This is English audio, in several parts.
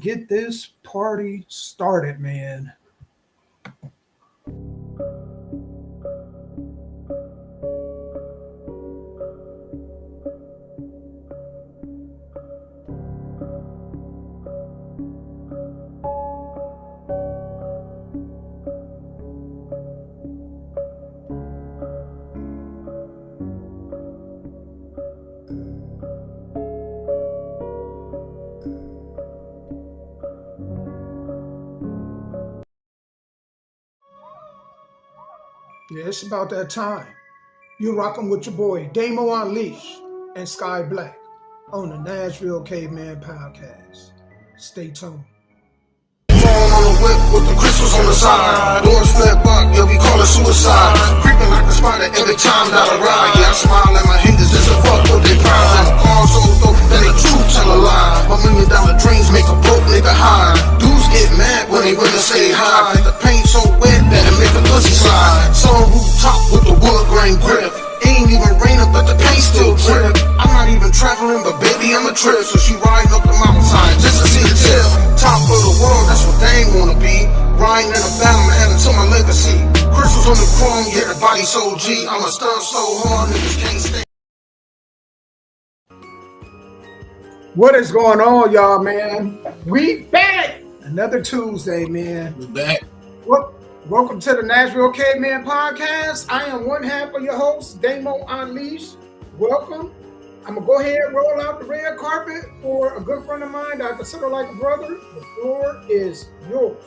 get this party started, man. Yeah, it's about that time. You rocking with your boy Damo Unleashed and Sky Black on the Nashville Caveman Podcast. Stay tuned. On the whip with the crystals on the side. Doors flip up, yeah, we call it suicide. Creeping like a spider every time that I ride. Yeah, I smile at my haters just to fuck with their pride. I'm all so dope that they true tell a lie. $1 million dreams make a broke nigga high. Dudes get mad when they really say hi. The paint so wet that it make a pussy slide. Some rooftop with the wood grain grip. Ain't even raining, but the paint still drip. I'm not even traveling, but baby, I'm a trip. So she riding up the mountainside just to see the tip. Top of the world, that's what they ain't wanna be. Riding in a battle, man, until my legacy. Crystals on the chrome, yeah, the body so G. I'm a stunt so hard, niggas can't stay. What is going on, y'all, man? We back! Another Tuesday, man. We back. Welcome to the Nashville Caveman Podcast. I am one half of your host, Damo Unleashed. Welcome. I'm going to go ahead and roll out the red carpet for a good friend of mine that I consider like a brother. The floor is yours.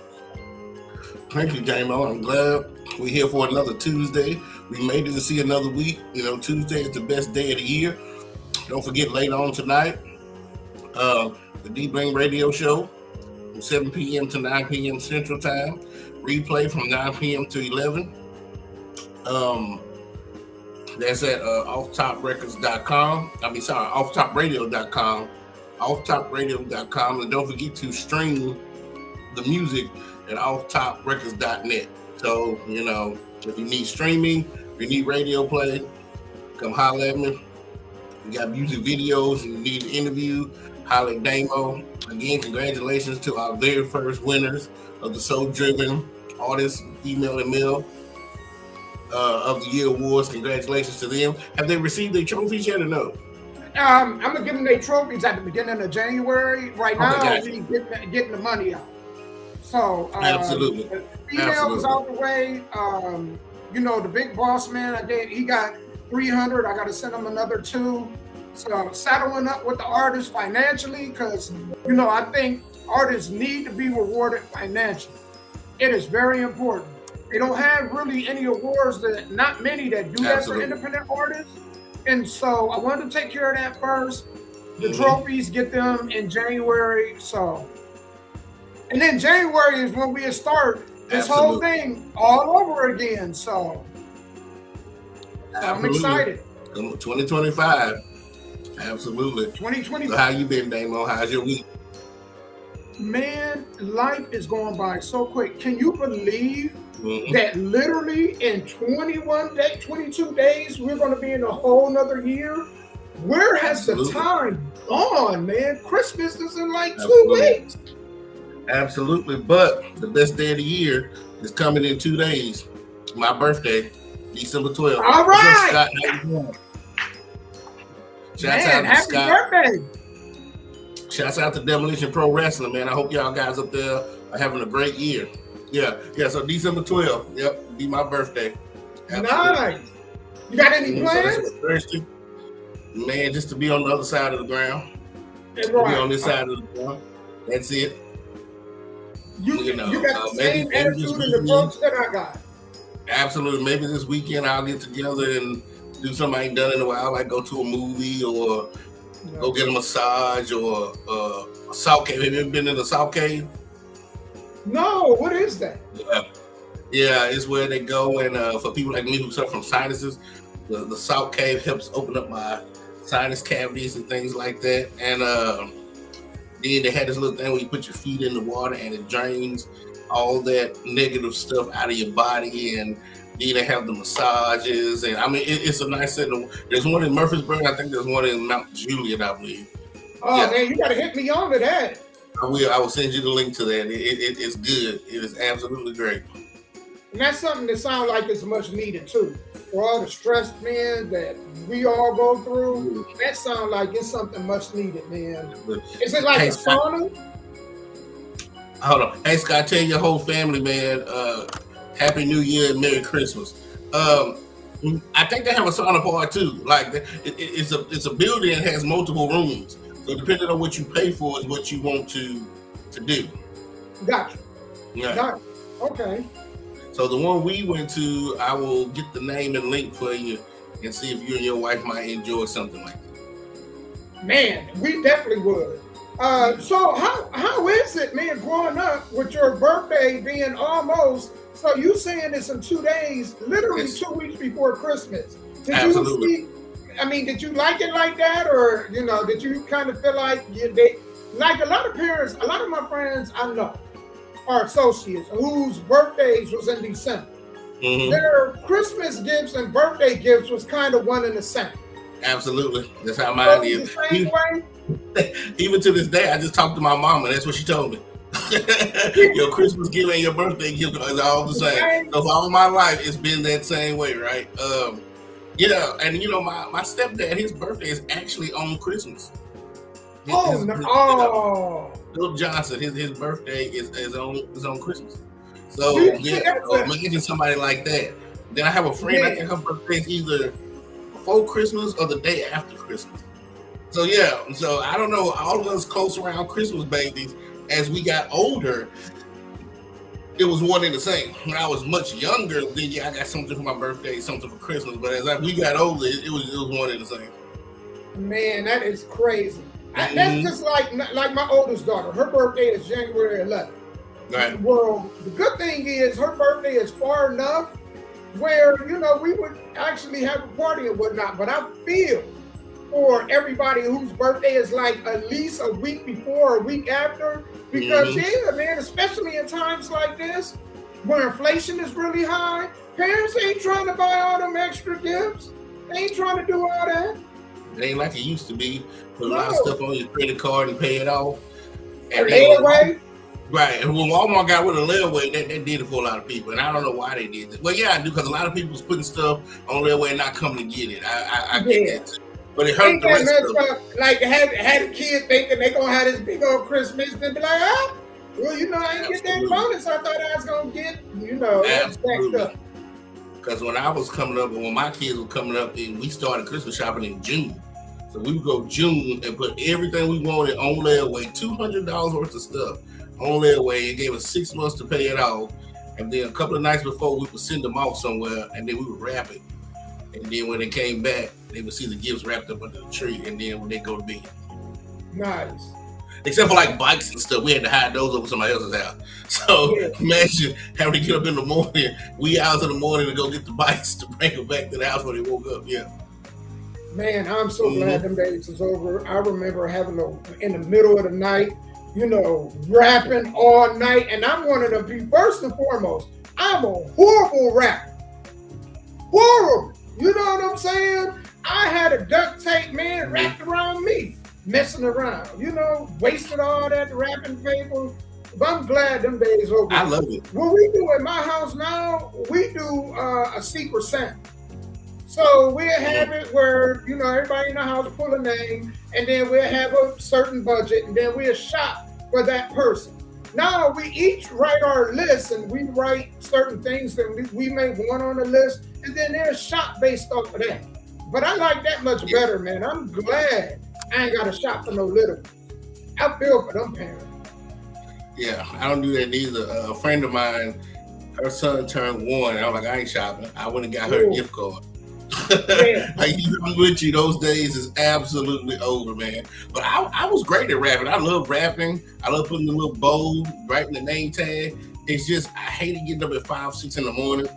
Thank you, Damo. I'm glad we're here for another Tuesday. We made it to see another week. You know, Tuesday is the best day of the year. Don't forget, later on tonight, the D-Bling Radio Show from 7 p.m. to 9 p.m. Central Time. Replay from 9 p.m. to 11. That's at offtoprecords.com. offtopradio.com. offtopradio.com. And don't forget to stream the music at offtoprecords.net. So, you know, if you need streaming, if you need radio play, come holler at me. You got music videos, you need an interview, holler at Damo. Again, congratulations to our very first winners of the Soul Driven Artist Female and Male of the Year Awards. Congratulations to them. Have they received their trophies yet or no? I'm going to give them their trophies at the beginning of January. Right now, gotcha. we getting the money out. So, Absolutely. The female is out the way. You know, the big boss man, he got 300. I got to send him another 2. So, saddling up with the artists financially, because, you know, I think artists need to be rewarded financially. It is very important. They don't have really any awards, not many that do that for independent artists. And so I wanted to take care of that first. The trophies, get them in January. So, and then January is when we start this whole thing all over again. So I'm excited. 2025. Absolutely. 2025. So how you been, Damo? How's your week? Man, life is going by so quick. Can you believe that literally in 22 days, we're going to be in a whole nother year? Where has the time gone, man? Christmas is in like 2 weeks. Absolutely. But the best day of the year is coming in 2 days. My birthday, December 12th. All right. Scott, how you doing? Shouts out to happy Scott. birthday. Shouts out to Demolition Pro Wrestling, man. I hope y'all guys up there are having a great year. Yeah. So December 12th, be my birthday. Absolutely. Nice. You got any plans? So man, just to be on the other side of the ground. Right. To be on this side of the ground. That's it. You got the same attitude and approach that I got. Absolutely. Maybe this weekend I'll get together and do something I ain't done in a while, like go to a movie or go get a massage or a salt cave. Have you ever been in a salt cave? No, what is that? Yeah, it's where they go, and for people like me who suffer from sinuses, the salt cave helps open up my sinus cavities and things like that. And then they had this little thing where you put your feet in the water and it drains all that negative stuff out of your body, and then they have the massages, and I mean it's a nice set. There's one in Murfreesboro, I think there's one in Mount Juliet, I believe. Oh man, you gotta hit me on to that. I will send you the link to that. It's good. It is absolutely great. And that's something that sounds like it's much needed too. For all the stressed men that we all go through, that sounds like it's something much needed, man. Is it like a sauna? Hold on. Hey, Scott, tell your whole family, man, Happy New Year and Merry Christmas. I think they have a sauna part too. Like it's a building that has multiple rooms. So depending on what you pay for is what you want to do. Gotcha. Yeah. Gotcha. Okay. So the one we went to, I will get the name and link for you and see if you and your wife might enjoy something like that. Man, we definitely would. So how is it, man, growing up with your birthday being almost, so you saying it's in 2 days, literally 2 weeks before Christmas. Absolutely. Did you like it like that? Or, did you kind of feel like like a lot of parents, a lot of my friends I know are associates whose birthdays was in December. Mm-hmm. Their Christmas gifts and birthday gifts was kind of one and the same. Absolutely. That's how mine is. Even to this day, I just talked to my mama. That's what she told me. Your Christmas gift and your birthday gift is all the same. So for all my life, it's been that same way, right? Yeah, and my stepdad, his birthday is actually on Christmas. Philip Johnson, his birthday is on Christmas. So imagine somebody like that. Then I have a friend. I think her birthday is either before Christmas or the day after Christmas. So so I don't know. All of us close around Christmas babies. As we got older, it was one and the same. When I was much younger, then I got something for my birthday, something for Christmas. But as we got older, it was one and the same. Man, that is crazy. That's just like my oldest daughter. Her birthday is January 11th. Right. Well, the good thing is her birthday is far enough where, we would actually have a party and whatnot. But I feel for everybody whose birthday is like at least a week before or a week after, because man, especially in times like this where inflation is really high, parents ain't trying to buy all them extra gifts. They ain't trying to do all that. It ain't like it used to be. Put a lot of stuff on your credit card and pay it off. And layaway. Right, and when Walmart got rid of layaway, that did it for a lot of people, and I don't know why they did it. Well, yeah, I do, because a lot of people was putting stuff on layaway and not coming to get it. I get that too. But it hurt the rest of them. Like had a kid thinking they gonna have this big old Christmas, then be like, well, I didn't get that bonus I thought I was gonna get. Absolutely. Because when I was coming up, and when my kids were coming up, and we started Christmas shopping in June. So we would go June and put everything we wanted on layaway, $200 worth of stuff on layaway. It gave us 6 months to pay it off. And then a couple of nights before, we would send them off somewhere, and then we would wrap it. And then when they came back, they would see the gifts wrapped up under the tree, and then when they go to bed. Nice. Except for like bikes and stuff, we had to hide those over somebody else's house. So imagine having to get up in the morning, wee hours in the morning, to go get the bikes to bring them back to the house when they woke up. Yeah. Man, I'm so glad them days is over. I remember having in the middle of the night, rapping all night. And I'm one of them people, first and foremost, I'm a horrible rapper. Horrible. You know what I'm saying? I had a duct tape, man, wrapped around me, messing around, wasted all that wrapping paper. But I'm glad them days over. I love it. What we do at my house now, we do a secret Santa. So we'll have it where, everybody in the house pull a name, and then we'll have a certain budget, and then we'll shop for that person. Now we each write our list, and we write certain things that we may want on the list, and then there's shop based off of that. But I like that much better, man. I'm glad I ain't got to shop for no little. I feel for them parents. Yeah, I don't do that neither. A friend of mine, her son turned 1, and I'm like, I ain't shopping. I went and got her a gift card. Like, I'm with you. Those days is absolutely over, man. But I was great at rapping. I love rapping. I love putting the little bow, writing the name tag. It's just, I hated getting up at 5, 6 in the morning.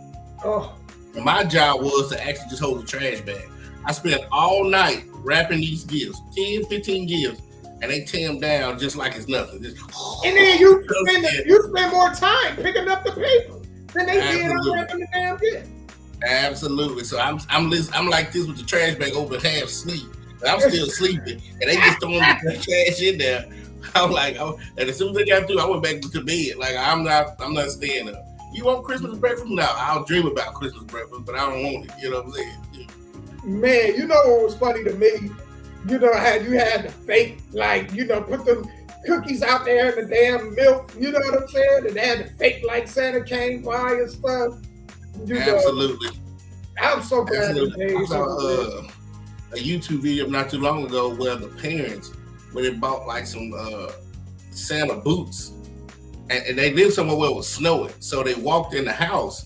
Oh. And my job was to actually just hold the trash bag. I spent all night wrapping these gifts, 10, 15 gifts, and they tear them down just like it's nothing. Just, and then you spend more time picking up the paper than they did on wrapping the damn gift. Absolutely. So I'm like this with the trash bag open, half asleep. I'm still sleeping, and they just throwing the trash in there. I'm like, and as soon as they got through, I went back to bed. Like I'm not staying up. You want Christmas breakfast? No, I'll dream about Christmas breakfast, but I don't want it. You know what I'm saying? Yeah. Man, you know what was funny to me? You know how you had the fake, like, you know, put them cookies out there in the damn milk. You know what I'm saying? And they had the fake like Santa came by and stuff. You Absolutely. Know, I'm so glad. I saw a YouTube video not too long ago where the parents, when they bought like some Santa boots, and they lived somewhere where it was snowing, so they walked in the house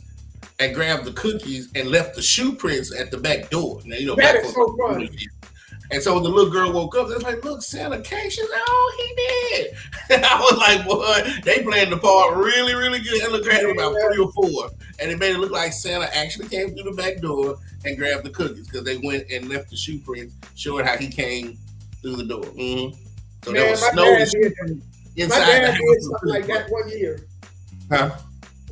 and grabbed the cookies and left the shoe prints at the back door. Now, you know, that is so funny. And so when the little girl woke up, they was like, "Look, Santa came." She's like, "Oh, he did." And I was like, "Boy, they played the part really, really good." And look, had about 3 or 4, and it made it look like Santa actually came through the back door and grabbed the cookies because they went and left the shoe prints showing how he came through the door. Mm-hmm. So there was snow inside my dad the did something like that one year. Huh?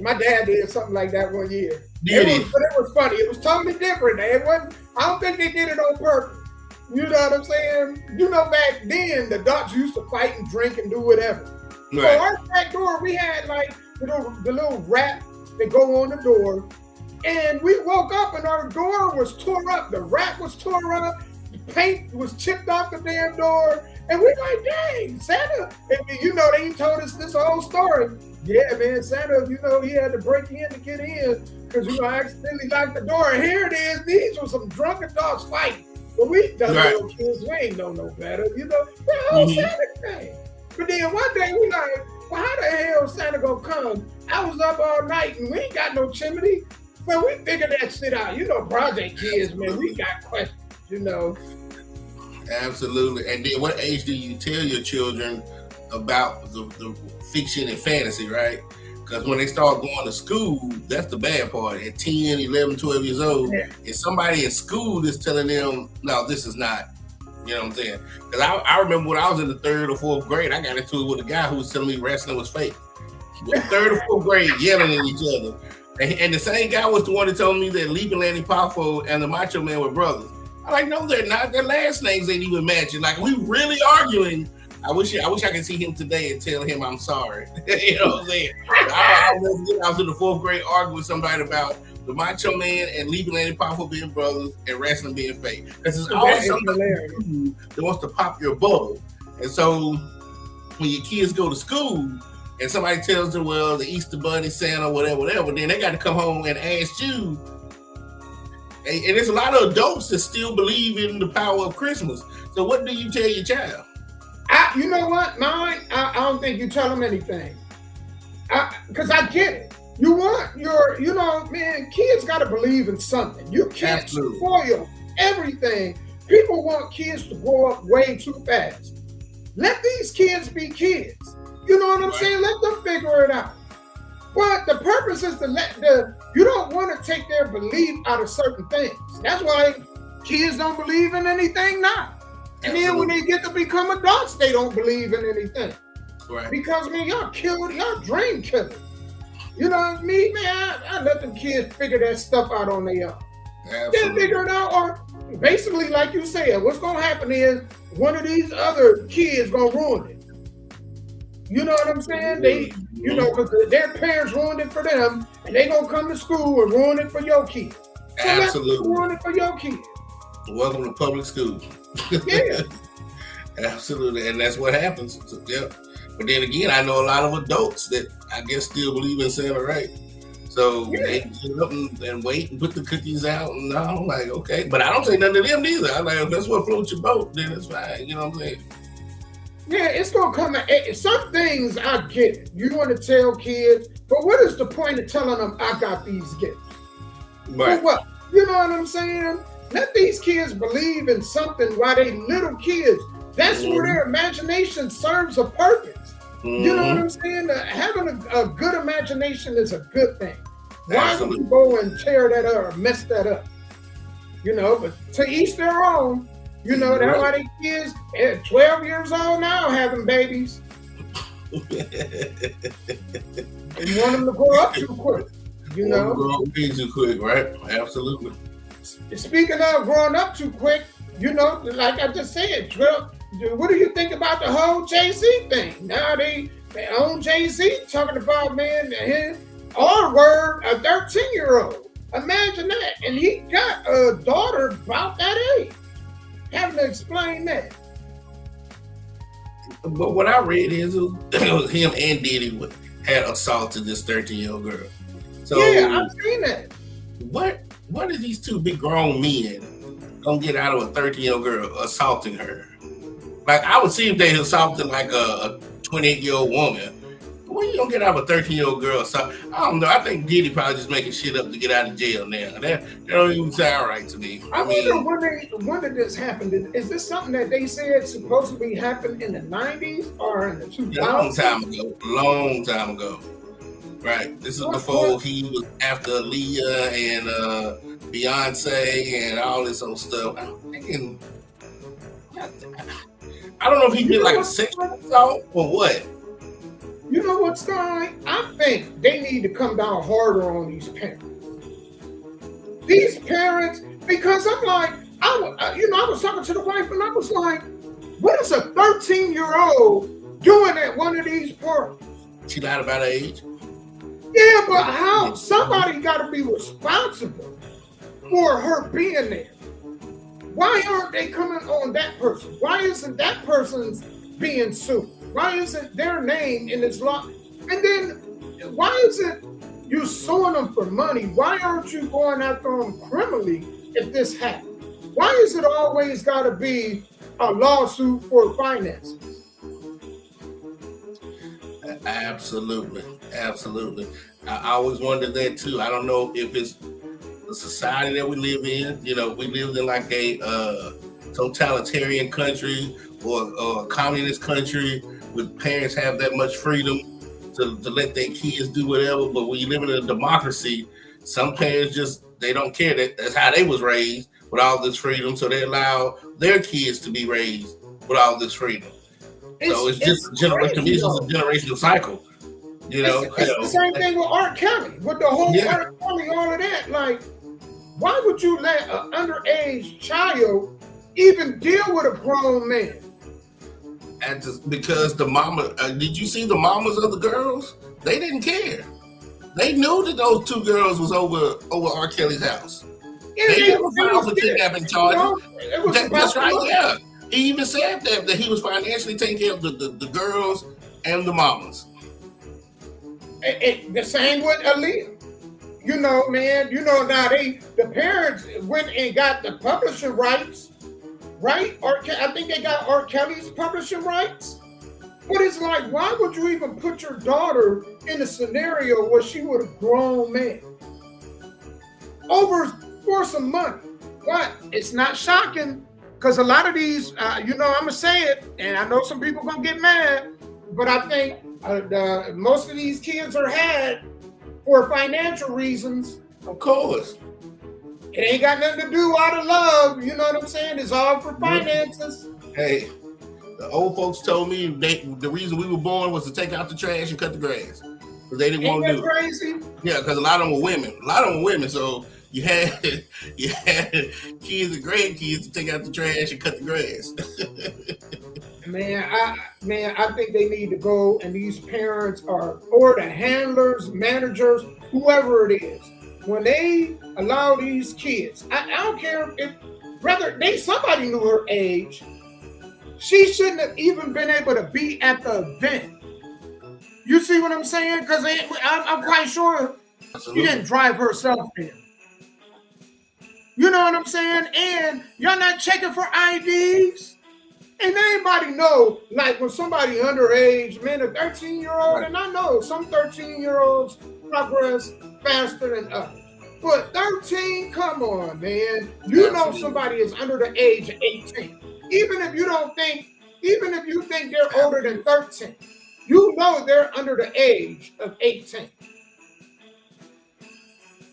My dad did something like that one year. But it was funny. It was totally different. It wasn't. I don't think they did it on purpose. You know what I'm saying? You know, back then the adults used to fight and drink and do whatever. Right. So our back door, we had like the little wrap that go on the door, and we woke up and our door was tore up. The wrap was tore up. The paint was chipped off the damn door, and we like, dang, Santa. And you know, they told us this whole story. Yeah, man, Santa, you know, he had to break in to get in because, you know, I accidentally locked the door. And here it is. These were some drunken dogs fighting. But we done little kids, we ain't know no better, you know. The whole Santa thing. But then one day we like, well, how the hell Santa gonna come? I was up all night and we ain't got no chimney. But we figured that shit out. You know, project kids, man, we got questions, you know. Absolutely. And then what age do you tell your children about the fiction and fantasy, right? Because when they start going to school, that's the bad part. At 10, 11, 12 years old, if somebody in school is telling them, no, this is not, you know what I'm saying? Because I remember when I was in the 3rd or 4th grade, I got into it with a guy who was telling me wrestling was fake. 3rd or 4th grade, yelling at each other. And the same guy was the one that told me that Leaping Lanny Poffo and the Macho Man were brothers. I'm like, no, they're not. Their last names ain't even matching. Like, we really arguing. I wish I could see him today and tell him I'm sorry. You know what I'm saying? I was in the 4th grade arguing with somebody about the Macho Man and Leaping Lanny Poffo being brothers and wrestling being fake. Because it's always somebody that wants to pop your bubble. And so when your kids go to school and somebody tells them, well, the Easter Bunny, Santa, whatever, then they got to come home and ask you. And there's a lot of adults that still believe in the power of Christmas. So what do you tell your child? You know what? Mine, I don't think you tell them anything. Because I get it. You want you know, man, kids got to believe in something. You can't spoil everything. People want kids to grow up way too fast. Let these kids be kids. You know what I'm saying? Let them figure it out. But the purpose is to you don't want to take their belief out of certain things. That's why kids don't believe in anything now. And then when they get to become adults, they don't believe in anything. Right. Because, man, y'all dream killers. You know what I mean, man? I let them kids figure that stuff out on their own. They figure it out, or basically, like you said, what's going to happen is one of these other kids going to ruin it. You know what I'm saying? You know, because their parents ruined it for them, and they going to come to school and ruin it for your kids. So absolutely. Ruin it for your kids. Welcome to public school. Yeah. Absolutely. And that's what happens. So, yeah. But then again, I know a lot of adults that I guess still believe in Santa, right? So they get up and wait and put the cookies out, and I'm like, okay. But I don't say nothing to them neither. I'm like, if that's what floats your boat, then it's fine. You know what I'm saying? Yeah, it's gonna come. Some things I get it. You want to tell kids, but what is the point of telling them I got these gifts? Right. For what? You know what I'm saying? Let these kids believe in something while they little kids. That's where their imagination serves a purpose. You know what I'm saying? Having a good imagination is a good thing. Why would you go and tear that up or mess that up? You know, but to each their own. You know, that's why they kids at 12 years old now having babies. And want them to grow up too quick. You know? Grow up too quick, right? Absolutely. Speaking of growing up too quick, you know, like I just said, what do you think about the whole Jay-Z thing? Now they own Jay-Z talking about, man, his R word, a 13-year-old. Imagine that. And he got a daughter about that age. Having to explain that. But what I read is it was him and Diddy had assaulted this 13-year-old girl. So yeah, I've seen that. What are these two big grown men gonna get out of a 13-year-old girl assaulting her? Like, I would see if they assaulted like a 28-year-old woman. What are you gonna get out of a 13-year-old girl? So I don't know. I think Diddy probably just making shit up to get out of jail now. That don't even sound right to me. I wonder when did this happen? Is this something that they said supposedly happened in the 90s or in the 2000s? Long time ago. Right. This is before he was after Aaliyah and Beyonce and all this old stuff. I'm thinking, I don't know if he did like a sexual assault or what. You know what, Sky? I think they need to come down harder on these parents. These parents, because I'm like, I was talking to the wife and I was like, what is a 13-year-old doing at one of these parties? She lied about her age. Yeah, but how? Somebody got to be responsible for her being there. Why aren't they coming on that person? Why isn't that person's being sued? Why isn't their name in this law? And then why isn't you suing them for money? Why aren't you going after them criminally if this happens? Why is it always got to be a lawsuit for finances? Absolutely. I always wondered that too. I don't know if it's the society that we live in. You know, we live in like a totalitarian country or a communist country where parents have that much freedom to let their kids do whatever. But when you live in a democracy, some parents they don't care. That's how they was raised, with all this freedom. So they allow their kids to be raised with all this freedom. So it's just a generational cycle. You know, it's the same thing with R. Kelly, with the whole R. Kelly, all of that. Like, why would you let an underage child even deal with a grown man? Because the mama, did you see the mamas of the girls? They didn't care. They knew that those two girls was over R. Kelly's house. Yeah, they never filed for kidnapping charges. That's right. Yeah, he even said that he was financially taking care of the girls and the mamas. The same with Aaliyah. You know, man. You know, now the parents went and got the publishing rights. Right? I think they got R. Kelly's publishing rights. But it's like, why would you even put your daughter in a scenario where she would have grown man? For some money. But it's not shocking, because a lot of these, I'm going to say it, and I know some people going to get mad, but I think most of these kids are had for financial reasons. Of course. It ain't got nothing to do out of love. You know what I'm saying? It's all for finances. Hey, the old folks told me the reason we were born was to take out the trash and cut the grass. Because they didn't want to do it. Crazy? Yeah, because a lot of them were women. So you had kids and grandkids to take out the trash and cut the grass. I think they need to go, and these parents or the handlers, managers, whoever it is, when they allow these kids, I don't care if somebody knew her age, she shouldn't have even been able to be at the event. You see what I'm saying? Because I'm quite sure she didn't drive herself there. You know what I'm saying? And you're not checking for IDs. And anybody know, like when somebody underage, man, a 13-year-old, and I know some 13-year-olds progress faster than others. But 13, come on, man. You know somebody is under the age of 18. Even if you think they're older than 13, you know they're under the age of 18.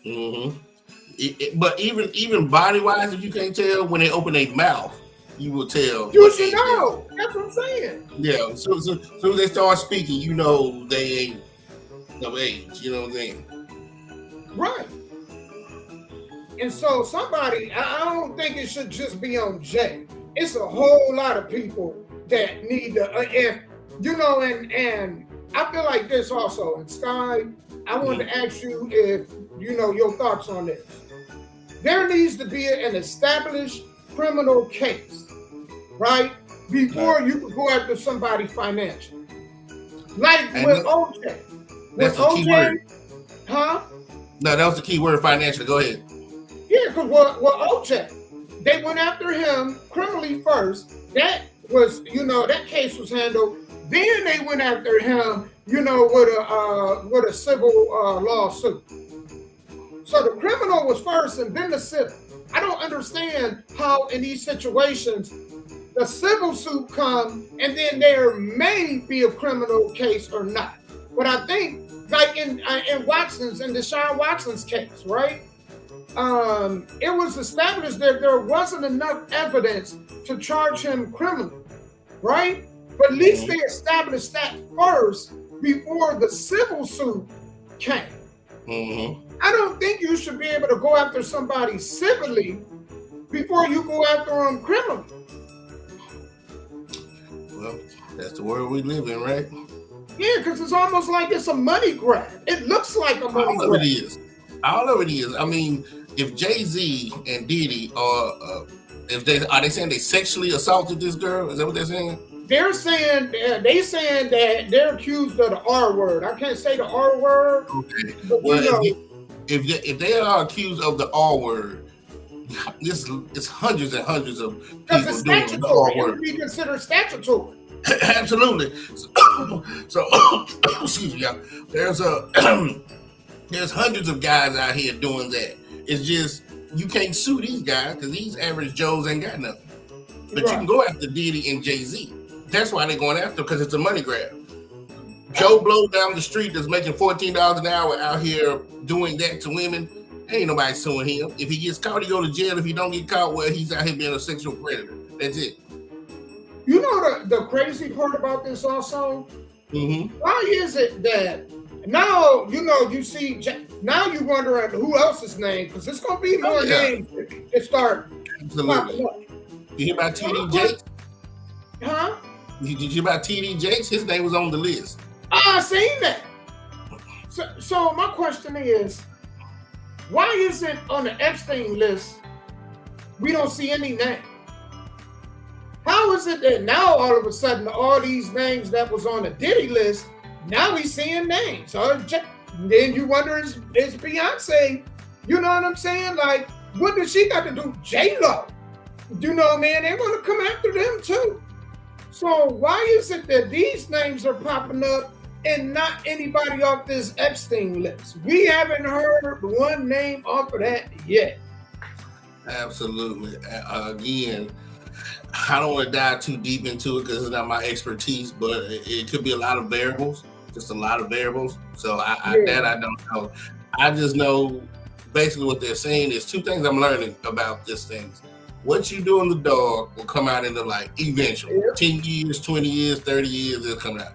Mm-hmm. But even body-wise, if you can't tell, when they open their mouth, you will tell. You should know. That's what I'm saying. Yeah. So as soon as they start speaking, you know they ain't of age. You know what I'm saying? Right. And so I don't think it should just be on Jay. It's a whole lot of people that need to, if you know, and I feel like this also. And Sky, I wanted to ask you if you know your thoughts on this. There needs to be an established criminal case, right, before you can go after somebody financially. Like And with OJ. that's the key word. Huh? No, that was the key word, financially. Go ahead. Yeah, because OJ, they went after him criminally first. That was, you know, that case was handled. Then they went after him, you know, with a civil lawsuit. So the criminal was first, and then the civil. I don't understand how in these situations the civil suit comes, and then there may be a criminal case or not. But I think, like in Deshaun Watson's case, right? It was established that there wasn't enough evidence to charge him criminally, right? But at least they established that first before the civil suit came. I don't think you should be able to go after somebody civilly before you go after them criminally. Well, that's the world we live in, right? Yeah, because it's almost like it's a money grab. It looks like a money grab. All of it is. All of it is. I mean, if Jay-Z and Diddy are they saying they sexually assaulted this girl? Is that what they're saying? They're saying that they're accused of the R word. I can't say the R word. Okay. But well, you know, if they are accused of the R word, it's hundreds and hundreds of because people it's doing the R statutory. It word. would be considered statutory. Absolutely. So excuse me, y'all. There's hundreds of guys out here doing that. It's just you can't sue these guys because these average Joes ain't got nothing. But you can go after Diddy and Jay-Z. That's why they're going after, because it's a money grab. Joe Blow down the street that's making $14 an hour out here doing that to women. Ain't nobody suing him. If he gets caught, he go to jail. If he don't get caught, well, he's out here being a sexual predator. That's it. You know the crazy part about this also? Why is it that now, you know, you see, now you wondering who else's name, because it's going to be more names that start popping up. You hear about TD Jakes? Huh? Did you hear about TD Jakes? His name was on the list. I seen that. So my question is, why is it on the Epstein list we don't see any name? How is it that now all of a sudden all these names that was on the Diddy list, now we seeing names? So then you wonder, is Beyonce, you know what I'm saying? Like, what does she got to do? J-Lo. You know, man, they're going to come after them too. So why is it that these names are popping up and not anybody off this Epstein list? We haven't heard one name off of that yet. Absolutely. Again, I don't want to dive too deep into it because it's not my expertise, but it could be a lot of variables, just a lot of variables. So that I don't know. I just know basically what they're saying is two things I'm learning about this thing. What you do in the dog will come out in the light eventually. 10 years, 20 years, 30 years, it'll come out.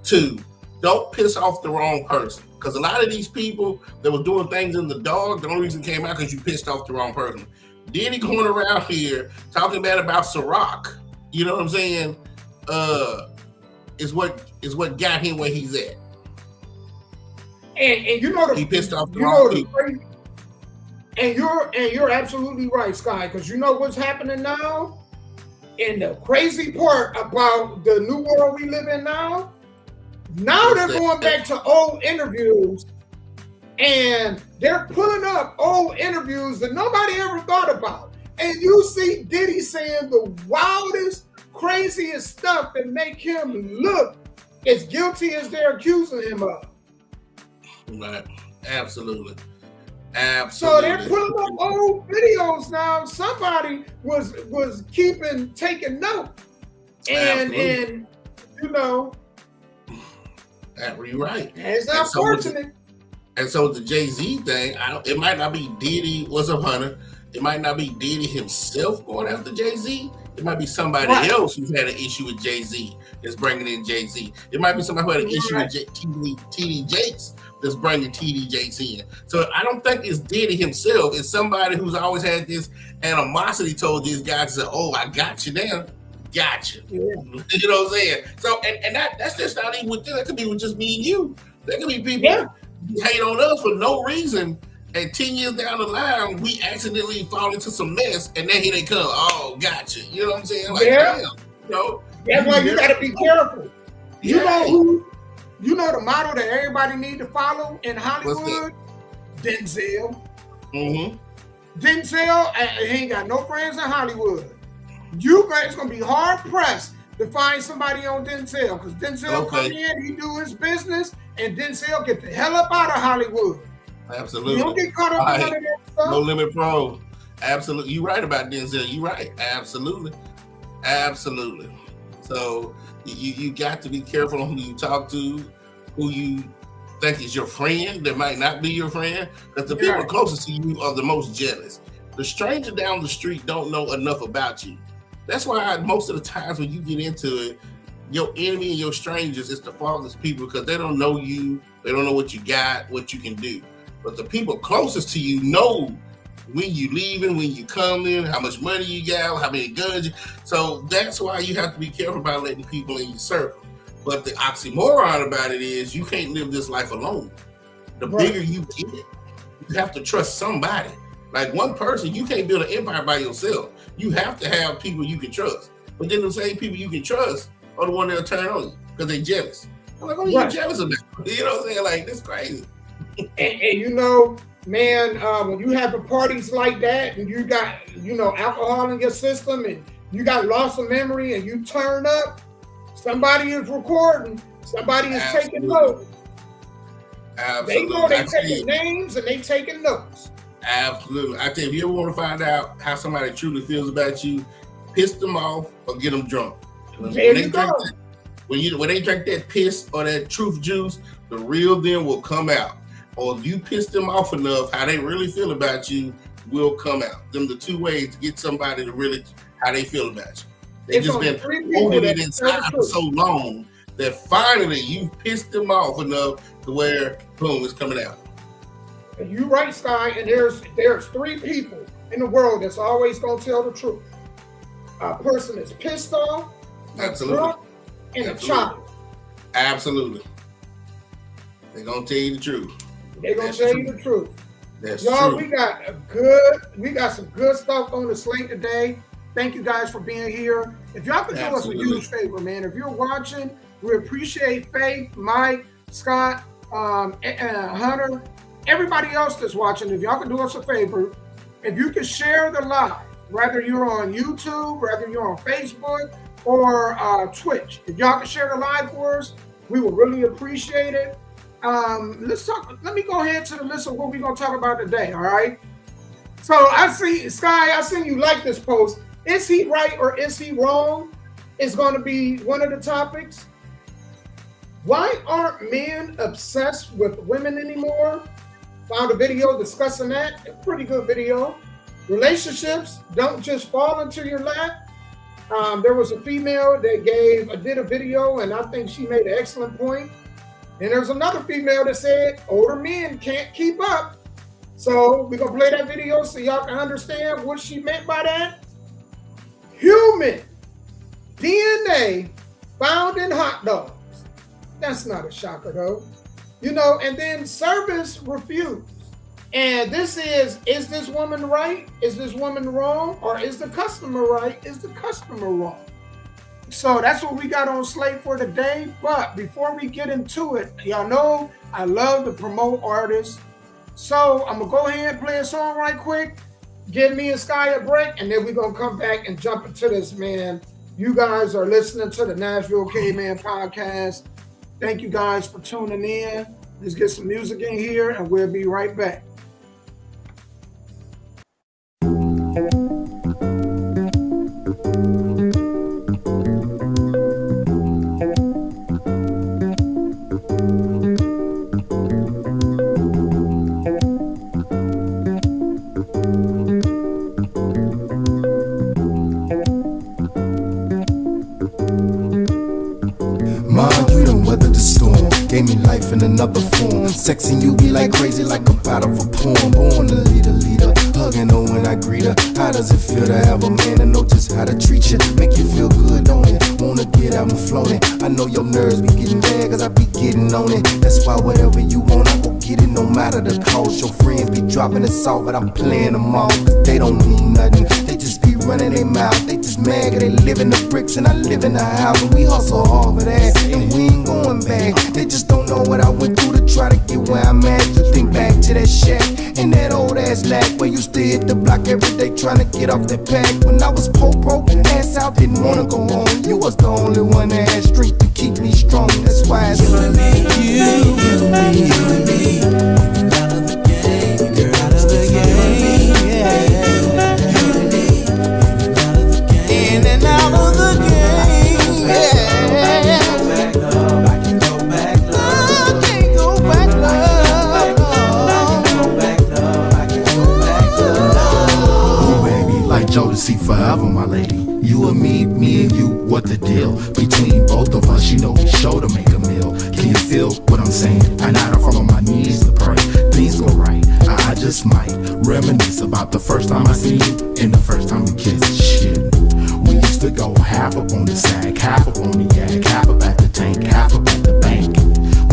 2, don't piss off the wrong person. Because a lot of these people that were doing things in the dog, the only reason it came out because you pissed off the wrong person. Diddy going around here talking bad about Ciroc, you know what I'm saying? Is what got him where he's at. And you know he pissed off the wrong people. And you're absolutely right, Sky, because you know what's happening now? And the crazy part about the new world we live in now they're going back to old interviews and they're pulling up old interviews that nobody ever thought about. And you see Diddy saying the wildest, craziest stuff that make him look as guilty as they're accusing him of. Right. Absolutely. So they're pulling up old videos now. Somebody was taking note, and you know, you're right. It's unfortunate. And so the Jay-Z thing, it might not be Diddy. What's up, Hunter? It might not be Diddy himself going after Jay-Z. It might be somebody else who's had an issue with Jay-Z that's bringing in Jay-Z. It might be somebody who had an issue with TD Jakes that's bringing TD Jakes in. So I don't think it's Diddy himself. It's somebody who's always had this animosity towards these guys. Say, "Oh, I got you now." Gotcha. Yeah. You know what I'm saying? So, and that's just not even with you. That could be with just me and you. There could be people who hate on us for no reason. And 10 years down the line, we accidentally fall into some mess, and then here they come. Oh, gotcha. You know what I'm saying? Like, damn. You know, that's why you got to be careful. You know the model that everybody need to follow in Hollywood? Denzel. Mm-hmm. Denzel, he ain't got no friends in Hollywood. It's gonna be hard pressed to find somebody on Denzel, because Denzel come in, he do his business, and Denzel get the hell up out of Hollywood. Absolutely. You don't get caught up in none of that stuff. No Limit Pro. Absolutely. You're right about Denzel. You're right. Absolutely. Absolutely. So you got to be careful on who you talk to, who you think is your friend that might not be your friend, because the people closest to you are the most jealous. The stranger down the street don't know enough about you. That's why most of the times when you get into it, your enemy and your strangers is the farthest people, because they don't know you, they don't know what you got, what you can do. But the people closest to you know when you leaving, when you coming, how much money you got, how many guns so that's why you have to be careful about letting people in your circle. But the oxymoron about it is you can't live this life alone. The bigger you get, you have to trust somebody. Like one person, you can't build an empire by yourself. You have to have people you can trust. But then the same people you can trust are the one that'll turn on you because they're jealous. I'm like, what are you jealous of that? You know what I'm saying? Like, that's crazy. And you know, man, when you have the parties like that and you got, alcohol in your system and you got loss of memory and you turn up, somebody is recording, somebody is taking notes. Absolutely. They know they're taking names and they taking notes. Absolutely. I tell you, if you ever want to find out how somebody truly feels about you, piss them off or get them drunk. When they drink that piss or that truth juice, the real them will come out. Or if you piss them off enough, how they really feel about you will come out. Them the two ways to get somebody to really how they feel about you. They've just been holding it inside for so long that finally you pissed them off enough to where boom, it's coming out. And you right, Sky, and there's three people in the world that's always gonna tell the truth. A person that's pissed off, drunk, and a child. Absolutely. They're gonna tell you the truth. They're gonna tell you the truth. That's y'all, true. we got some good stuff on the slate today. Thank you guys for being here. If y'all could do us a huge favor, man. If you're watching, we appreciate Faith, Mike, Scott, and Hunter, everybody else that's watching. If y'all could do us a favor, if you could share the live, whether you're on YouTube, whether you're on Facebook or Twitch, if y'all could share the live for us, we would really appreciate it. Let's talk. Let me go ahead to the list of what we're gonna talk about today. All right. So I see, Sky, I seen you like this post. Is he right or is he wrong? It's going to be one of the topics. Why aren't men obsessed with women anymore? Found a video discussing that. A pretty good video. Relationships don't just fall into your lap. There was a female that did a video, and I think she made an excellent point. And there's another female that said older men can't keep up. So we're going to play that video so y'all can understand what she meant by that. Human DNA found in hot dogs. That's not a shocker though. And then service refused. And this is this woman right? Is this woman wrong? Or is the customer right? Is the customer wrong? So that's what we got on slate for today. But before we get into it, y'all know I love to promote artists. So I'm going to go ahead and play a song right quick, give me and Sky a break, and then we're going to come back and jump into this, man. You guys are listening to the Nashville Caveman podcast. Thank you guys for tuning in. Let's get some music in here, and we'll be right back. Gave me life in another form. Sexing you be like crazy, like a part of a poem. Born to lead a leader, hugging her when I greet her. How does it feel to have a man to know just how to treat you? Make you feel good, don't it? Wanna get out and flown it. I know your nerves be getting bad, cause I be getting on it. That's why whatever you want, I go get it, no matter the cost. Your friends be dropping us off, but I'm playing them off, cause they don't mean nothing. They just be running their mouth. They just mad, cause they live in the bricks and I live in the house. And we hustle hard for that, and we ain't going back. They just don't know what I went through to try to get where I'm at. Just think back to that shack and that old ass lack where you used to hit the block every day trying to get off that pack. When I was poor, broke, ass out, didn't wanna go home. You was the only one that had strength to keep me strong. That's why it's you and me, you and me, you and me. Out of the game, you're out of the game, yeah. You and me, in and out of the game, yeah. I can go back, love. I can't go back, love. I can go back, love. I can go back, love. Oh, baby, like Jodeci forever, my lady. You and me and you, what the deal? Between both of us, you know we sure to make a meal. Can you feel what I'm saying? I not fall on my knees to pray. Things go right, I just might reminisce about the first time I seen you and the first time we kissed. Shit, we used to go half up on the sack, half up on the yak, half up at the tank, half up at the bank.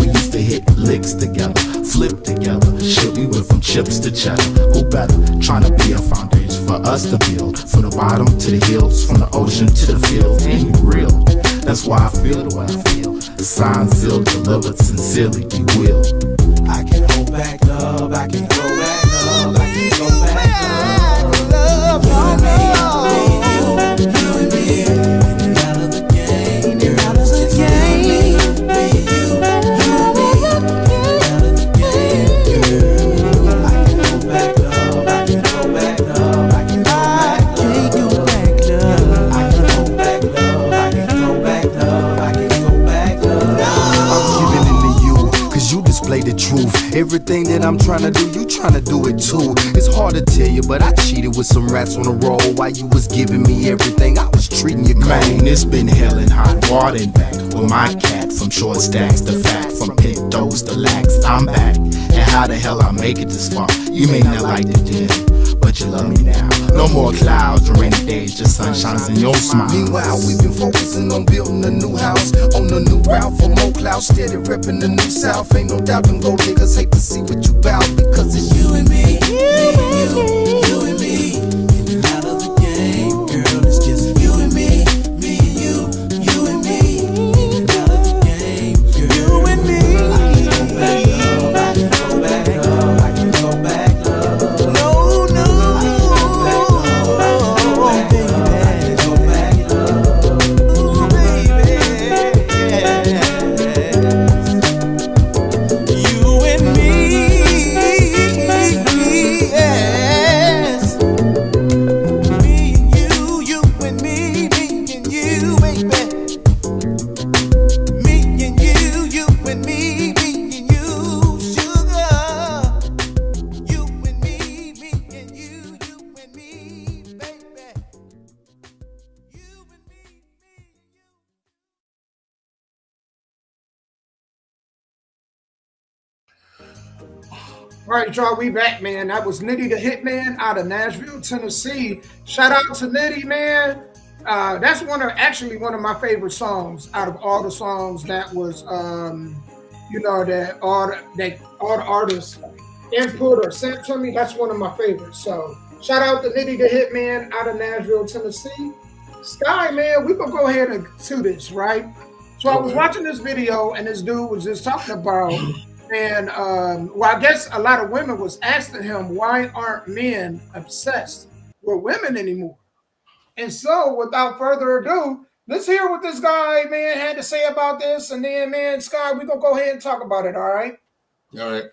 We used to hit licks together, flip together. Shit, we went from chips to cheddar. Who better? Trying to be a foundation for us to build. From the bottom to the hills, from the ocean to the fields. Ain't you real? That's why I feel the way I feel. The sign sealed, delivered sincerely, we will. I can hold back love, I can go back love, I can go back love. Love, you and me, out of the game, you're out of the game. Play the truth. Everything that I'm trying to do, you trying to do it too. It's hard to tell you, but I cheated with some rats on the road while you was giving me everything. I was treating you cold. Man, it's been hell and hot water and back with my cat. From short stacks to fat, from pintos to lax. I'm back, and how the hell I make it this far? You may not like it then, but you love me now. No more clouds or rainy days, just sunshines and your smile. Meanwhile, we've been focusing on building a new house, on a new route for more clouds, steady repping the new south. Ain't no doubt them gold niggas hate to see what you bout, because it's you and me, you and me. In and out of the game, girl, it's just you and me and you and me. In and out of the game, girl, you and me. I can go back love, I can go back love, I can go back love. No, no, I can go back love, I can go back love. Ooh, baby, you and me, yes. Me and you and me and you, baby. Me and you and me and you, sugar. You and me and you and me, baby. You and me. All right, y'all, we back, man. That was Nitty the Hitman out of Nashville, Tennessee. Shout out to Nitty, man. That's one of my favorite songs out of all the songs that was, that all the artists input or sent to me. That's one of my favorites. So shout out to Nitty the Hitman out of Nashville, Tennessee. Sky, man, we gonna go ahead and do this, right? So I was watching this video and this dude was just talking about. And I guess a lot of women was asking him, why aren't men obsessed with women anymore? And so without further ado, let's hear what this guy, man, had to say about this. And then, man, Sky, we're going to go ahead and talk about it, all right? All right.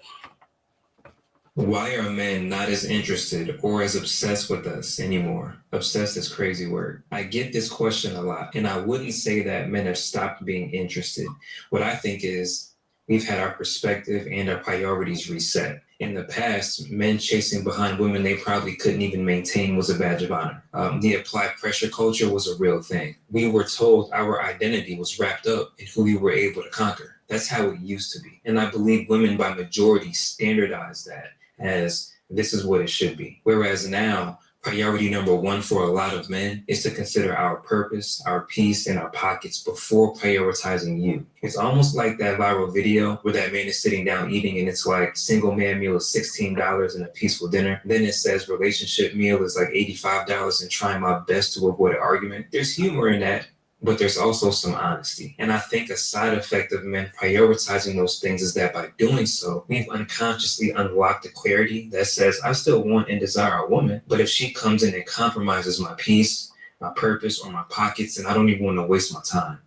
Why are men not as interested or as obsessed with us anymore? Obsessed is crazy word. I get this question a lot, and I wouldn't say that men have stopped being interested. What I think is, we've had our perspective and our priorities reset. In the past, men chasing behind women they probably couldn't even maintain was a badge of honor. The applied pressure culture was a real thing. We were told our identity was wrapped up in who we were able to conquer. That's how it used to be. And I believe women by majority standardized that as This is what it should be. Whereas now, priority number one for a lot of men is to consider our purpose, our peace, and our pockets before prioritizing you. It's almost like that viral video where that man is sitting down eating and it's like single man meal is $16 and a peaceful dinner. Then it says relationship meal is like $85 and trying my best to avoid an argument. There's humor in that, but there's also some honesty. And I think a side effect of men prioritizing those things is that by doing so, we've unconsciously unlocked the clarity that says, I still want and desire a woman, but if she comes in and compromises my peace, my purpose, or my pockets, then I don't even want to waste my time.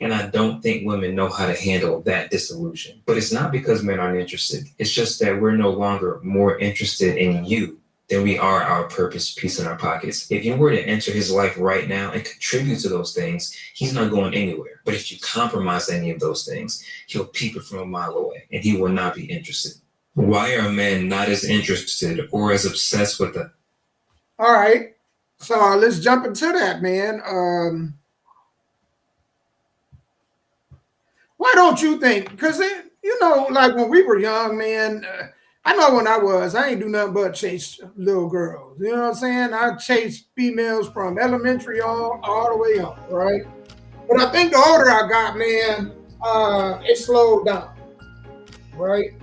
And I don't think women know how to handle that disillusion. But it's not because men aren't interested. It's just that we're no longer more interested in you than we are our purpose, peace, in our pockets. If you were to enter his life right now and contribute to those things, he's not going anywhere. But if you compromise any of those things, he'll peep it from a mile away and he will not be interested. Why are men not as interested or as obsessed with the... All right. So let's jump into that, man. Why don't you think? Because, like when we were young, man, I know when I ain't do nothing but chase little girls. You know what I'm saying? I chased females from elementary on all the way on, right? But I think the older I got, man, it slowed down, right?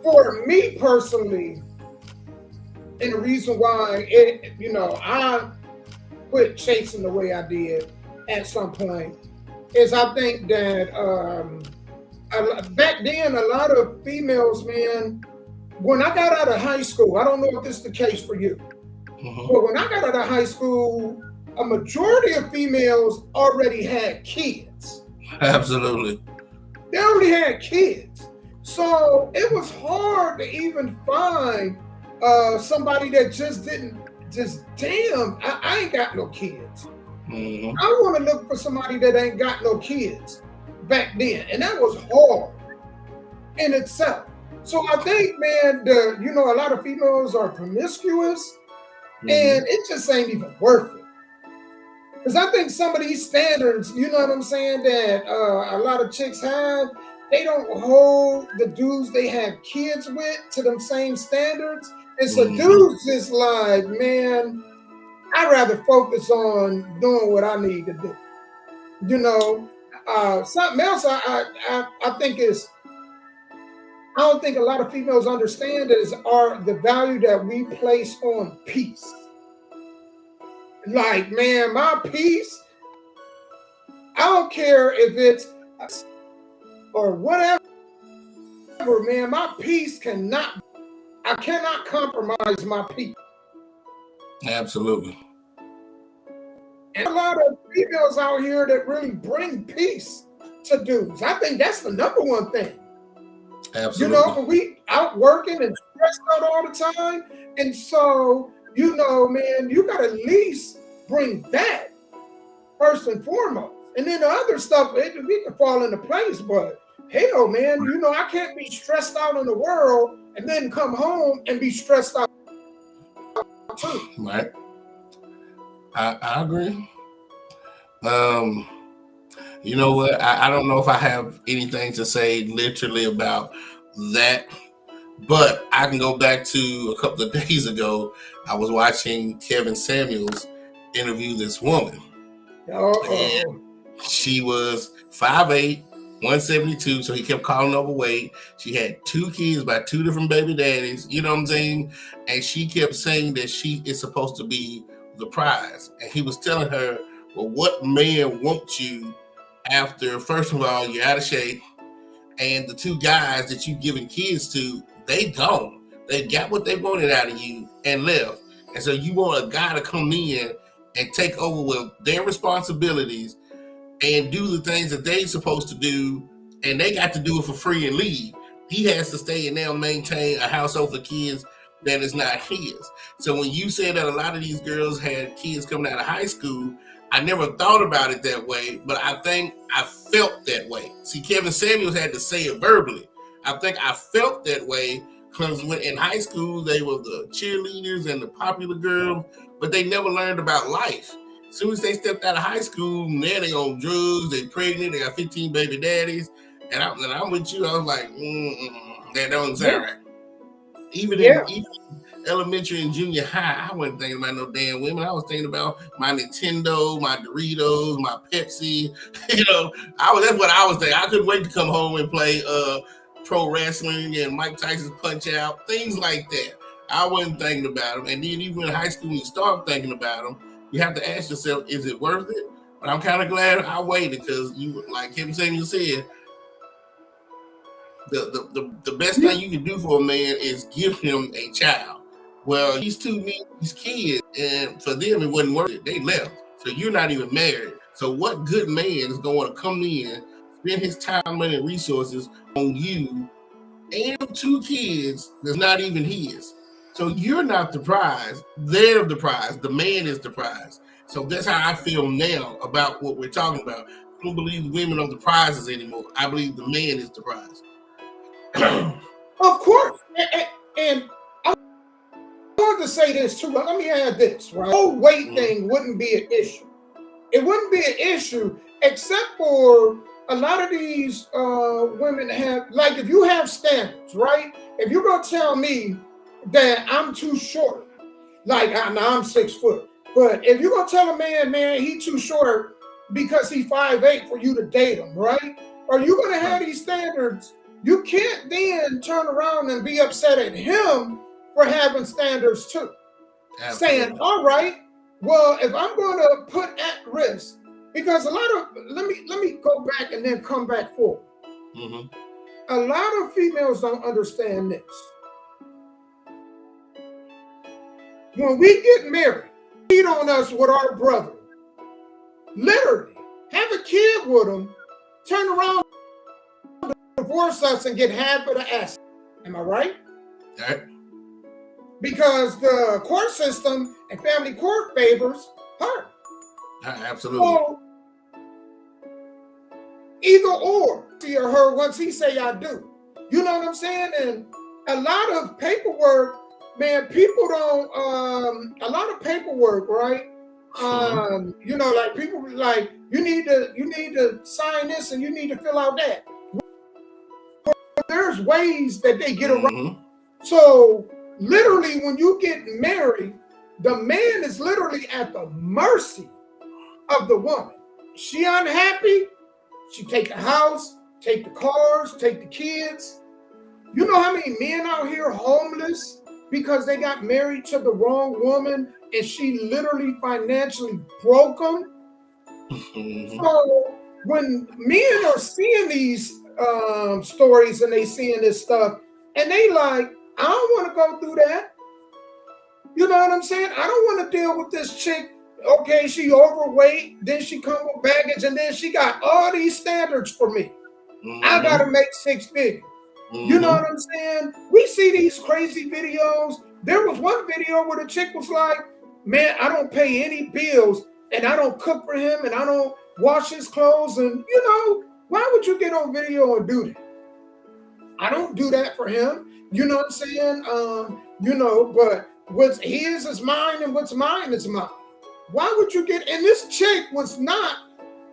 For me personally, and the reason why I quit chasing the way I did at some point is I think that back then a lot of females, man, when I got out of high school, I don't know if this is the case for you, but when I got out of high school, a majority of females already had kids. Absolutely. They already had kids. So it was hard to even find somebody that I ain't got no kids. I want to look for somebody that ain't got no kids back then. And that was hard in itself. So I think, man, a lot of females are promiscuous and it just ain't even worth it. Because I think some of these standards, you know what I'm saying, that a lot of chicks have, they don't hold the dudes they have kids with to them same standards. And so dudes just like, man, I'd rather focus on doing what I need to do. Something else I think is, I don't think a lot of females understand are the value that we place on peace. Like, man, my peace, I don't care if it's or whatever, man, my peace I cannot compromise my peace. Absolutely. And a lot of females out here that really bring peace to dudes. I think that's the number one thing. Absolutely. We out working and stressed out all the time. And so, man, you got to at least bring that first and foremost. And then the other stuff, we can fall into place. But hell, man, I can't be stressed out in the world and then come home and be stressed out too. Right. I agree. You know what? I don't know if I have anything to say literally about that, but I can go back to a couple of days ago. I was watching Kevin Samuels interview this woman. And she was 5'8", 172, so he kept calling her overweight. She had 2 kids by 2 different baby daddies, you know what I'm saying? And she kept saying that she is supposed to be the prize. And he was telling her, well, what man wants you after, first of all, you're out of shape, and the 2 guys that you giving kids to, they gone. They got what they wanted out of you and left. And so you want a guy to come in and take over with their responsibilities and do the things that they're supposed to do, and they got to do it for free and leave. He has to stay and now maintain a household for kids that is not his. So when you said that a lot of these girls had kids coming out of high school, I never thought about it that way, but I think I felt that way. See, Kevin Samuels had to say it verbally. I think I felt that way because when in high school, they were the cheerleaders and the popular girls, but they never learned about life. As soon as they stepped out of high school, now they on drugs, they pregnant, they got 15 baby daddies. And I'm with you, I was like, that don't sound right. Even in elementary and junior high, I wasn't thinking about no damn women. I was thinking about my Nintendo, my Doritos, my Pepsi. That's what I was thinking. I couldn't wait to come home and play pro wrestling and Mike Tyson's Punch Out, things like that. I wasn't thinking about them. And then even in high school, you start thinking about them. You have to ask yourself, is it worth it? But I'm kind of glad I waited because like Kevin Samuel said, the best thing you can do for a man is give him a child. Well, these kids, and for them it wasn't worth it. They left. So you're not even married. So what good man is going to come in, spend his time, money, and resources on you and 2 kids that's not even his? So you're not the prize. They're the prize. The man is the prize. So that's how I feel now about what we're talking about. I don't believe women are the prizes anymore. I believe the man is the prize. Of course. And I want to say this too. Let me add this, right? The whole weight thing wouldn't be an issue. It wouldn't be an issue except for a lot of these women have, like, if you have standards, right? If you're going to tell me that I'm too short, like I'm 6 foot, but if you're going to tell a man, he too short because he 5'8" for you to date him, right? Are you going to have these standards? You can't then turn around and be upset at him for having standards too. Absolutely. Saying, all right, well, if I'm going to put at risk, because a lot of, let me go back and then come back forward. Mm-hmm. A lot of females don't understand this. When we get married, cheat on us with our brother, literally have a kid with him, turn around, divorce us, and get half of the asset. Am I right? Right. Because the court system and family court favors her. Absolutely. So, either or, he or her, once he say I do. You know what I'm saying? And a lot of paperwork, man, people don't, a lot of paperwork, right? Like people like, you need to sign this and you need to fill out that. There's ways that they get around. Mm-hmm. So literally when you get married, the man is literally at the mercy of the woman. She unhappy, she take the house, take the cars, take the kids. You know how many men out here homeless because they got married to the wrong woman and she literally financially broke them? Mm-hmm. So when men are seeing these stories and they seeing this stuff and they like, I don't want to go through that. You know what I'm saying? I don't want to deal with this chick. Okay, she overweight, then she come with baggage, and then she got all these standards for me. Mm-hmm. I gotta make 6 figures. Mm-hmm. You know what I'm saying? We see these crazy videos. There was one video where the chick was like, man, I don't pay any bills, and I don't cook for him, and I don't wash his clothes, and why would you get on video and do that? I don't do that for him. You know what I'm saying? But what's his is mine, and what's mine is mine. Why would you get, and this chick was not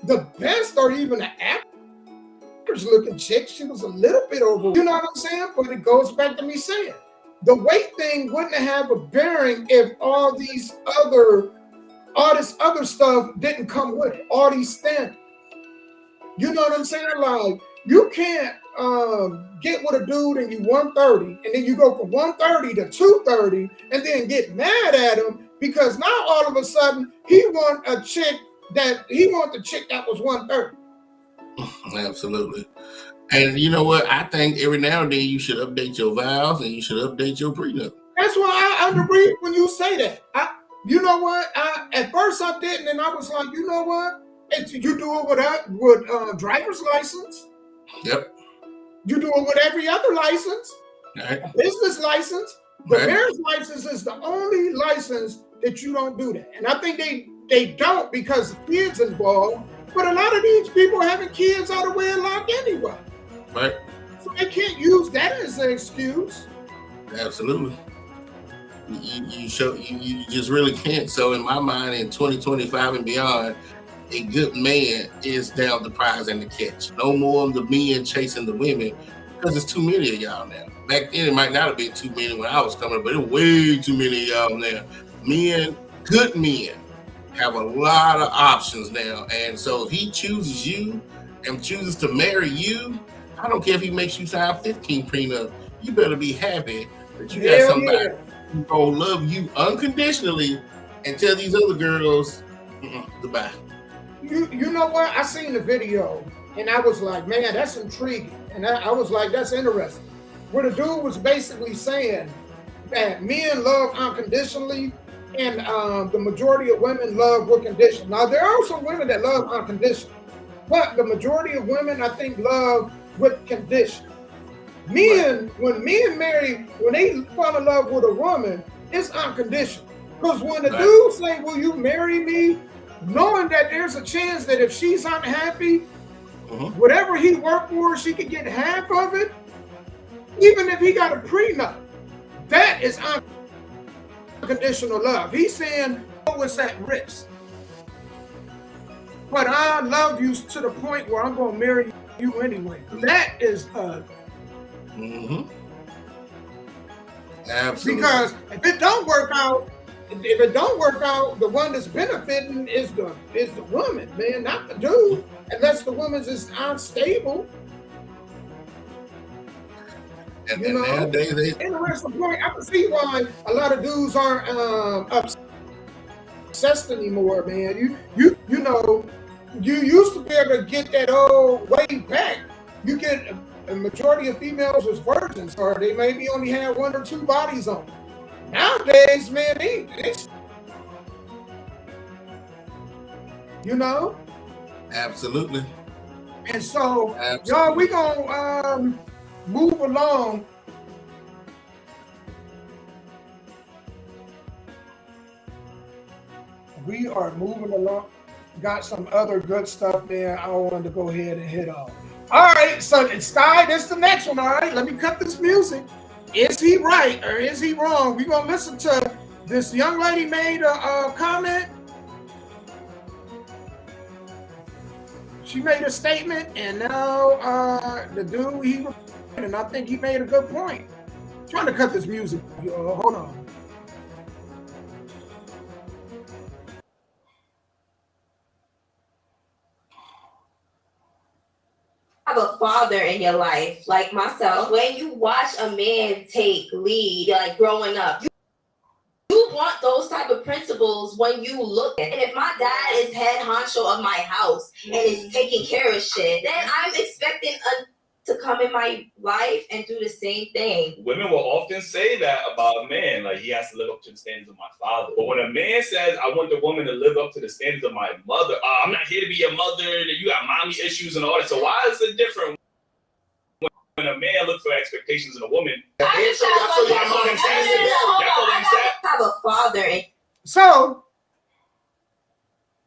the best or even an average looking chick. She was a little bit over, you know what I'm saying? But it goes back to me saying, the weight thing wouldn't have a bearing if all this other stuff didn't come with it, all these standards. You know what I'm saying? Like, you can't get with a dude and you 130, and then you go from 130 to 230, and then get mad at him because now all of a sudden he want the chick that was 130. Absolutely. And you know what? I think every now and then you should update your vows and you should update your prenup. That's why I agree when you say that. You know what? At first I didn't, and I was like, you know what? You do it with driver's license. Yep. You do it with every other license. Right. A business license. The marriage license is the only license that you don't do that. And I think they don't because the kids involved. But a lot of these people are having kids out of wedlock anyway. Right. So they can't use that as an excuse. Absolutely. You just really can't. So in my mind, in 2025 and beyond, a good man is down the prize and the catch. No more of the men chasing the women. because there's too many of y'all now. Back then, it might not have been too many when I was coming up, but it's way too many of y'all now. Men, good men, have a lot of options now. And so if he chooses you and chooses to marry you, I don't care if he makes you sign 15 prenup. You better be happy that you got somebody who's gonna love you unconditionally and tell these other girls goodbye. You know what? I seen the video and I was like, man, that's intriguing. And I was like, that's interesting. Where the dude was basically saying that men love unconditionally and the majority of women love with condition. Now, there are some women that love unconditional, but the majority of women, I think, love with condition. Men, when men marry, when they fall in love with a woman, it's unconditional. Because when the dude say, will you marry me? Knowing that there's a chance that if she's unhappy, whatever he worked for, she could get half of it. Even if he got a prenup, that is unconditional love. He's saying, oh, it's at risk. But I love you to the point where I'm going to marry you anyway. That is Absolutely. Because if it don't work out, the one that's benefiting is the woman, man, not the dude. Unless the woman's is unstable. And nowadays, interesting point. I can see why a lot of dudes aren't obsessed anymore, man. You know, you used to be able to get that old way back. You get a majority of females was virgins, or they maybe only had one or two bodies on. Nowadays, man, they you know. Absolutely. And so, y'all, we gonna move along. We are moving along. Got some other good stuff, man. I wanted to go ahead and hit on. All right, so Sky, this is the next one. All right, let me cut this music. Is he right or is he wrong? We're gonna listen to this young lady made a comment. She made a statement, and now the dude, and I think he made a good point. I'm trying to cut this music. Hold on. Have a father in your life, like myself. When you watch a man take lead, like growing up, you want those type of principles when you look at it. And if my dad is head honcho of my house and is taking care of shit, then I'm expecting to come in my life and do the same thing. Women will often say that about a man, like he has to live up to the standards of my father. But when a man says, I want the woman to live up to the standards of my mother, I'm not here to be your mother, you got mommy issues and all that. So why is it different when a man looks for expectations in a woman? I have a father. So,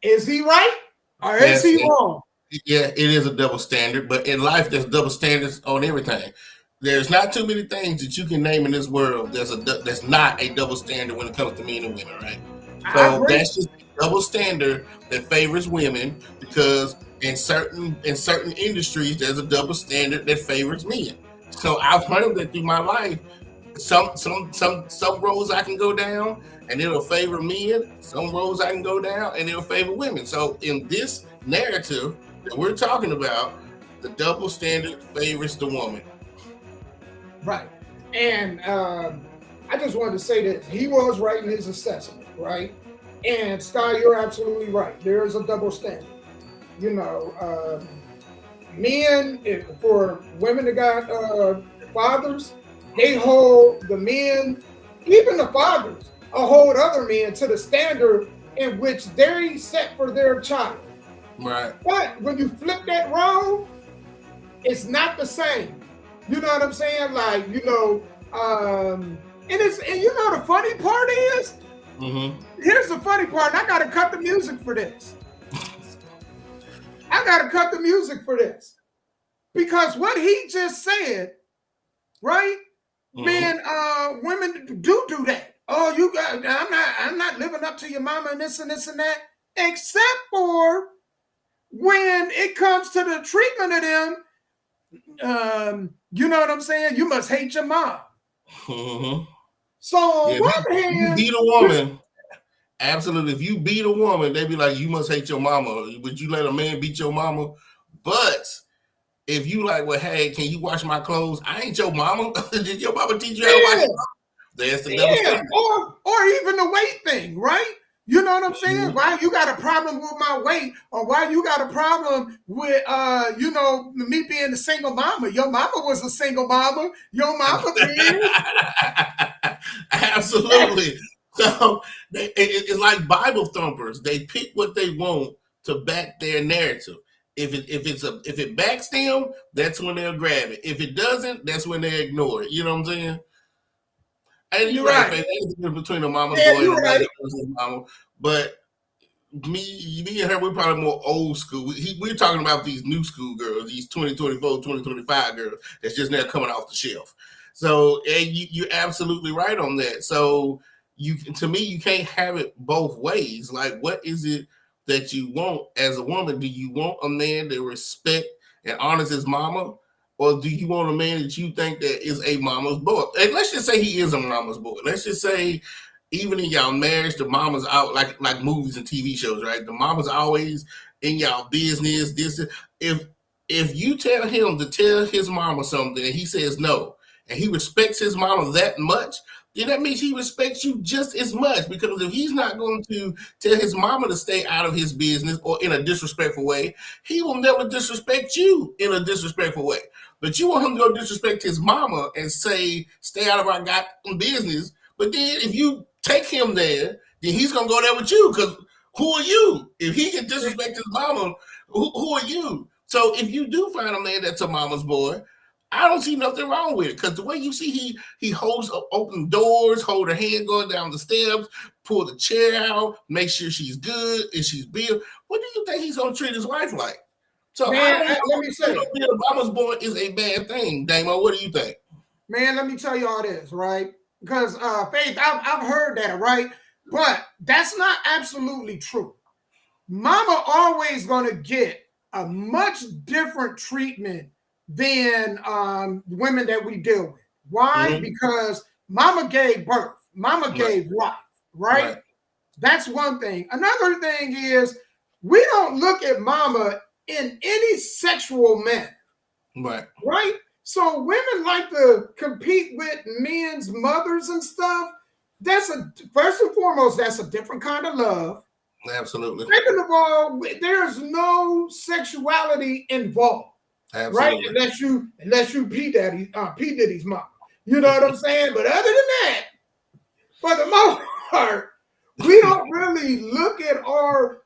is he right or is he wrong? Yeah, it is a double standard, but in life, there's double standards on everything. There's not too many things that you can name in this world that's not a double standard when it comes to men and women, right? So that's just a double standard that favors women because in certain industries, there's a double standard that favors men. So I've learned that through my life. Some roads I can go down and it'll favor men. Some roads I can go down and it'll favor women. So in this narrative that we're talking about, the double standard favors the woman. Right. And I just wanted to say that he was right in his assessment, right? And Sky, you're absolutely right. There is a double standard. You know, men, for women that got fathers, they hold the men, even the fathers, hold other men to the standard in which they set for their child. Right. But when you flip that role, it's not the same. You know what I'm saying? Like, you know, and you know the funny part is, here's the funny part, and I gotta cut the music for this. Because what he just said, right? Man, women do that. Oh, you got, I'm not living up to your mama and this and this and that, except for when it comes to the treatment of them, You know what I'm saying? You must hate your mom. Mm-hmm. So on one you hand, beat a woman. Absolutely. If you beat a woman, they be like, you must hate your mama. Would you let a man beat your mama? But if you like, well, hey, can you wash my clothes? I ain't your mama. Did your mama teach you how to wash your clothes? That's the double standard. Or even the weight thing, right? You know what I'm saying? Why you got a problem with my weight, or why you got a problem with me being a single mama? Your mama was a single mama. Your mama did. Absolutely. So it's like Bible thumpers. They pick what they want to back their narrative. If it backs them, that's when they'll grab it. If it doesn't, that's when they ignore it. You know what I'm saying? And you're right. There's a difference between a mama's boy and a man versus mama. But me and her, we're probably more old school. We're talking about these new school girls, these 2024, 2025 girls that's just now coming off the shelf. So, and you're absolutely right on that. So, to me, you can't have it both ways. Like, what is it that you want as a woman? Do you want a man that respect and honors his mama? Or do you want a man that you think that is a mama's boy? And let's just say he is a mama's boy. Let's just say even in y'all marriage, the mama's out like movies and TV shows, right? The mama's always in y'all business. If you tell him to tell his mama something and he says no, and he respects his mama that much, then that means he respects you just as much. Because if he's not going to tell his mama to stay out of his business or in a disrespectful way, he will never disrespect you in a disrespectful way. But you want him to go disrespect his mama and say, stay out of our goddamn business. But then if you take him there, then he's going to go there with you. Because who are you? If he can disrespect his mama, who are you? So if you do find a man that's a mama's boy, I don't see nothing wrong with it. Because the way you see he holds open doors, hold her hand going down the steps, pull the chair out, make sure she's good and she's built. What do you think he's going to treat his wife like? So man, let me say, being a mama's boy is a bad thing. Damo, what do you think? Man, let me tell you all this, right? Because Faith, I've heard that, right? But that's not absolutely true. Mama always gonna get a much different treatment than women that we deal with. Why? Mm-hmm. Because mama gave birth, mama gave life, right? That's one thing. Another thing is we don't look at mama in any sexual manner. Right? So women like to compete with men's mothers and stuff. That's first and foremost, that's a different kind of love. Absolutely. Second of all, there's no sexuality involved. Absolutely. Right? Unless you P Diddy's mom. You know what I'm saying? But other than that, for the most part, we don't really look at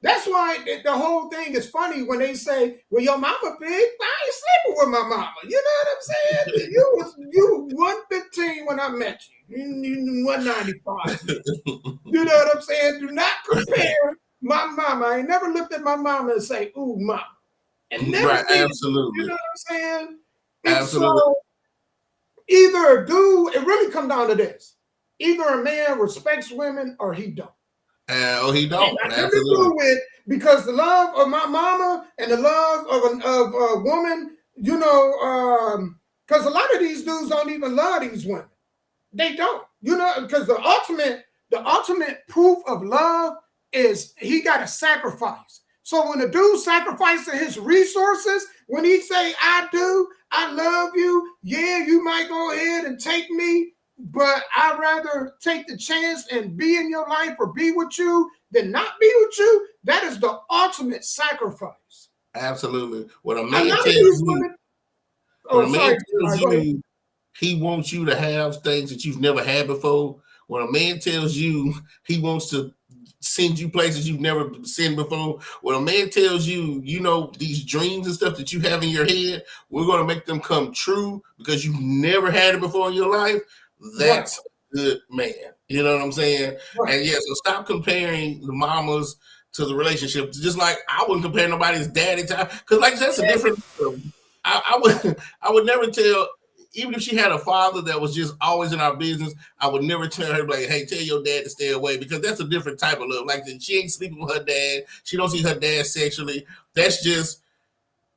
that's why the whole thing is funny when they say, well, your mama big, I ain't sleeping with my mama. You know what I'm saying? You 115 when I met you. You 195. You know what I'm saying? Do not compare my mama. I ain't never looked at my mama and say, ooh, mama. And never absolutely. You know what I'm saying? And absolutely. So either a dude, it really come down to this. Either a man respects women or he don't. He don't. Absolutely. Because the love of my mama and the love of a woman, because a lot of these dudes don't even love these women. They don't, because the ultimate proof of love is he got to sacrifice. So when a dude sacrifices his resources, when he say, I do, I love you, yeah, you might go ahead and take me, but I'd rather take the chance and be in your life or be with you than not be with you. That is the ultimate sacrifice. Absolutely. When a man tells you he wants you to have things that you've never had before, when a man tells you he wants to send you places you've never seen before, when a man tells you, these dreams and stuff that you have in your head, we're going to make them come true because you've never had it before in your life, that's a good man. You know what I'm saying? Right. And so stop comparing the mamas to the relationship. Just like I wouldn't compare nobody's daddy to, because like that's a different. I would never tell, even if she had a father that was just always in our business, I would never tell her like, hey, tell your dad to stay away, because that's a different type of love. Like she ain't sleeping with her dad. She don't see her dad sexually. That's just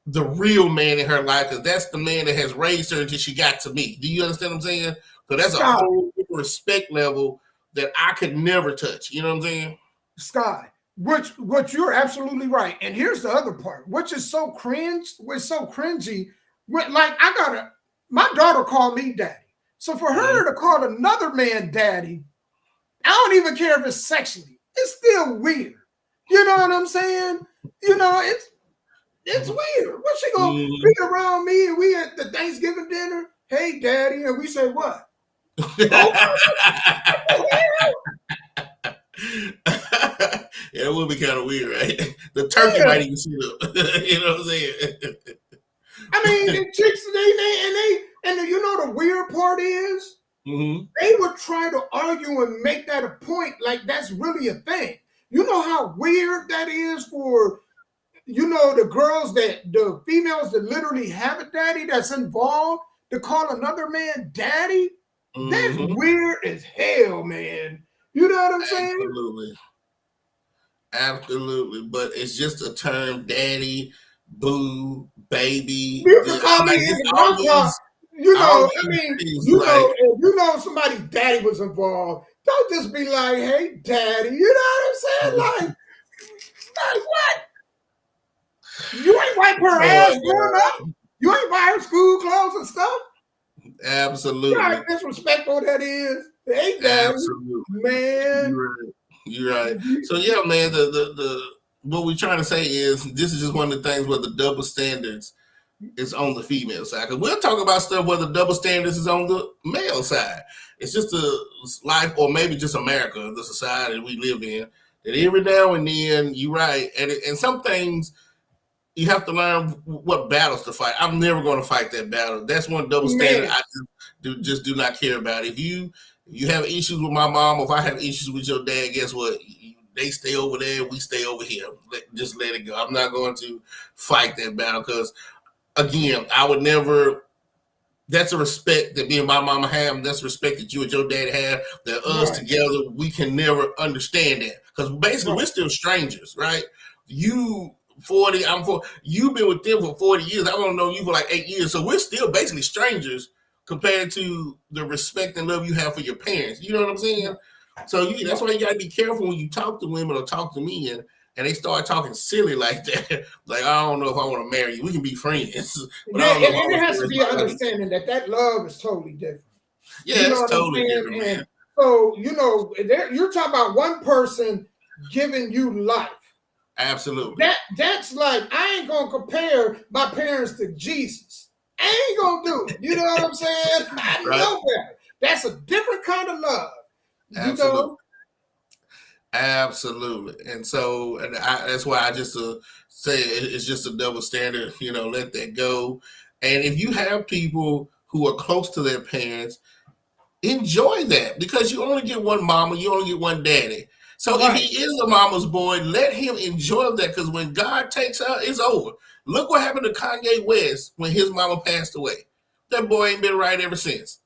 the real man in her life, because that's the man that has raised her until she got to me. Do you understand what I'm saying? So that's a whole different respect level that I could never touch. You know what I'm saying? Sky, which you're absolutely right. And here's the other part, which is so cringy. Like my daughter called me daddy. So for her to call another man daddy, I don't even care if it's sexually. It's still weird. You know what I'm saying? You know, it's weird. What's she gonna be around me and we at the Thanksgiving dinner? Hey, daddy, and we say what? Yeah, it would be kind of weird, right? The turkey might even see them. You know what I'm saying? I mean, the chicks, and you know the weird part is they would try to argue and make that a point like that's really a thing. You know how weird that is for, you know, the females that literally have a daddy that's involved to call another man daddy? That's weird as hell, man. You know what I'm saying? Absolutely. But it's just a term, daddy, boo, baby. You can call me you know, I mean, you know somebody's daddy was involved. Don't just be like, hey, daddy. You know what I'm saying? Like what? You ain't wipe her ass growing up. You ain't buy her school clothes and stuff. Absolutely. You know how disrespectful that is. Hey, daddy. Absolutely. Man. You're right. So yeah, man, the what we're trying to say is this is just one of the things where the double standards is on the female side. Because we'll talk about stuff where the double standards is on the male side. It's just a life, or maybe just America, the society we live in, that every now and then, you're right, and some things you have to learn what battles to fight. I'm never going to fight that battle. That's one double standard I just do not care about. If you have issues with my mom, or if I have issues with your dad, guess what? They stay over there, we stay over here. Just let it go. I'm not going to fight that battle because, again, I would never. That's a respect that me and my mama have. That's respect that you and your dad have. That us together, we can never understand that because basically we're still strangers, right? You 40, I'm 40. You've been with them for 40 years. I don't know you for like 8 years, so we're still basically strangers compared to the respect and love you have for your parents. You know what I'm saying? So that's why you got to be careful when you talk to women or talk to me and they start talking silly like that. Like, I don't know if I want to marry you. We can be friends. But and there has to be an understanding that love is totally different. Yeah, you know it's totally different, man. So, you know, you're talking about one person giving you life. Absolutely. That's like, I ain't going to compare my parents to Jesus. I ain't going to do it. You know what I'm saying? I know better. That's a different kind of love. Absolutely. You know? Absolutely. And so that's why I just say it's just a double standard, you know, let that go. And if you have people who are close to their parents, enjoy that because you only get one mama, you only get one daddy. So if he is a mama's boy, let him enjoy that because when God takes her, it's over. Look what happened to Kanye West when his mama passed away. That boy ain't been right ever since.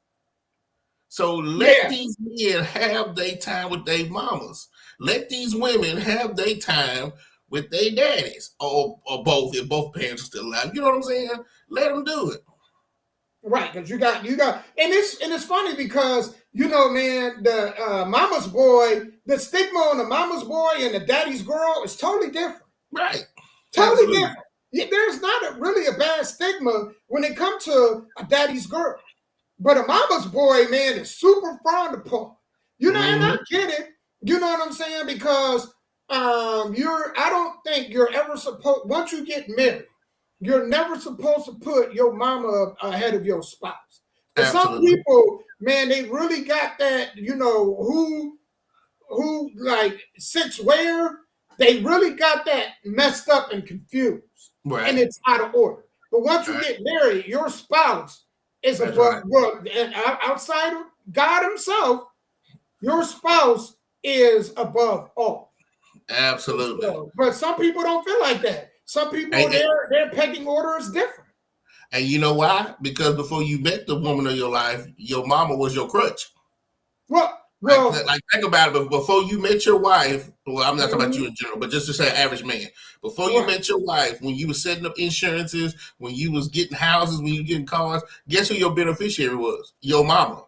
So let these men have their time with their mamas. Let these women have their time with their daddies or both, if both parents are still alive. You know what I'm saying? Let them do it. Right, because you got, and it's funny because, you know, man, the mama's boy, the stigma on the mama's boy and the daddy's girl is totally different. Right. Totally different. There's not really a bad stigma when it comes to a daddy's girl. But a mama's boy, man, is super frowned upon. You know, and I get it. You know what I'm saying? Because I don't think you're ever supposed, once you get married, you're never supposed to put your mama ahead of your spouse. But some people, man, they really got that, you know, who like sits where, they really got that messed up and confused. Right. And it's out of order. But once you get married, your spouse is above, and outside of God himself, your spouse is above all. Absolutely. So, but some people don't feel like that. Some people, their pecking order is different. And you know why? Because before you met the woman of your life, your mama was your crutch. Well, Well, like think about it. But before you met your wife, well, I'm not talking about you in general, but just to say average man. Before you met your wife, when you was setting up insurances, when you was getting houses, when you getting cars, guess who your beneficiary was? Your mama.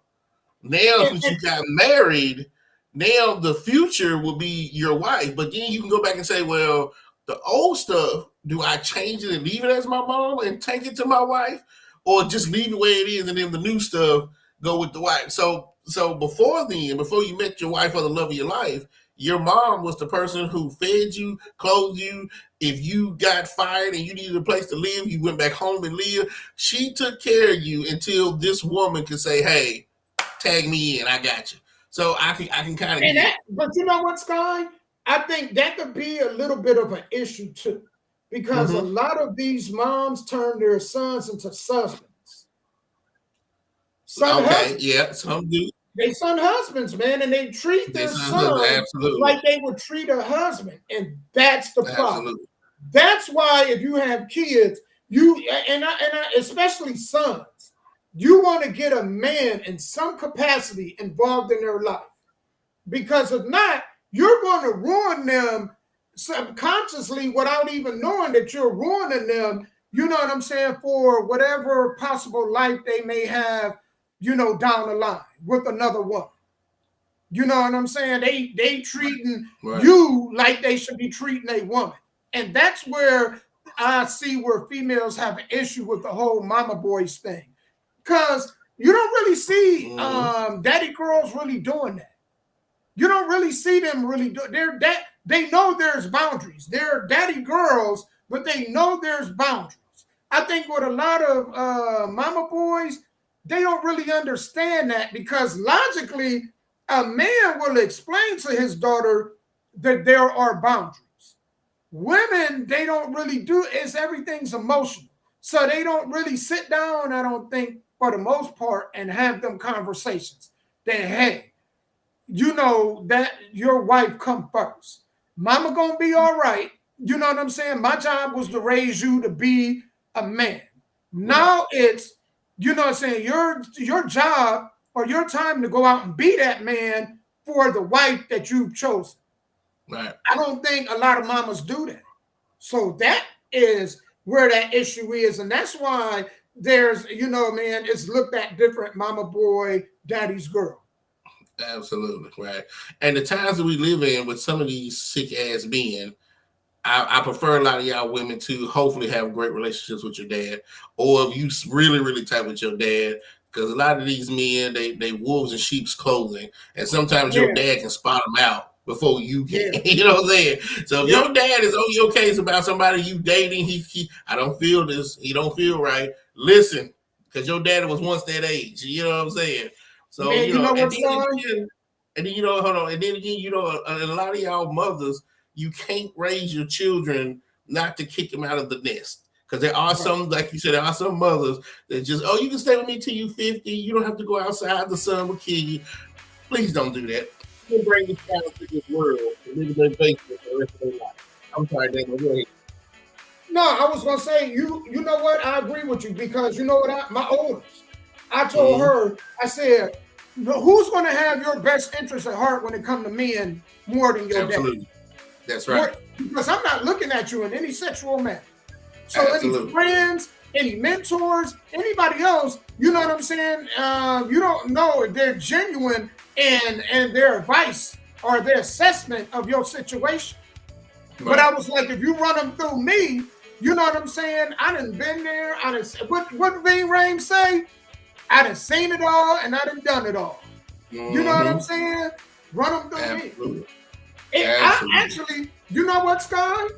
Now, since you got married, now the future will be your wife. But then you can go back and say, well, the old stuff, do I change it and leave it as my mom and take it to my wife? Or just leave it the way it is and then the new stuff go with the wife? So before then, before you met your wife or the love of your life, your mom was the person who fed you, clothed you. If you got fired and you needed a place to live, you went back home and lived. She took care of you until this woman could say, hey, tag me in, I got you. So I can kind of but you know what, Sky? I think that could be a little bit of an issue too. Because a lot of these moms turn their sons into husbands. Some do. They son husbands, man, and they treat their son like they would treat a husband, and that's the problem. Absolutely. That's why if you have kids, especially sons, you want to get a man in some capacity involved in their life, because if not, you're going to ruin them subconsciously without even knowing that you're ruining them. You know what I'm saying? For whatever possible life they may have, down the line with another woman. You know what I'm saying? They treating you like they should be treating a woman. And that's where I see where females have an issue with the whole mama boys thing. Because you don't really see daddy girls really doing that. You don't really see them really do they know there's boundaries. They're daddy girls, but they know there's boundaries. I think with a lot of mama boys, they don't really understand that, because logically, a man will explain to his daughter that there are boundaries. Women, they don't really do it. Everything's emotional. So they don't really sit down, I don't think, for the most part, and have them conversations. That, hey, you know that your wife come first. Mama gonna be all right. You know what I'm saying? My job was to raise you to be a man. Now it's, you know what I'm saying, your job or your time to go out and be that man for the wife that you've chosen. Right. I don't think a lot of mamas do that. So that is where that issue is. And that's why there's, it's looked at different, mama boy, daddy's girl. Absolutely, right. And the times that we live in with some of these sick ass men, I prefer a lot of y'all women to hopefully have great relationships with your dad, or if you really, really tight with your dad, because a lot of these men, they wolves in sheep's clothing, and sometimes your dad can spot them out before you can. You know what I'm saying? So if your dad is on your case about somebody you dating, he I don't feel this, he don't feel right. Listen, because your daddy was once that age. You know what I'm saying? So man, and then hold on, and then again, a lot of y'all mothers, you can't raise your children not to kick them out of the nest. Because there are some, like you said, there are some mothers that just, you can stay with me till you 50. You don't have to go outside. The sun will kill you. Please don't do that. You bring this child to this world and live in their basement for the rest of their life. I'm sorry, Daniel. Go ahead. No, I was going to say, you know what? I agree with you, because you know what? My oldest, I told her, I said, who's going to have your best interest at heart when it comes to men more than your dad? That's right. Because I'm not looking at you in any sexual manner. So any friends, any mentors, anybody else, you know what I'm saying? You don't know if they're genuine and their advice or their assessment of your situation. Right. But I was like, if you run them through me, you know what I'm saying? I done been there. What Ving Rain say? I done seen it all and I done it all. Mm-hmm. You know what I'm saying? Run them through me. I actually, you know what, Sky?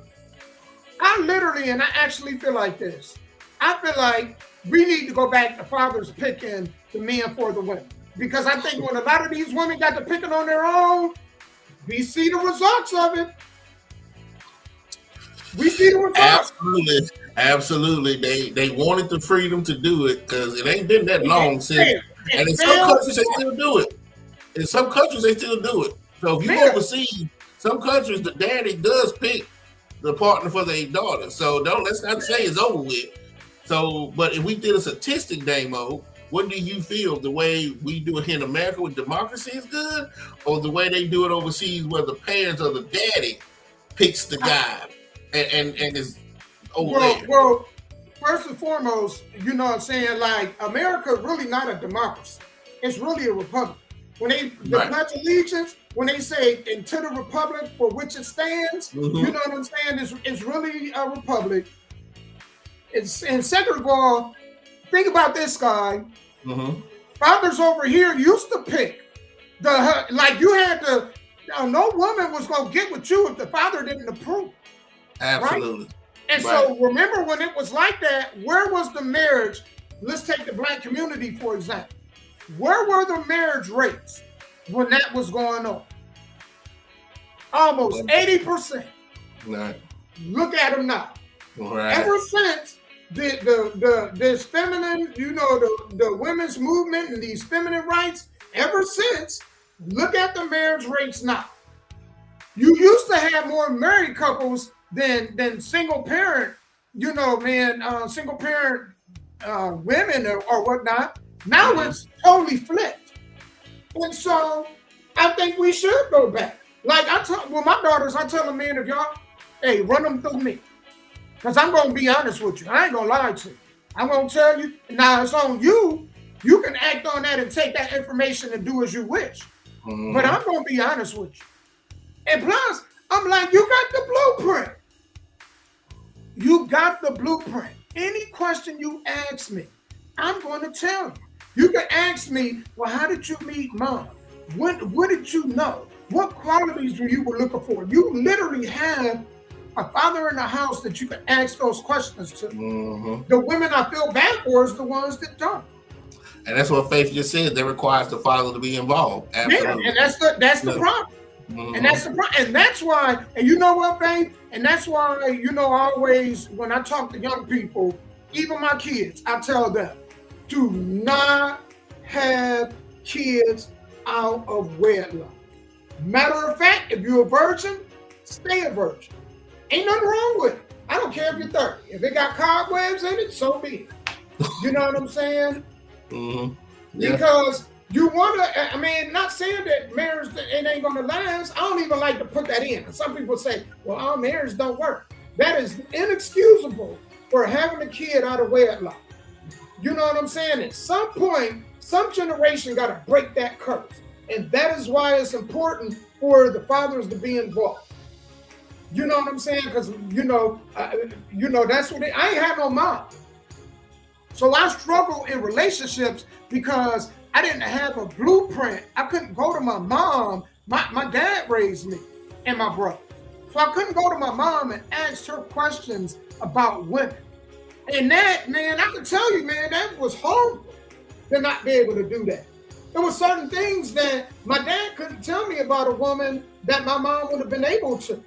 I actually feel like this. I feel like we need to go back to fathers picking the men for the women. Because I think when a lot of these women got to picking on their own, we see the results of it. We see the results. Absolutely. They wanted the freedom to do it because it ain't been that long since. And in some countries, they still do it. So if you overseas, some countries, the daddy does pick the partner for their daughter. So let's not say it's over with. So, but if we did a statistic, Damo, what do you feel? The way we do it here in America with democracy is good, or the way they do it overseas where the parents or the daddy picks the guy and is over there? Well, first and foremost, you know what I'm saying? Like, America really not a democracy. It's really a republic. When they the Pledge of Allegiance, when they say "into the republic for which it stands," you know what I'm saying? It's really a republic. And second of all, think about this, guy. Fathers over here used to pick like you had to. No woman was gonna get with you if the father didn't approve. Absolutely. Right? And so remember when it was like that, where was the marriage? Let's take the Black community, for example. Where were the marriage rates when that was going on? Almost 80%. Right. Look at them now. Right. Ever since this feminine, you know, the women's movement and these feminine rights, ever since, look at the marriage rates now. You used to have more married couples than single parent, you know, man, single parent women or whatnot. Now it's totally flipped. And so I think we should go back. Like with my daughters, I tell them, man, if y'all, hey, run them through me. Because I'm going to be honest with you. I ain't going to lie to you. I'm going to tell you. Now it's on you. You can act on that and take that information and do as you wish. But I'm going to be honest with you. And plus, I'm like, you got the blueprint. You got the blueprint. Any question you ask me, I'm going to tell you. You can ask me, well, how did you meet mom? What did you know? What qualities were you looking for? You literally have a father in the house that you can ask those questions to. The women I feel bad for is the ones that don't. And that's what Faith just said. That requires the father to be involved. Absolutely. Yeah, and that's the problem. And that's the problem. And that's why, and you know what, Faith? And that's why, you know, always when I talk to young people, even my kids, I tell them, do not have kids out of wedlock. Matter of fact, if you're a virgin, stay a virgin. Ain't nothing wrong with it. I don't care if you're 30. If it got cobwebs in it, so be it. You know what I'm saying? Because you want to, I mean, not saying that marriage, it ain't going to last. I don't even like to put that in. Some people say, well, our marriage don't work. That is inexcusable for having a kid out of wedlock. You know what I'm saying? At some point, some generation got to break that curse. And that is why it's important for the fathers to be involved. You know what I'm saying? Because, you know, that's what I ain't had no mom. So I struggle in relationships because I didn't have a blueprint. I couldn't go to my mom. My dad raised me and my brother. So I couldn't go to my mom and ask her questions about women. And that, man, I can tell you, man, that was horrible to not be able to do that. There were certain things that my dad couldn't tell me about a woman that my mom would have been able to.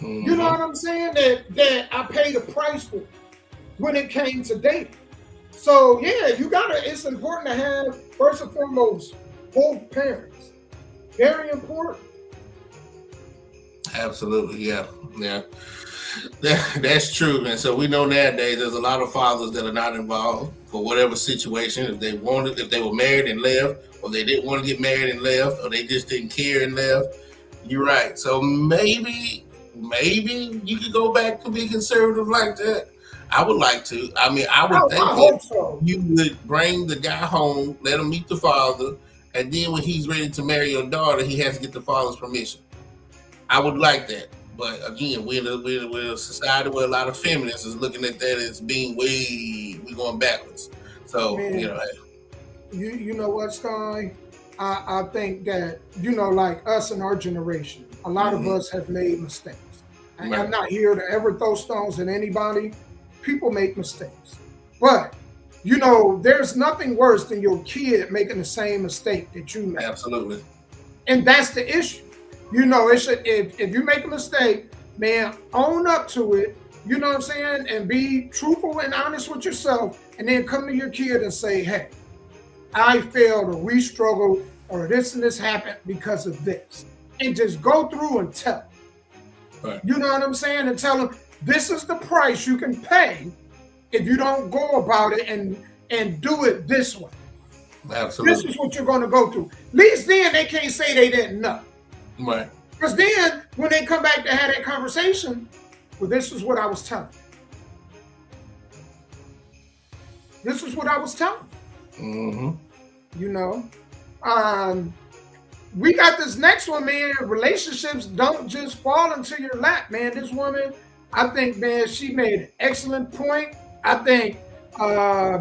You know what I'm saying? That I paid a price for when it came to dating. So yeah, it's important to have, first and foremost, both parents. Very important. Absolutely, yeah. That's true, and so we know nowadays there's a lot of fathers that are not involved for whatever situation. If they were married and left, or they didn't want to get married and left, or they just didn't care and left. You're right. So maybe you could go back to be conservative like that. I would like to. I mean, I would think that so. You would bring the guy home, let him meet the father, and then when he's ready to marry your daughter, he has to get the father's permission. I would like that. But again, we're in a society where a lot of feminists is looking at that as being we going backwards. So, man, you know what, Sky? I think that, you know, like us in our generation, a lot of us have made mistakes. Right. I'm not here to ever throw stones at anybody. People make mistakes. But, you know, there's nothing worse than your kid making the same mistake that you made. Absolutely. And that's the issue. You know, if you make a mistake, man, own up to it, you know what I'm saying? And be truthful and honest with yourself. And then come to your kid and say, hey, I failed, or we struggled, or this and this happened because of this. And just go through and tell them. Right. You know what I'm saying? And tell them, this is the price you can pay if you don't go about it and do it this way. Absolutely. This is what you're going to go through. At least then they can't say they didn't know. Right. Because then when they come back to have that conversation, well, this is what I was telling you. This is what I was telling you. You know, we got this next one, man. Relationships don't just fall into your lap, man. This woman, I think, man, she made an excellent point. I think, I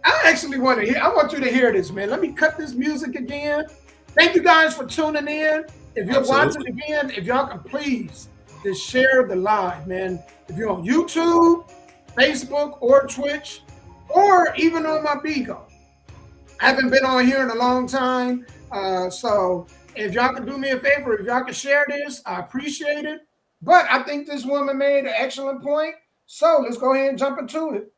actually want to hear, I want you to hear this, man. Let me cut this music again. Thank you guys for tuning in. If you're watching again, if y'all can please just share the live, man. If you're on YouTube, Facebook, or Twitch, or even on my Bigo. I haven't been on here in a long time. So if y'all can do me a favor, if y'all can share this, I appreciate it. But I think this woman made an excellent point. So let's go ahead and jump into it.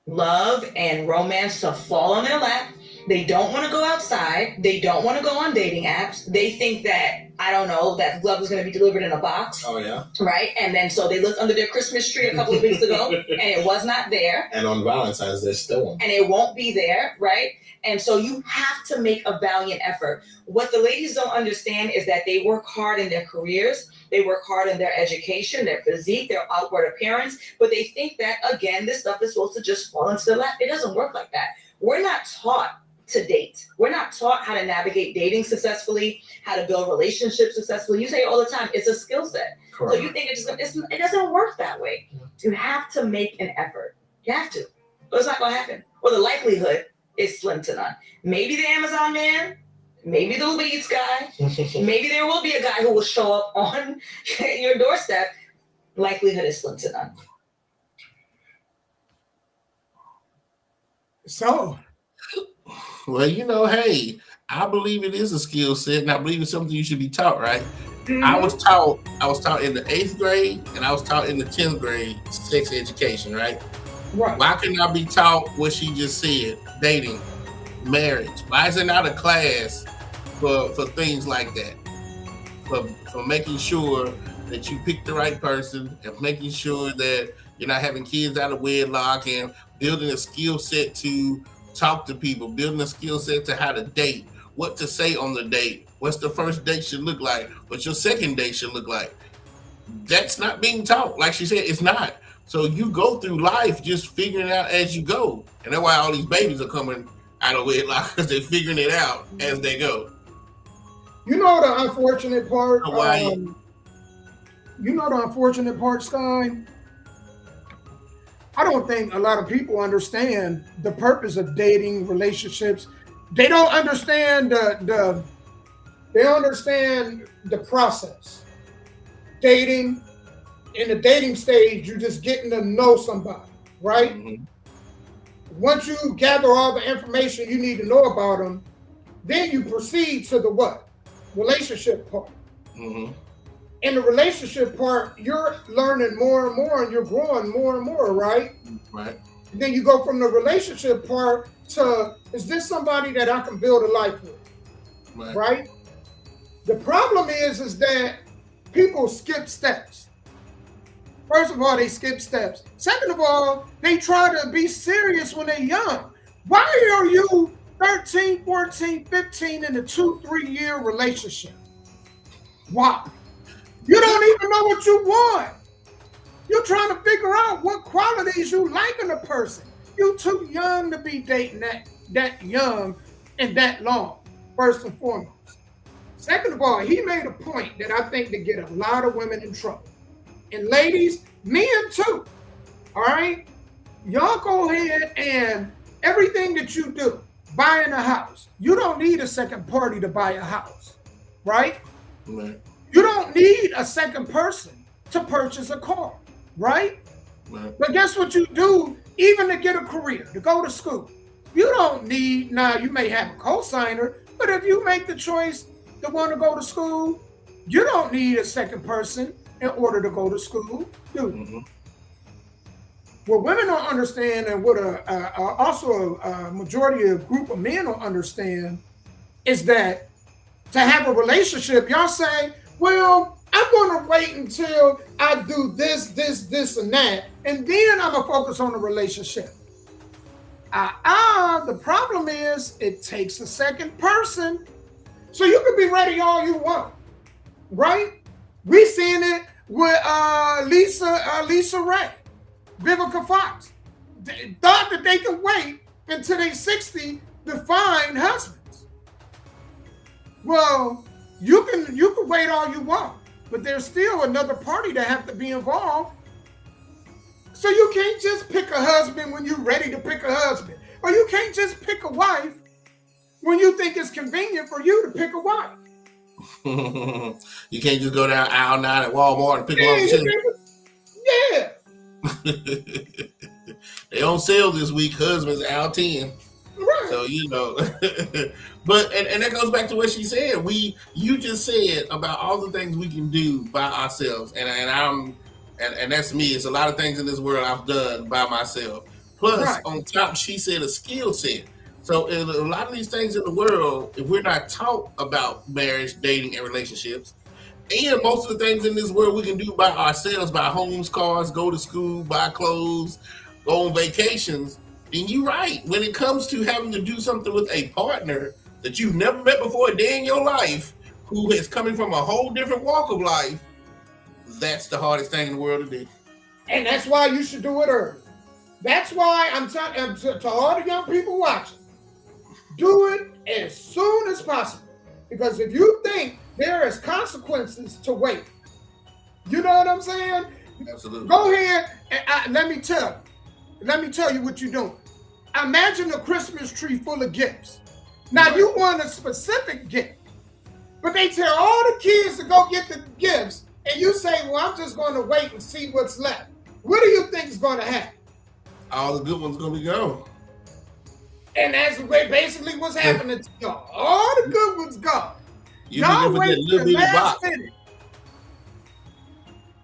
Love and romance to fall on their lap. They don't want to go outside. They don't want to go on dating apps. They think that, I don't know, that love is going to be delivered in a box. Oh, yeah. Right? And then so they looked under their Christmas tree a couple of weeks ago and it was not there. And on Valentine's, there's still one. And it won't be there, right? And so you have to make a valiant effort. What the ladies don't understand is that they work hard in their careers. They work hard in their education, their physique, their outward appearance. But they think that, again, this stuff is supposed to just fall into their lap. It doesn't work like that. We're not taught to date. We're not taught how to navigate dating successfully, how to build relationships successfully. You say all the time, it's a skill set. Correct. So you think it doesn't work that way. You have to make an effort. You have to. But it's not going to happen. Or the likelihood is slim to none. Maybe the Amazon man, maybe the leads guy, maybe there will be a guy who will show up on your doorstep. Likelihood is slim to none. So, well, you know, hey, I believe it is a skill set, and I believe it's something you should be taught, right? I was taught in the 8th grade, and I was taught in the 10th grade sex education, right? Right. Why couldn't I be taught what she just said? Dating, marriage. Why is there not a class for things like that? For making sure that you pick the right person, and making sure that you're not having kids out of wedlock, and building a skill set to talk to people, building a skill set to how to date, what to say on the date, what's the first date should look like, what your second date should look like. That's not being taught. Like she said, it's not. So you go through life just figuring it out as you go. And that's why all these babies are coming out of wedlock, because they're figuring it out as they go. You know the unfortunate part? Sky? I don't think a lot of people understand the purpose of dating, relationships. They don't understand the process. Dating, in the dating stage, you're just getting to know somebody, right? Mm-hmm. Once you gather all the information you need to know about them, then you proceed to the what? Relationship part. Mm-hmm. In the relationship part, you're learning more and more, and you're growing more and more, right? Right. And then you go from the relationship part to, is this somebody that I can build a life with? Right? The problem is that people skip steps. First of all, they skip steps. Second of all, they try to be serious when they're young. Why are you 13, 14, 15 in a 2-3 year relationship? Why? You don't even know what you want. You're trying to figure out what qualities you like in a person. You're too young to be dating that young and that long, first and foremost. Second of all, he made a point that I think to get a lot of women in trouble. And ladies, men too, all right? Y'all go ahead and everything that you do, buying a house, you don't need a second party to buy a house, right? Right. You don't need a second person to purchase a car, right? But guess what you do, even to get a career, to go to school? You don't need, now you may have a co-signer, but if you make the choice to want to go to school, you don't need a second person in order to go to school, do you? Mm-hmm. What women don't understand, and what also a majority of group of men don't understand, is that to have a relationship, y'all say, well, I'm going to wait until I do this, and that, and then I'm going to focus on the relationship. The problem is it takes a second person. So you can be ready all you want, right? We seen it with Lisa Ray, Vivica Fox. They thought that they could wait until they're 60 to find husbands. Well, you can wait all you want, but there's still another party that have to be involved. So you can't just pick a husband when you're ready to pick a husband. Or you can't just pick a wife when you think it's convenient for you to pick a wife. You can't just go down aisle 9 at Walmart and pick one. Yeah. They on sale this week, husbands aisle 10. Right. So, but and that goes back to what she said. You just said about all the things we can do by ourselves. And that's me. It's a lot of things in this world I've done by myself. Plus, on top, she said a skill set. So in a lot of these things in the world, if we're not taught about marriage, dating, and relationships, and most of the things in this world we can do by ourselves, buy homes, cars, go to school, buy clothes, go on vacations, then you're right. When it comes to having to do something with a partner that you've never met before a day in your life, who is coming from a whole different walk of life, that's the hardest thing in the world to do. And that's why you should do it early. That's why I'm telling to all the young people watching, do it as soon as possible. Because if you think there is consequences to wait, you know what I'm saying? Absolutely. Go ahead and let me tell you what you're doing. Imagine a Christmas tree full of gifts. Now you want a specific gift, but they tell all the kids to go get the gifts, and you say, well, I'm just going to wait and see what's left. What do you think is going to happen? All the good ones going to be gone. And that's basically what's happening to y'all. All the good ones gone. Y'all wait till the last minute.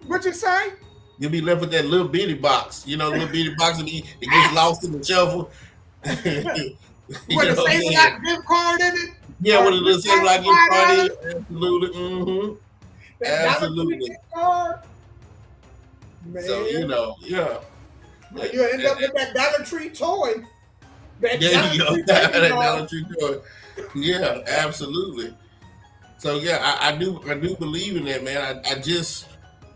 What you say? You'll be left with that little bitty box. The little bitty box that it gets lost in the shuffle. With a Save-A-Lot gift card in it? Yeah, with a little Save-A-Lot gift card in it. Absolutely. Mm-hmm. Absolutely. So, yeah. You end up with that Dollar Tree toy. That Dollar Tree toy. Yeah, absolutely. So yeah, I do believe in that, man. This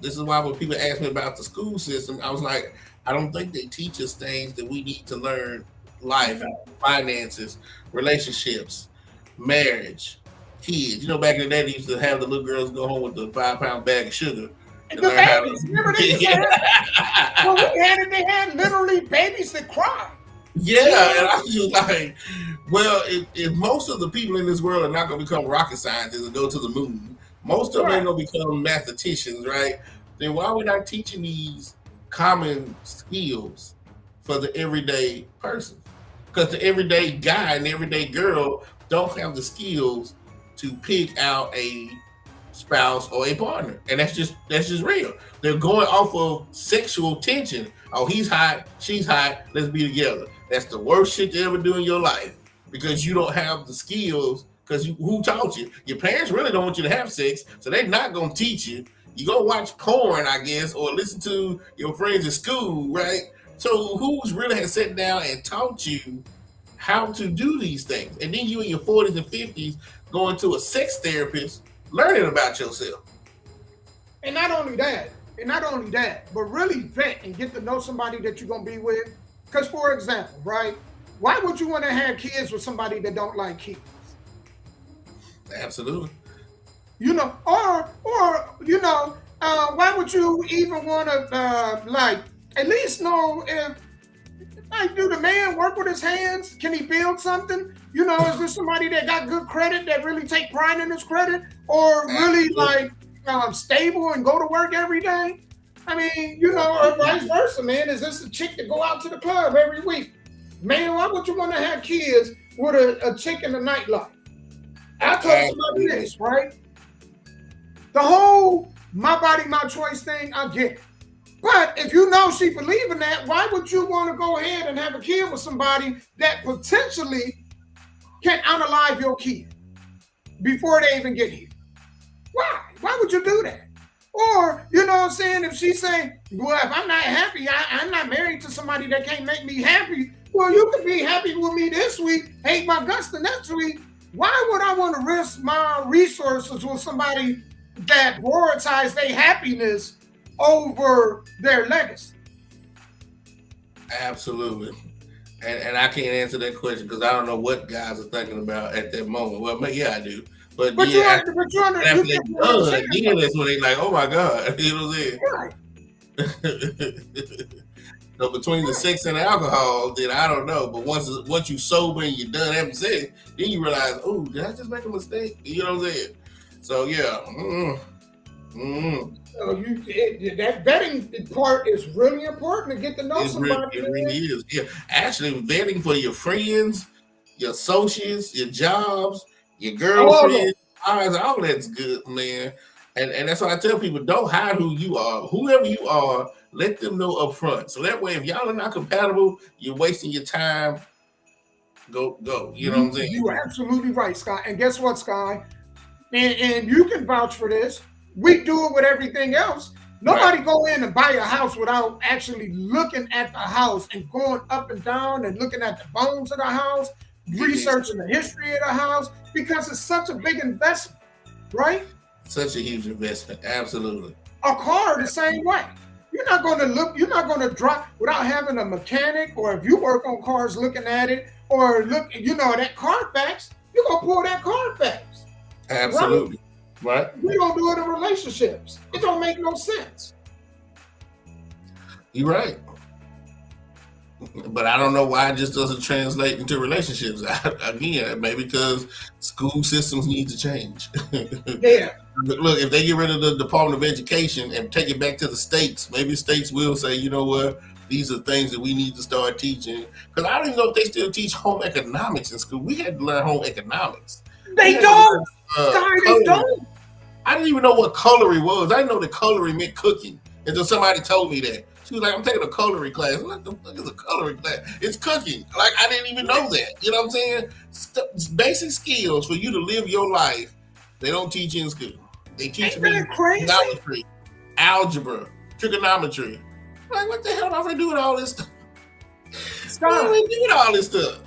is why when people ask me about the school system, I was like, I don't think they teach us things that we need to learn: life, finances, relationships, marriage, kids. Back in the day, they used to have the little girls go home with the 5-pound bag of sugar. And the babies, remember they used to have, when we had it, they had literally babies that cried. Yeah, and I was just like, well, if most of the people in this world are not going to become rocket scientists and go to the moon, most of them ain't going to become mathematicians, right? Then why are we not teaching these common skills for the everyday person? Because the everyday guy and the everyday girl don't have the skills to pick out a spouse or a partner, and that's just real. They're going off of sexual tension. Oh, he's hot, she's hot, let's be together. That's the worst shit to ever do in your life, because you don't have the skills. Because who taught you? Your parents really don't want you to have sex, so they're not gonna teach you. You go watch porn, I guess, or listen to your friends at school, right? So who's really has sat down and taught you how to do these things? And then you in your 40s and 50s going to a sex therapist, learning about yourself. And not only that, but really vet and get to know somebody that you're going to be with. Because, for example, right, why would you want to have kids with somebody that don't like kids? Absolutely. Why would you even want to, at least know if, do the man work with his hands? Can he build something? Is there somebody that got good credit that really take pride in his credit? Or really, stable and go to work every day? I mean, or vice versa, man. Is this a chick that go out to the club every week? Man, why would you want to have kids with a chick in the nightlife? I told somebody this, right? The whole my body, my choice thing, I get it. But if you know she believe in that, why would you want to go ahead and have a kid with somebody that potentially can unalive your kid before they even get here? Why? Why would you do that? Or, if she's saying, well, if I'm not happy, I'm not married to somebody that can't make me happy, Well, you can be happy with me this week, hate my guts the next week. Why would I want to risk my resources with somebody that prioritizes their happiness over their legacy? Absolutely. And I can't answer that question because I don't know what guys are thinking about at that moment. Well, yeah, I do. But yeah, after they done, then that's when they like, oh my God, you know what I'm saying? Right. So between the sex and the alcohol, then I don't know. But once you sober and you're done having sex, then you realize, oh, did I just make a mistake? You know what I'm saying? So yeah. So that vetting part is really important to get to know somebody. It really is. Yeah. Actually, vetting for your friends, your associates, your jobs, your girlfriend, all that's good, man. And that's why I tell people, don't hide who you are. Whoever you are, let them know up front. So that way, if y'all are not compatible, you're wasting your time. Go. You know what I'm saying? You're absolutely right, Sky. And guess what, Sky? And you can vouch for this. We do it with everything else. Nobody go in and buy a house without actually looking at the house and going up and down and looking at the bones of the house, researching the history of the house, because it's such a big investment, right? Such a huge investment. Absolutely. A car the same way. You're not going to drive without having a mechanic, or if you work on cars looking at it, or look, that Carfax, you're going to pull that Carfax. Absolutely. Right. We don't do it in relationships. It don't make no sense. You're right. But I don't know why it just doesn't translate into relationships. Again, maybe because school systems need to change. Yeah. Look, if they get rid of the Department of Education and take it back to the states, maybe states will say, you know what, these are things that we need to start teaching. Because I don't even know if they still teach home economics in school. We had to learn home economics. They don't. They don't. I didn't even know what coloring was. I didn't know that coloring meant cooking until somebody told me that. She was like, I'm taking a coloring class. What the fuck is a coloring class? It's cooking. Like, I didn't even know that. You know what I'm saying? Basic skills for you to live your life, they don't teach in school. They teach me geometry, algebra, trigonometry. Like, what the hell am I going to do with all this stuff? What am I do with all this stuff?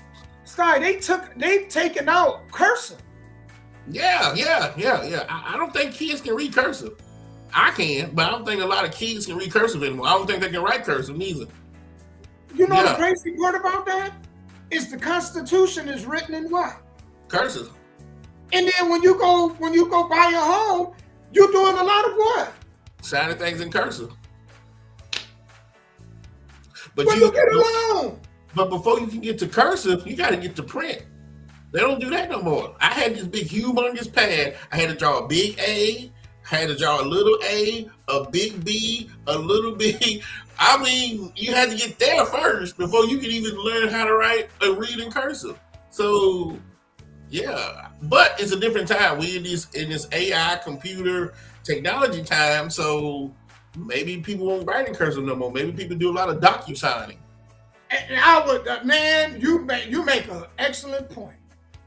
Sky, they've taken out cursive. Yeah. I don't think kids can read cursive. I can, but I don't think a lot of kids can read cursive anymore. I don't think they can write cursive neither. You know the crazy part about that is the Constitution is written in what? Cursive. And then when you go buy a home, you're doing a lot of what? Signing things in cursive. But you get a loan. But before you can get to cursive, you got to get to print. They don't do that no more. I had this big, humongous pad. I had to draw a big A. I had to draw a little A, a big B, a little B. I mean, you had to get there first before you could even learn how to write and read in cursive. So, yeah. But it's a different time. We're in this AI computer technology time. So maybe people won't write in cursive no more. Maybe people do a lot of docu-signing. And I would, man, you make an excellent point.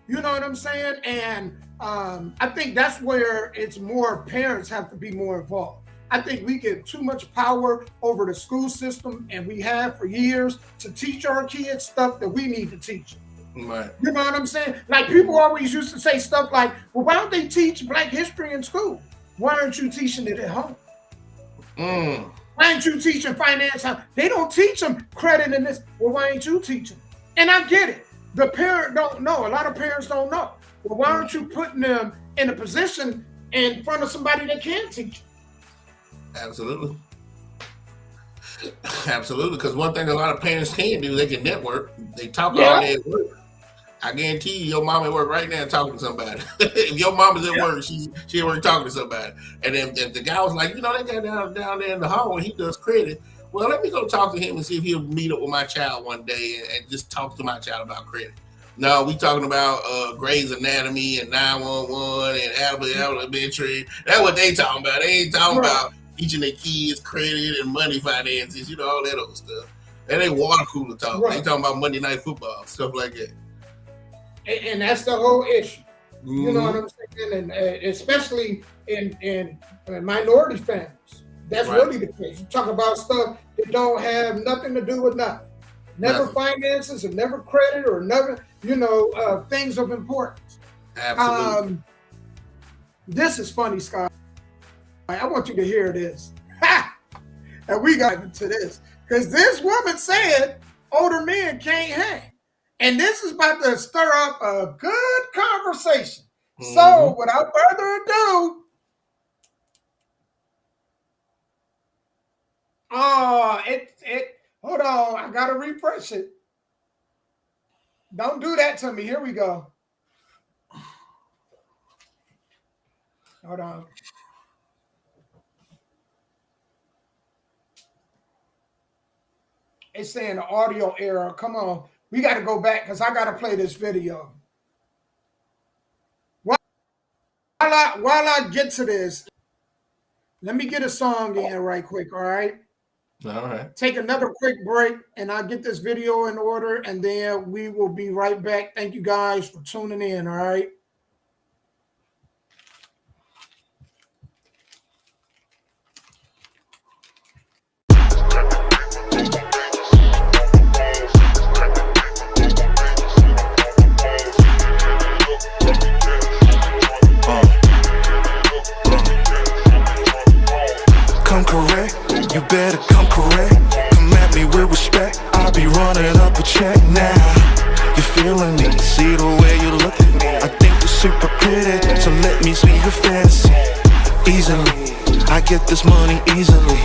You know what I'm saying? And I think that's where it's more parents have to be more involved. I think we give too much power over the school system, and we have for years, to teach our kids stuff that we need to teach them. Right. You know what I'm saying? Like, people always used to say stuff like, well, why don't they teach Black history in school? Why aren't you teaching it at home? Why aren't you teaching finance? They don't teach them credit in this. Well, why ain't you teaching? And I get it. The parent don't know. A lot of parents don't know. Well, why aren't you putting them in a position in front of somebody that can teach them? Absolutely. Absolutely. Because one thing a lot of parents can do, they can network. They talk all day at work. I guarantee you, your mom at work right now talking to somebody. If your mom is at work, she at work talking to somebody. And then if the guy was like, that guy down there in the hall, he does credit. Well, let me go talk to him and see if he'll meet up with my child one day and just talk to my child about credit. No, we talking about Grey's Anatomy and 911 and Albert Elementary. That's what they talking about. They ain't talking about teaching their kids credit and money finances, all that other stuff. That ain't water cooler talk. They talking about Monday Night Football, stuff like that. And that's the whole issue. You know what I'm saying? And especially in minority families. That's really the case. You talk about stuff that don't have nothing to do with nothing. never finances, or never credit, or never, things of importance. Absolutely. This is funny, Scott. I want you to hear this. And we got into this because this woman said older men can't hang. And this is about to stir up a good conversation. So without further ado, hold on, I gotta refresh it. Don't do that to me. Here we go. Hold on. It's saying the audio error. Come on. We got to go back because I got to play this video. While I get to this, let me get a song in right quick, all right? All right. Take another quick break, and I'll get this video in order, and then we will be right back. Thank you guys for tuning in, all right? You better come correct. Come at me with respect. I'll be running up a check now. You feeling me? See the way you look at me. I think you're super pretty, so let me see your fantasy. Easily, I get this money easily.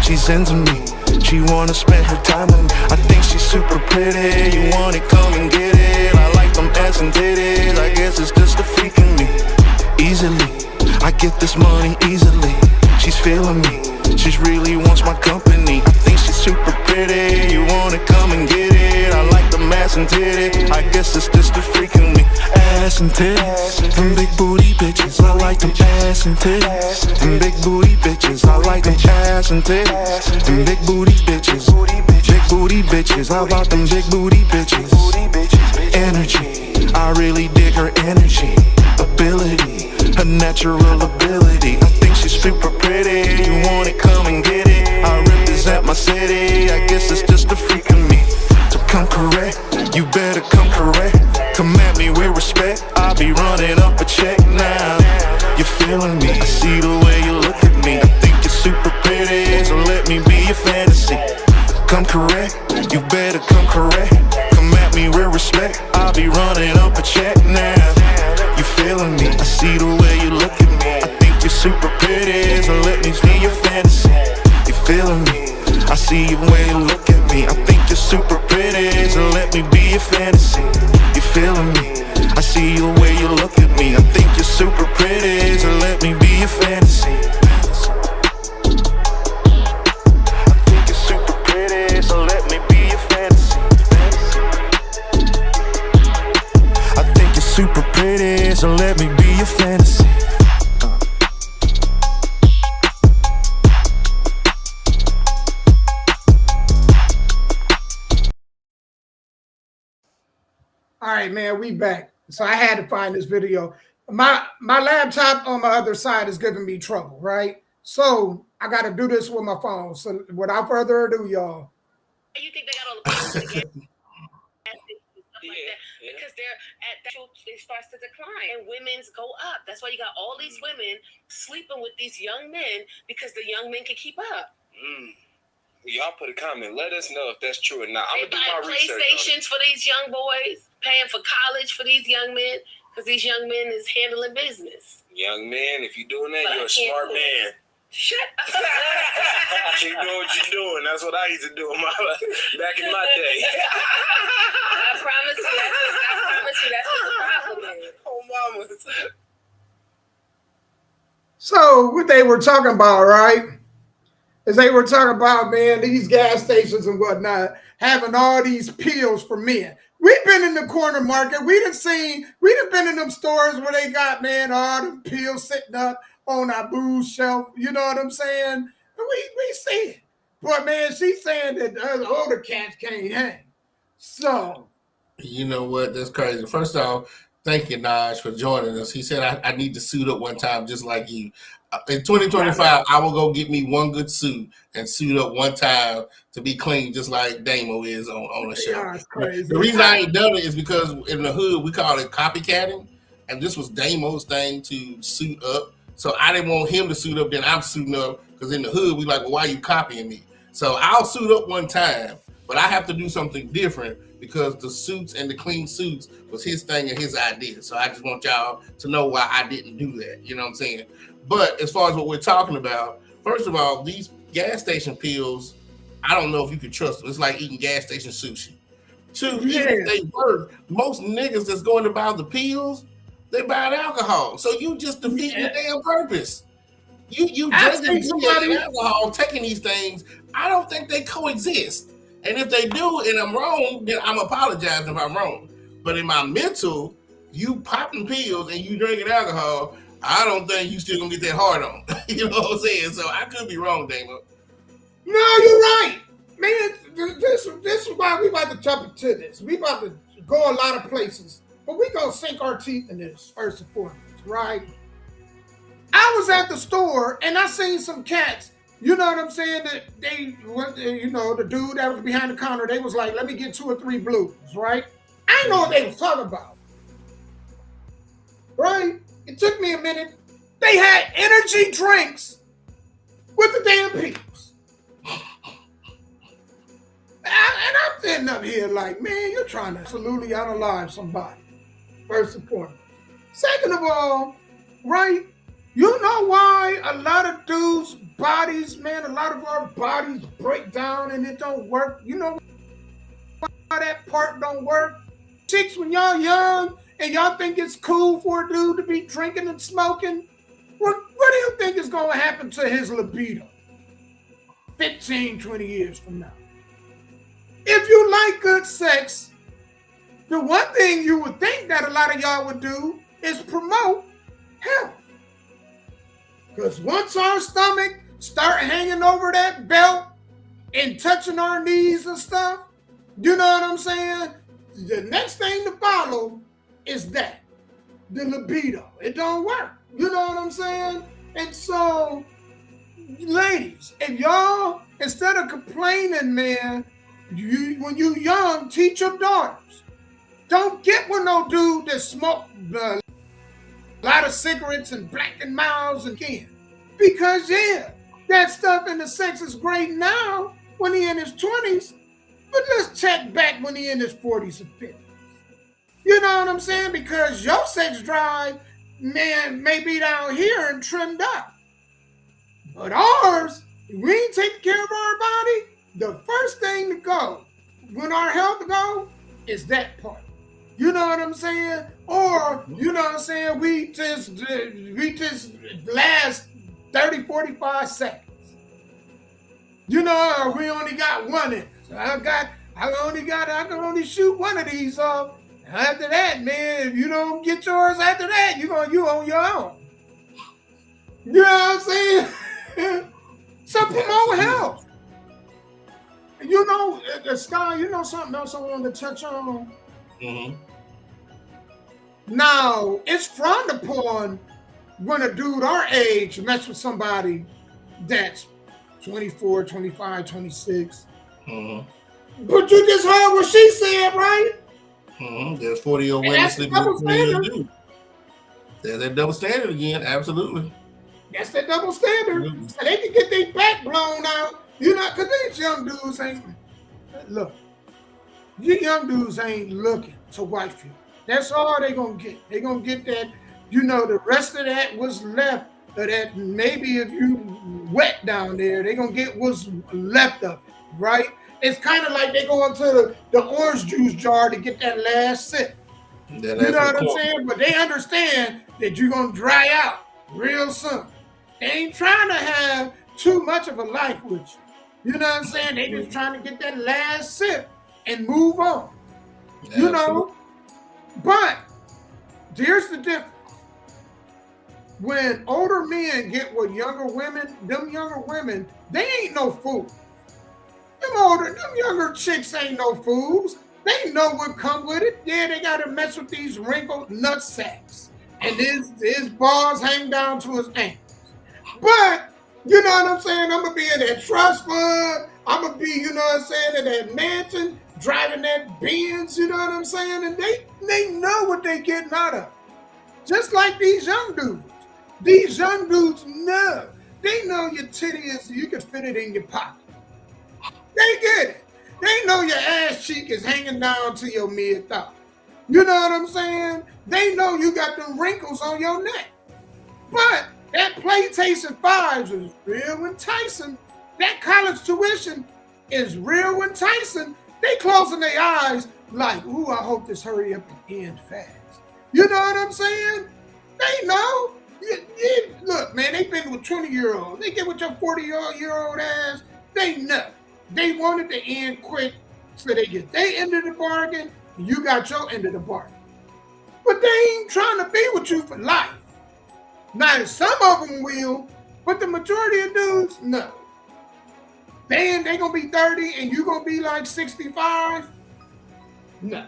She's into me. She wanna spend her time with me. I think she's super pretty. You want it? Come and get it. I like them ass and titties. I guess it's just a freak in me. Easily, I get this money easily. She's feeling me. She really wants my company. I think she's super pretty. You wanna come and get it? I like the ass and titties. I guess it's just a freak in me. Ass and titties and big booty bitches. I like them ass and titties and big booty bitches. I like them ass and titties and big booty bitches. Big booty bitches. How about them big booty bitches? Energy. I really dig her energy. Ability. Her natural ability. I think she's super pretty. You want it? Come and get it. I represent my city. I guess it's just a freak in me. So come correct. You better come correct. Come at me with respect. I'll be running up a check now. You feeling me? I see the way you look at me. I think you're super pretty, so let me be your fantasy. Come correct. You better come correct. Come at me with respect. I'll be running up a check now. You feeling me? I see the way you look at me. I think you're super pretty, so let me be your fantasy. You feeling me? I see the way you look at me. I think you're super pretty, so let me be your fantasy. You feeling me? I see the way you look at me. I think you're super pretty, so let me be your fantasy. I think you're super pretty, so let me be your fantasy. I think you're super pretty, so let me be your fantasy. All right, man, we back. So I had to find this video. My laptop on my other side is giving me trouble, right? So I got to do this with my phone. So without further ado, y'all. You think they got all the problems again? Because they're at that, it starts to decline and women's go up. That's why you got all these women sleeping with these young men because the young men can keep up. Y'all put a comment. Let us know if that's true or not. I'm They gonna do buy my research. PlayStations for these young boys, paying for college for these young men because these young men is handling business. Young man, if you're doing that, But you're I a smart can't man. Shut up. Keep doing what you're doing. That's what I used to do back in my day. I promise you, that's what the problem is. Oh, mamas. So what they were talking about, right, is they were talking about, man, these gas stations and whatnot having all these pills for men. We've been in the corner market. We done been in them stores where they got, man, all them pills sitting up on our booze shelf. You know what I'm saying? And we see it. But, man, she's saying that the older cats can't hang. So. You know what? That's crazy. First off, Thank you, Naj, for joining us. He said I need to suit up one time just like you. In 2025, I will go get me one good suit and suit up one time to be clean, just like Damo is on the show. Yeah, it's crazy. The reason I ain't done it is because in the hood we call it copycatting, and this was Damo's thing to suit up. So I didn't want him to suit up, then I'm suiting up because in the hood we like, well, why are you copying me? So I'll suit up one time, but I have to do something different because the suits and the clean suits was his thing and his idea. So I just want y'all to know why I didn't do that. You know what I'm saying? But as far as what we're talking about, first of all, these gas station pills, I don't know if you can trust them. It's like eating gas station sushi. Two, even if they work, most niggas that's going to buy the pills, they buy the alcohol. So you just defeating the damn purpose. You drinking somebody alcohol, taking these things. I don't think they coexist. And if they do, and I'm wrong, then I'm apologizing if I'm wrong. But in my mental, you popping pills and you drinking alcohol, I don't think you still gonna get that hard on. You know what I'm saying? So I could be wrong, Damo. No, you're right. Man, this is why we about to jump into this. We about to go a lot of places. But we gonna sink our teeth in this first and foremost, right? I was at the store and I seen some cats. You know what I'm saying? That they went, the dude that was behind the counter, they was like, let me get 2 or 3 blues, right? I know what they was talking about. Right? It took me a minute. They had energy drinks with the damn pills. And I'm sitting up here like, man, you're trying to absolutely unalive somebody. First and foremost. Second of all, right? You know why a lot of dudes' bodies, man, a lot of our bodies break down and it don't work? You know why that part don't work? Chicks, when y'all young and y'all think it's cool for a dude to be drinking and smoking, what do you think is going to happen to his libido 15, 20 years from now? If you like good sex, the one thing you would think that a lot of y'all would do is promote health. Because once our stomach start hanging over that belt and touching our knees and stuff, you know what I'm saying? The next thing to follow is that, the libido. It don't work. You know what I'm saying? And so, ladies, if y'all, instead of complaining, man, when you young, teach your daughters. Don't get with no dude that smoke a lot of cigarettes and blackened mouths again. Because, yeah, that stuff in the sex is great now when he in his 20s, but let's check back when he in his 40s and 50s. You know what I'm saying? Because your sex drive, man, may be down here and trimmed up. But ours, if we ain't taking care of our body, the first thing to go, when our health go, is that part. You know what I'm saying? Or, you know what I'm saying, we just last 30, 45 seconds. You know, we only got one in. So I can only shoot one of these off. After that, man, if you don't get yours after that, you on your own. You know what I'm saying? So promote health. You know, Sky, you know something else I wanted to touch on? Mm-hmm. Now, it's frowned upon when a dude our age mess with somebody that's 24, 25, 26. Mm-hmm. But you just heard what she said, right? Mm-hmm. There's 40-year-old women sleeping with 20-year-old dudes. There's that double standard again, absolutely. That's that double standard. Mm-hmm. So they can get their back blown out. You know, because these young dudes ain't, look, you young dudes ain't looking to wife you. That's all they gonna get. They gonna get that, you know, the rest of that was left of that. Maybe if you wet down there, they gonna get what's left of it, right? It's kind of like they go into the orange juice jar to get that last sip. You know what I'm saying? But they understand that you're gonna dry out real soon. They ain't trying to have too much of a life with you. You know what I'm saying? They just trying to get that last sip and move on. You know? But here's the difference. When older men get with younger women, them younger women, they ain't no fools. Them younger chicks ain't no fools. They know what come with it. Yeah, they got to mess with these wrinkled nut sacks. And his balls hang down to his ankles. But, you know what I'm saying? I'm going to be in that trust fund. I'm going to be, you know what I'm saying, in that mansion, driving that Benz, you know what I'm saying? And they know what they getting out of. Just like these young dudes. These young dudes know. They know your titty is, you can fit it in your pocket. They get it. They know your ass cheek is hanging down to your mid-thigh. You know what I'm saying? They know you got them wrinkles on your neck. But that PlayStation 5 is real enticing. That college tuition is real enticing. They closing their eyes like, ooh, I hope this hurry up and end fast. You know what I'm saying? They know. Look, man, they been with 20-year-olds. They get with your 40-year-old ass. They know. They wanted to end quick so they get their end of the bargain and you got your end of the bargain. But they ain't trying to be with you for life. Now, some of them will, but the majority of dudes, no. They gonna be 30 and you gonna be like 65? No.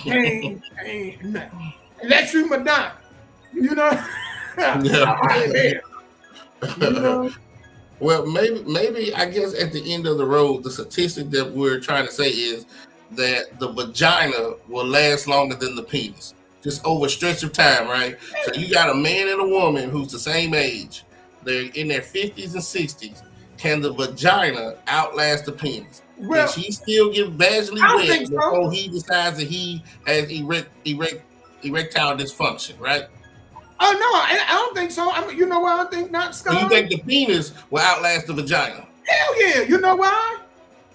Ain't no. Unless you Madonna. You know? Yeah. You know? Well, maybe I guess at the end of the road, the statistic that we're trying to say is that the vagina will last longer than the penis, just over a stretch of time, right? So you got a man and a woman who's the same age, they're in their 50s and 60s. Can the vagina outlast the penis? Well, can she still get vaginally wet before he decides that he has erectile dysfunction, right? Oh, no, I don't think so. You know why I think not, Scott? So you think the penis will outlast the vagina? Hell yeah. You know why?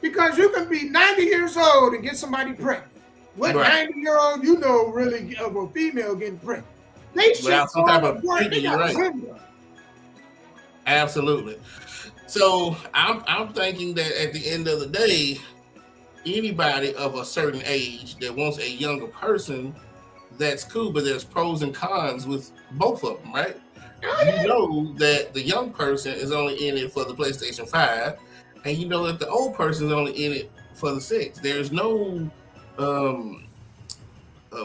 Because you can be 90 years old and get somebody pregnant. What 90-year-old you know really of a female getting pregnant? They without some type of treatment, you're right. Absolutely. So I'm thinking that at the end of the day, anybody of a certain age that wants a younger person, that's cool, but there's pros and cons with both of them, right? You know that the young person is only in it for the PlayStation 5, and you know that the old person is only in it for the 6. There's no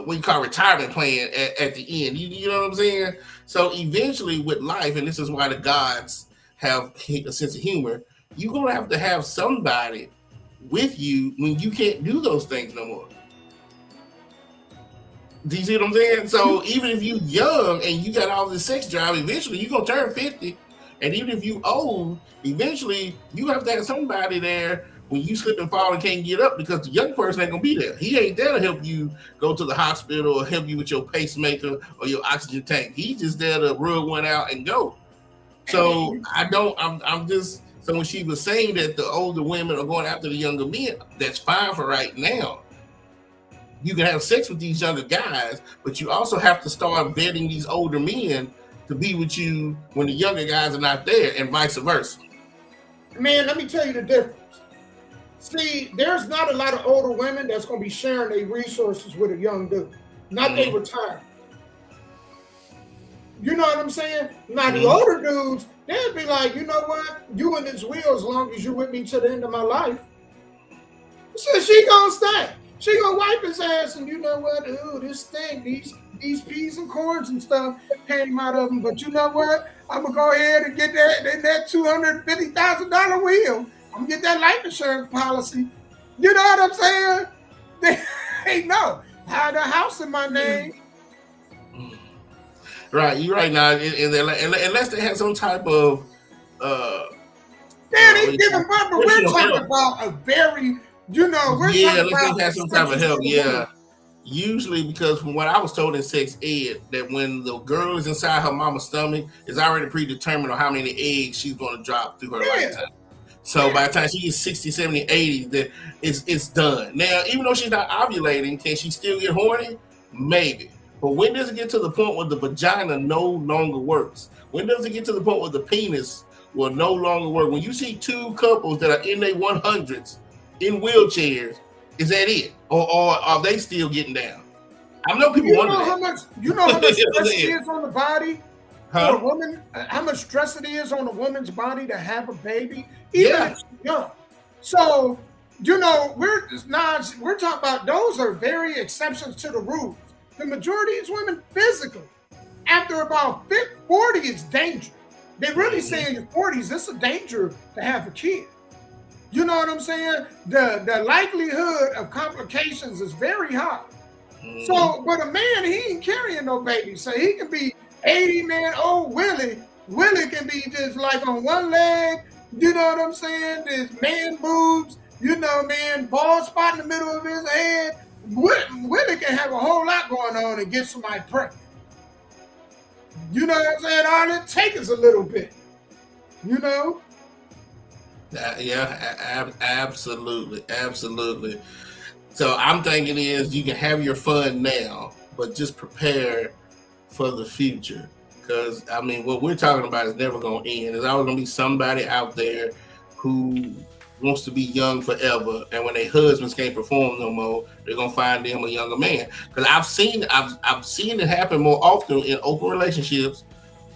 what you call retirement plan at the end. You know what I'm saying? So eventually with life, and this is why the gods have a sense of humor, you're going to have somebody with you when you can't do those things no more. Do you see what I'm saying? So even if you young and you got all this sex drive, eventually you're going to turn 50. And even if you old, eventually you have to have somebody there when you slip and fall and can't get up, because the young person ain't going to be there. He ain't there to help you go to the hospital or help you with your pacemaker or your oxygen tank. He's just there to rub one out and go. So so when she was saying that the older women are going after the younger men, that's fine for right now. You can have sex with these younger guys, but you also have to start vetting these older men to be with you when the younger guys are not there, and vice versa. Man, let me tell you the difference. See, there's not a lot of older women that's going to be sharing their resources with a young dude. Not they retire. You know what I'm saying? Now, the older dudes, they'll be like, you know what? You in this wheel as long as you with me to the end of my life. So she going to stay. She gonna wipe his ass, and you know what? Ooh, this thing, these peas and corns and stuff came out of them. But you know what? I'm gonna go ahead and get that $250,000 wheel. I'm gonna get that life insurance policy. You know what I'm saying? They know. I had a house in my name. Right, you're right now. Unless they have some type of they giving birth, but we're talking about a very we're talking about have some type of help. Yeah, usually because from what I was told in sex ed, that when the girl is inside her mama's stomach, it's already predetermined on how many eggs she's going to drop through her lifetime. So by the time she is 60, 70, 80, then it's done. Now, even though she's not ovulating, can she still get horny? Maybe. But when does it get to the point where the vagina no longer works? When does it get to the point where the penis will no longer work? When you see two couples that are in their 100s in wheelchairs, is that it? Or are they still getting down? I know people wonder how much stress it is on the body for a woman, how much stress it is on a woman's body to have a baby, even if she's young. So you know, we're talking about those are very exceptions to the rules. The majority of these women physically, after about 40 is dangerous. They really say in your 40s, it's a danger to have a kid. You know what I'm saying? The likelihood of complications is very high. So, but a man, he ain't carrying no baby. So he can be 80, man, old Willie. Willie can be just like on one leg, you know what I'm saying? There's man boobs, you know, man, bald spot in the middle of his head. Willie can have a whole lot going on and get somebody pregnant. You know what I'm saying? All it takes is a little bit, you know? Yeah, absolutely. Absolutely. So I'm thinking is you can have your fun now, but just prepare for the future. Because, I mean, what we're talking about is never going to end. There's always going to be somebody out there who wants to be young forever. And when their husbands can't perform no more, they're going to find them a younger man. Because I've seen it happen more often in open relationships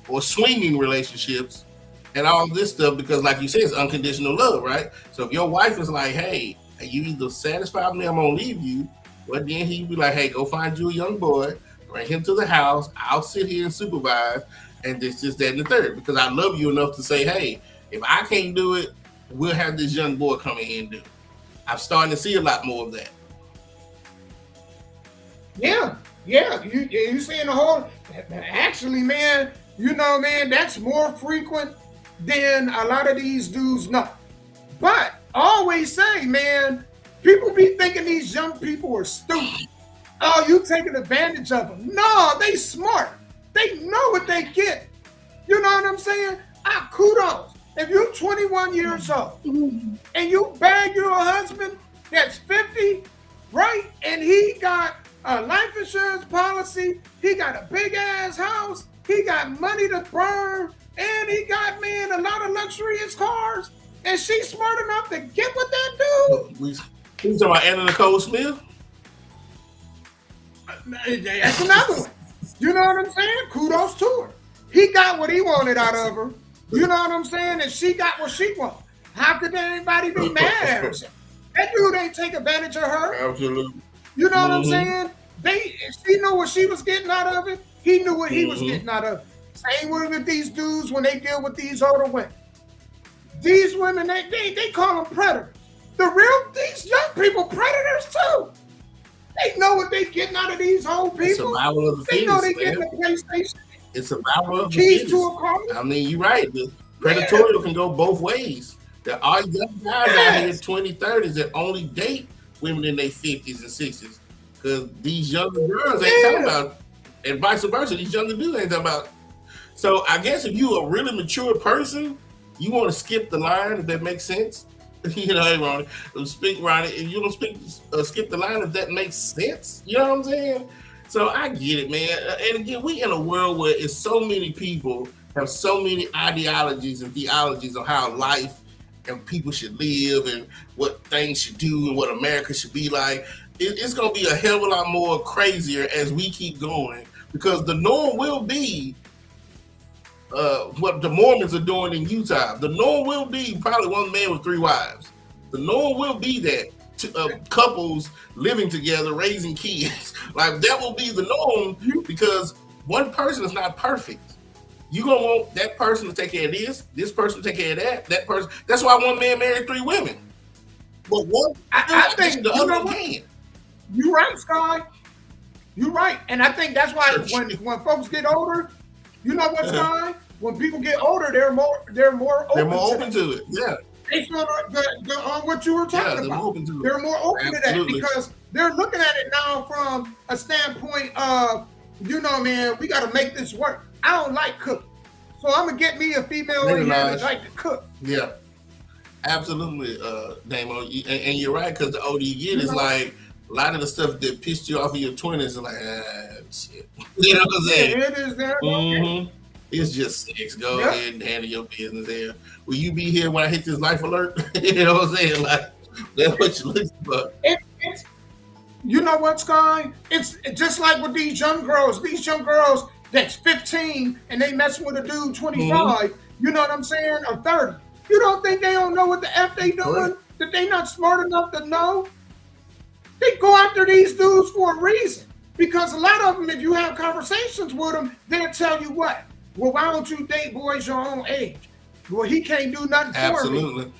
or swinging relationships and all this stuff. Because like you said, it's unconditional love, right? So if your wife is like, hey, you either satisfy me, I'm going to leave you. Well, then he'd be like, hey, go find you a young boy. Bring him to the house. I'll sit here and supervise, and this, that, and the third. Because I love you enough to say, hey, if I can't do it, we'll have this young boy come in here and do it. I'm starting to see a lot more of that. Yeah. You seeing the whole. Actually, man, you know, man, that's more frequent than a lot of these dudes know. But I always say, man, people be thinking these young people are stupid. Oh, you taking advantage of them. No, they smart. They know what they get. You know what I'm saying? Kudos. If you're 21 years old and you bag your husband that's 50, right? And he got a life insurance policy, he got a big ass house, he got money to burn, and he got, man, a lot of luxurious cars, and she's smart enough to get with that dude. We talking about Anna Nicole Smith? That's another one. You know what I'm saying? Kudos to her. He got what he wanted out of her. You know what I'm saying? And she got what she wanted. How could anybody be mad at her? That dude ain't take advantage of her. Absolutely. You know what I'm saying? She knew what she was getting out of it. He knew what he was getting out of it. Same with these dudes when they deal with these older women. These women, they call them predators. These young people predators too. They know what they getting out of these old people. They know they getting a PlayStation. It's survival of the keys to a car. I mean, you're right. The predatorial can go both ways. There are young guys out here in 20s, 30s that only date women in their 50s and 60s. Because these younger girls ain't talking about, and vice versa, these younger dudes ain't talking about. So I guess if you're a really mature person, you want to skip the line, if that makes sense. You know, hey, Ronnie, speak, Ronnie, and you don't skip the line if that makes sense. You know what I'm saying? So I get it, man. And again, we in a world where it's so many people have so many ideologies and theologies on how life and people should live and what things should do and what America should be like. It's going to be a hell of a lot more crazier as we keep going, because the norm will be what the Mormons are doing in Utah. The norm will be probably one man with 3 wives. The norm will be that couples living together, raising kids. Like, that will be the norm, because one person is not perfect. You're going to want that person to take care of this person to take care of that person. That's why one man married 3 women. But one, I think the other one can. You're right, Sky. You're right. And I think that's why when folks get older, you know what, Sky? When people get older, they're more open to it. Yeah. Based on what you were talking about. They're more open to that, because they're looking at it now from a standpoint of, you know, man, we got to make this work. I don't like cooking, so I'm gonna get me a female in here that like to cook. Yeah, absolutely, Damo, and you're right, because the older you get, it's like a lot of the stuff that pissed you off in your 20s is like, shit. You know what I'm saying? It is there. It's just sex. Go ahead and handle your business there. Will you be here when I hit this life alert? You know what I'm saying? Like, that's what you're looking for. You know what, Sky? It's just like with these young girls. These young girls that's 15 and they messing with a dude 25. You know what I'm saying? Or 30. You don't think they don't know what the F they doing? that they not smart enough to know? They go after these dudes for a reason. Because a lot of them, if you have conversations with them, they'll tell you what? Well, why don't you date boys your own age? Well, he can't do nothing for me. Absolutely.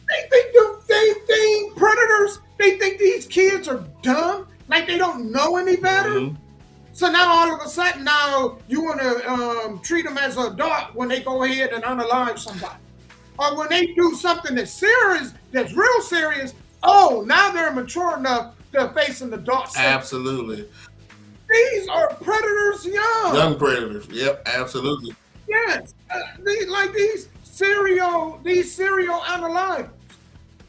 They think predators. They think these kids are dumb, like they don't know any better. Mm-hmm. So now all of a sudden, now you want to treat them as an adult when they go ahead and unalive somebody, or when they do something that's serious, that's real serious. Oh, now they're mature enough to face an adult sentence. Absolutely. These are predators young. Young predators. Yep, absolutely. Yes. These serial unalivers.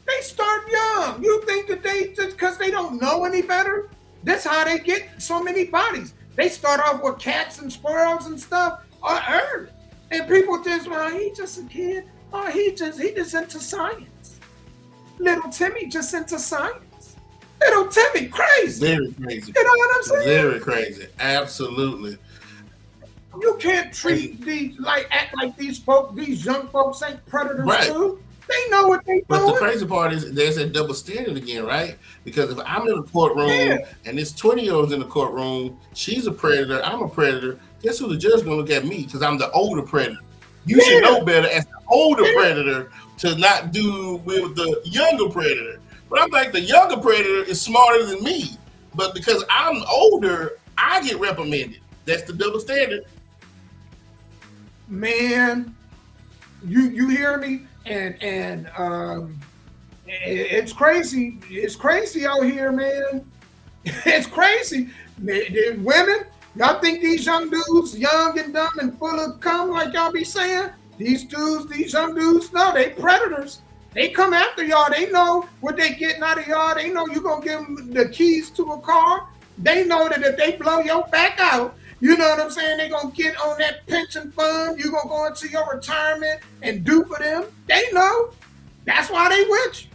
They start young. You think that they, just because they don't know any better, that's how they get so many bodies. They start off with cats and squirrels and stuff early. And people just, well, he's just a kid. Oh, he just into science. Little Timmy just into science. Little Timmy crazy. Very crazy. You know what I'm saying? Very crazy. Absolutely. You can't treat act like these young folks ain't predators right. too. They know what they doing. But the crazy part is there's a double standard again, right? Because if I'm in the courtroom and this 20-year-old's in the courtroom, she's a predator, I'm a predator, guess who the judge gonna look at me? Because I'm the older predator. You should know better as the older predator to not do with the younger predator. But I'm like, the younger predator is smarter than me. But because I'm older, I get reprimanded. That's the double standard. Man, you hear me? And it's crazy. It's crazy out here, man. It's crazy. The women, y'all think these young dudes, young and dumb and full of cum, like y'all be saying? These young dudes, no, they predators. They come after y'all. They know what they getting out of y'all. They know you're going to give them the keys to a car. They know that if they blow your back out, you know what I'm saying? They're going to get on that pension fund. You're going to go into your retirement and do for them. They know. That's why they with you.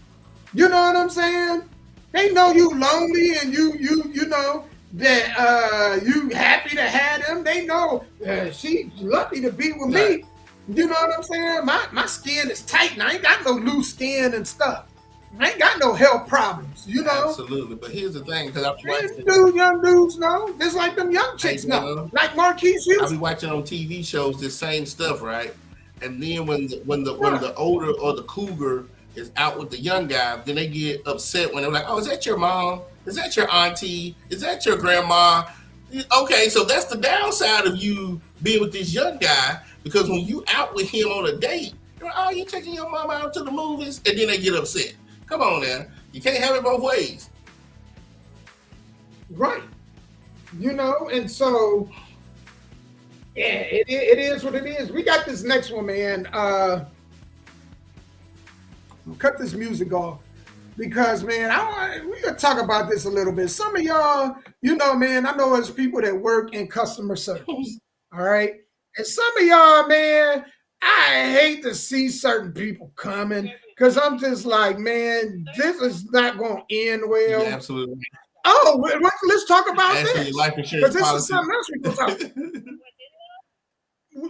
You know what I'm saying? They know you lonely and you know that you happy to have them. They know she's lucky to be with me. You know what I'm saying? My skin is tight and I ain't got no loose skin and stuff. I ain't got no health problems, you know. Absolutely, but here's the thing, because I'm watching. Young dudes know, just like them young chicks know, like Marquise Houston. I'll be watching on TV shows this same stuff, right? And then when the older or the cougar is out with the young guy, then they get upset when they're like, "Oh, is that your mom? Is that your auntie? Is that your grandma?" Okay, so that's the downside of you being with this young guy, because when you out with him on a date, you're like, "Oh, you taking your mama out to the movies?" And then they get upset. Come on now. You can't have it both ways. Right. You know, and so, yeah, it is what it is. We got this next one, man. I'll cut this music off because, man, we got to talk about this a little bit. Some of y'all, you know, man, I know there's people that work in customer service, all right? And some of y'all, man, I hate to see certain people coming because I'm just like, man, this is not going to end well. Yeah, absolutely. Oh, let's talk about Actually, this. life insurance Because this is something else we can talk about.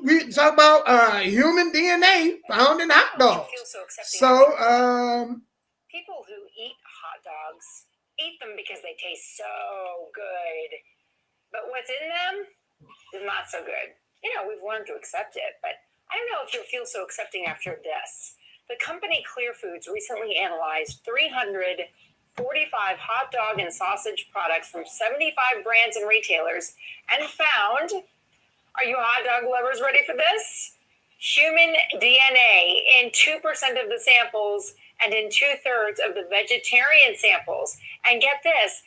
We talk about human DNA found in hot dogs. So, people who eat hot dogs eat them because they taste so good. But what's in them is not so good. You know, we've learned to accept it, but I don't know if you'll feel so accepting after this. The company Clear Foods recently analyzed 345 hot dog and sausage products from 75 brands and retailers and found, are you hot dog lovers ready for this? Human DNA in 2% of the samples and in 2/3 of the vegetarian samples. And get this,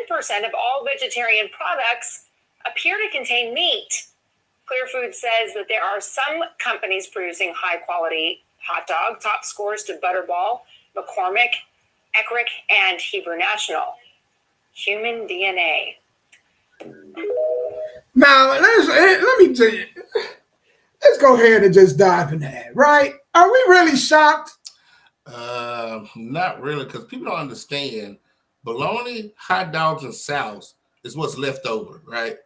10% of all vegetarian products appear to contain meat. Clear Foods says that there are some companies producing high-quality hot dog, top scores to Butterball, McCormick, Eckrich, and Hebrew National. Human DNA. now let me tell you. Let's go ahead and just dive into that, right? Are we really shocked? Not really, because people don't understand. Bologna, hot dogs, and sauce is what's left over, right?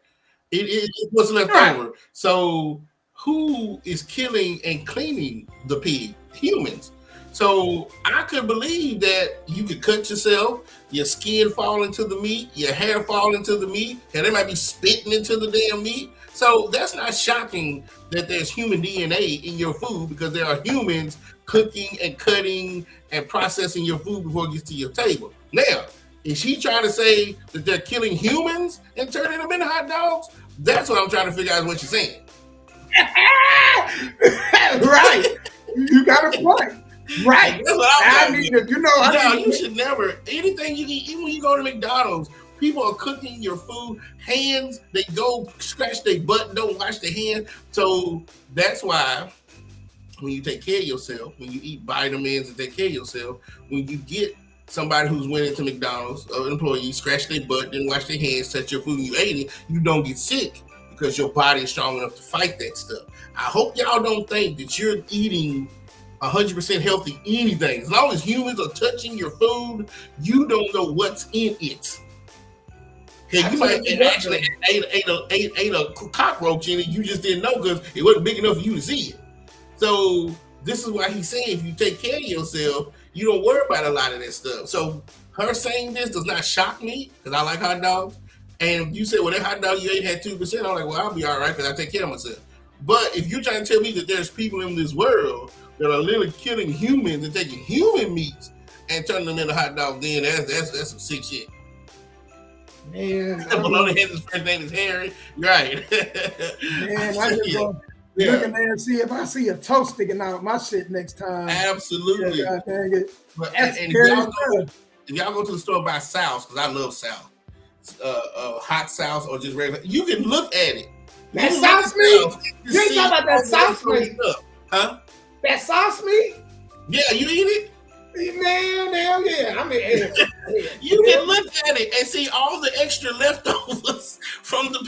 It's what's left over. So who is killing and cleaning the pig? Humans. So I could believe that you could cut yourself, your skin fall into the meat, your hair fall into the meat, and they might be spitting into the damn meat. So that's not shocking that there's human DNA in your food, because there are humans cooking and cutting and processing your food before it gets to your table. Now, is she trying to say that they're killing humans and turning them into hot dogs? That's what I'm trying to figure out what you're saying. Right. You got a point. Right. That's what I'm you know, you should never, anything you eat, even when you go to McDonald's, people are cooking your food, hands, they go scratch their butt, don't wash their hands. So that's why when you take care of yourself, when you eat vitamins and take care of yourself, when you get somebody who's went into McDonald's, an employee, scratch their butt, didn't wash their hands, touch your food, and you ate it, you don't get sick because your body is strong enough to fight that stuff. I hope y'all don't think that you're eating 100% healthy anything. As long as humans are touching your food, you don't know what's in it. Okay, you might actually ate a cockroach in it, you just didn't know because it wasn't big enough for you to see it. So this is why he's saying if you take care of yourself, you don't worry about a lot of that stuff. So her saying this does not shock me because I like hot dogs. And you said, well, that hot dog you ate had 2%. I'm like, well, I'll be all right because I take care of myself. But if you're trying to tell me that there's people in this world that are literally killing humans and taking human meats and turning them into hot dogs, then that's some sick shit. Man, his first name is Harry. Right. Man, I just go look in there and see if I see a toe sticking out my shit next time. Absolutely. Yeah, dang it. But, and if y'all go to the store by South, because I love South, hot South or just regular, you can look at it. That sauce meat? You ain't talking about that sauce meat? Huh? That sauce meat? Yeah, you eat it? Man, hell yeah. I mean, you can look at it and see all the extra leftovers from the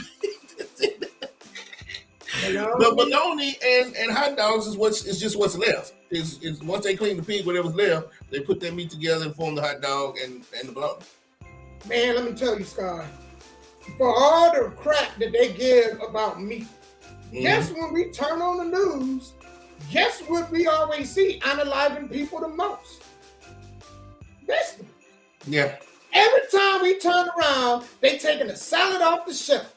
bologna and hot dogs is just what's left. It's once they clean the pig, whatever's left, they put that meat together and form the hot dog and the bologna. Man, let me tell you, Scott. For all the crap that they give about meat, guess when we turn on the news, guess what we always see unaliving people the most? Vegetables. Yeah. Every time we turn around, they taking a salad off the shelf.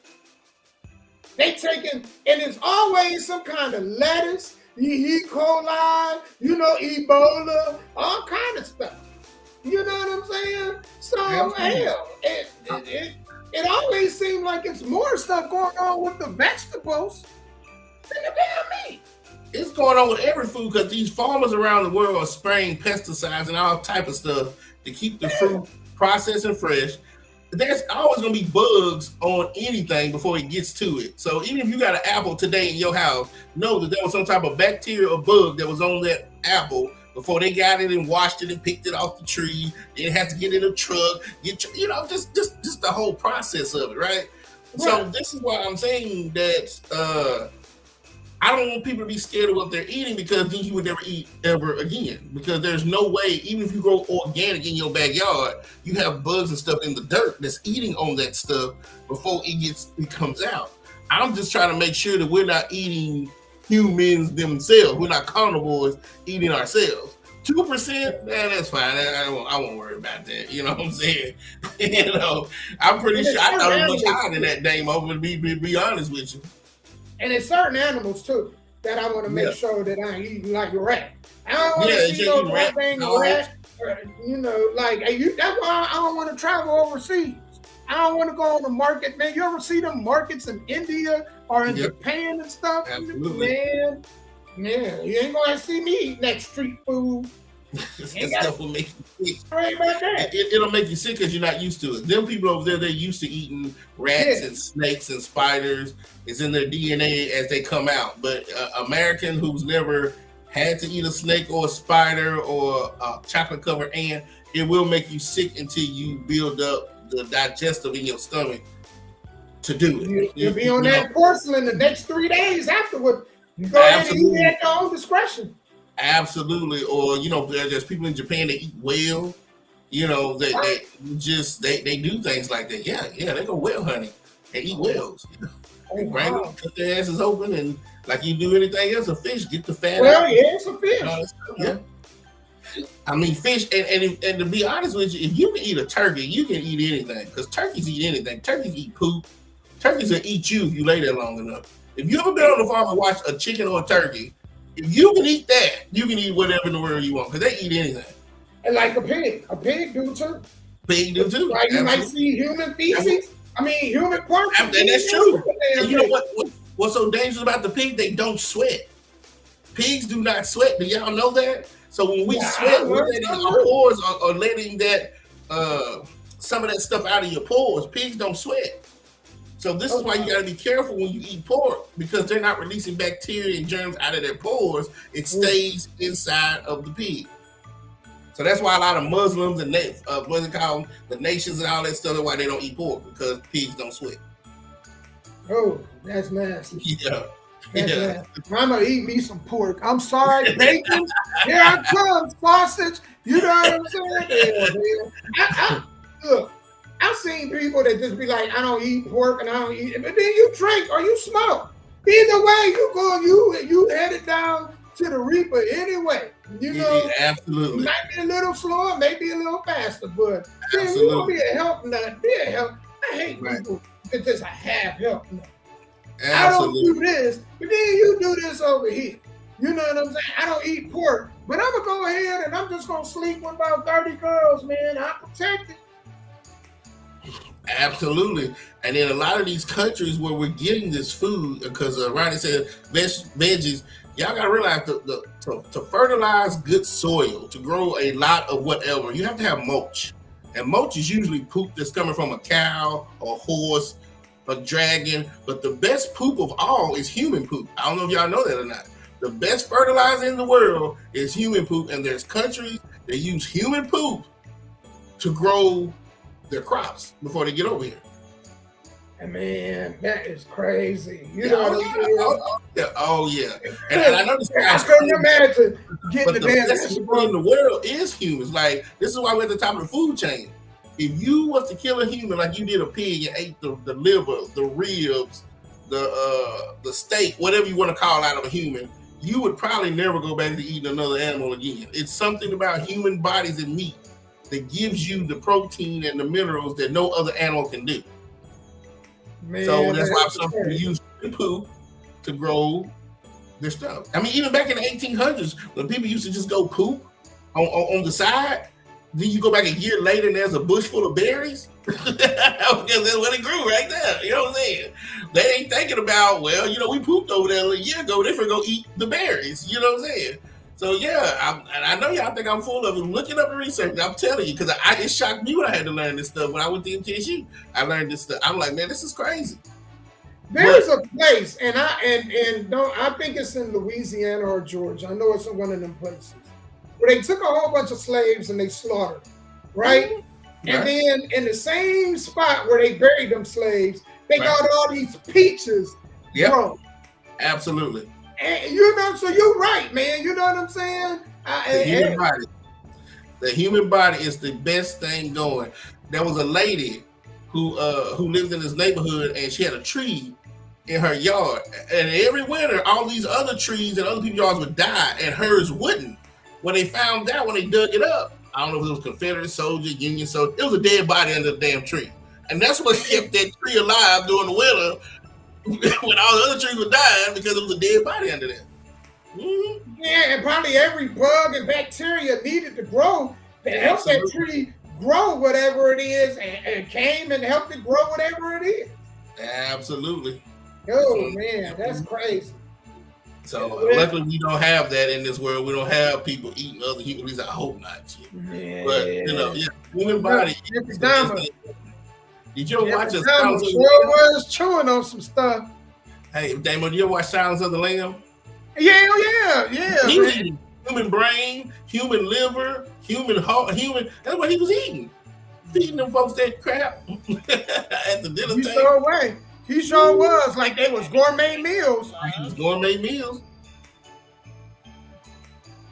They taking, and it's always some kind of lettuce, E. coli, Ebola, all kind of stuff. You know what I'm saying? So hell, it always seems like it's more stuff going on with the vegetables than the damn meat. It's going on with every food because these farmers around the world are spraying pesticides and all type of stuff to keep the fruit processed and fresh. There's always going to be bugs on anything before it gets to it. So even if you got an apple today in your house, know that there was some type of bacteria or bug that was on that apple before they got it and washed it and picked it off the tree. Then had to get in a truck, just the whole process of it, right? So this is why I'm saying that I don't want people to be scared of what they're eating because then you would never eat ever again. Because there's no way, even if you grow organic in your backyard, you have bugs and stuff in the dirt that's eating on that stuff before it comes out. I'm just trying to make sure that we're not eating humans themselves. We're not carnivores eating ourselves. 2%, that's fine. I won't worry about that. You know what I'm saying? I'm pretty sure I thought it was much higher than that dang over to be honest with you. And it's certain animals too that I want to make sure that I ain't eating like a rat. I don't want to see no rat. That's why I don't want to travel overseas. I don't want to go on the market, man. You ever see them markets in India or in Japan and stuff? Absolutely. Man, you ain't gonna see me eating that street food. That stuff will make you sick. Right about that. It'll make you sick because you're not used to it. Them people over there, they're used to eating rats and snakes and spiders. It's in their DNA as they come out. But American who's never had to eat a snake or a spider or a chocolate covered ant, it will make you sick until you build up the digestive in your stomach to do it. You'll be on that porcelain the next 3 days afterward. You go ahead and eat at your own discretion. Absolutely. Or, there's people in Japan that eat whale. They do things like that. Yeah, they go whale hunting and eat whales. They bring them, cut their asses open, and like you do anything else, a fish, get the fat out. Well, yeah, it's a fish. Yeah. I mean, fish, and to be honest with you, if you can eat a turkey, you can eat anything because turkeys eat anything. Turkeys eat poop. Turkeys will eat you if you lay there long enough. If you ever been on the farm and watched a chicken or a turkey, if you can eat that, you can eat whatever in the world you want because they eat anything. And like a pig do too. Pig do too. Like you might see human feces. I mean, human parts. And that's true. And you know what's so dangerous about the pig? They don't sweat. Pigs do not sweat. Do y'all know that? So when we sweat, we're letting our pores are letting that some of that stuff out of your pores. Pigs don't sweat. So this is why you got to be careful when you eat pork because they're not releasing bacteria and germs out of their pores. It stays inside of the pig. So that's why a lot of Muslims and what they call them, the nations and all that stuff, why they don't eat pork because pigs don't sweat. Oh, that's nasty. Yeah. That's nasty. I'm gonna eat me some pork. I'm sorry, bacon. Here I come, sausage. You know what I'm saying? Yeah, look, I've seen people that just be like, I don't eat pork and I don't eat it, but then you drink or you smoke. Either way, you headed down to the reaper anyway. You know, absolutely. It might be a little slower, maybe a little faster, but you gonna be a help nut. Be a help. I hate people that just a half help nut. I don't do this, but then you do this over here. You know what I'm saying? I don't eat pork, but I'm gonna go ahead and I'm just gonna sleep with about 30 girls, man. I'm protected. Absolutely. And in a lot of these countries where we're getting this food, because Ronnie said veggies, y'all gotta realize to fertilize good soil, to grow a lot of whatever, you have to have mulch. And mulch is usually poop that's coming from a cow or a horse, a dragon, but the best poop of all is human poop. I don't know if y'all know that or not. The best fertilizer in the world is human poop, and there's countries that use human poop to grow their crops before they get over here. And man, that is crazy. You know what I'm saying? Oh yeah. And I know this. I couldn't imagine getting the best people in the world is humans. Like this is why we're at the top of the food chain. If you was to kill a human like you did a pig and ate the liver, the ribs, the steak, whatever you want to call out of a human, you would probably never go back to eating another animal again. It's something about human bodies and meat that gives you the protein and the minerals that no other animal can do. Man, so that's why some people use poop to grow their stuff. I mean, even back in the 1800s, when people used to just go poop on the side, then you go back a year later and there's a bush full of berries. Because that's what it grew right there. You know what I'm saying? They ain't thinking about, well, you know, we pooped over there a year ago. They're going to go eat the berries. You know what I'm saying? So yeah, I know y'all think I'm full of it. Look it up and research. I'm telling you, because it shocked me when I had to learn this stuff. When I went to MTSU, I learned this stuff. I'm like, man, this is crazy. There's a place, and I think it's in Louisiana or Georgia. I know it's in one of them places where they took a whole bunch of slaves and they slaughtered, right? Mm-hmm. And then in the same spot where they buried them slaves, they got all these peaches grown. Absolutely. And you know, so you're right, man. You know what I'm saying? The human body is the best thing going. There was a lady who lived in this neighborhood, and she had a tree in her yard. And every winter, all these other trees and other people's yards would die, and hers wouldn't. When they found out, when they dug it up, I don't know if it was Confederate soldier, Union soldier, it was a dead body under the damn tree. And that's what kept that tree alive during the winter. When all the other trees were dying because it was a dead body under there. Mm-hmm. Yeah, and probably every bug and bacteria needed to grow to help that tree grow whatever it is, and came and helped it grow whatever it is. Absolutely. Oh man, that's crazy. So luckily we don't have that in this world. We don't have people eating other humans. At least I hope not. Yeah. But you know, human body. Did you ever watch a Silence of the Lamb? Was chewing on some stuff. Hey, Damon, did you ever watch Silence of the Lamb? Yeah. Human brain, human liver, human heart, human. That's what he was eating. Feeding them folks that crap at the dinner table. He sure was. Like they was gourmet meals. Gourmet meals.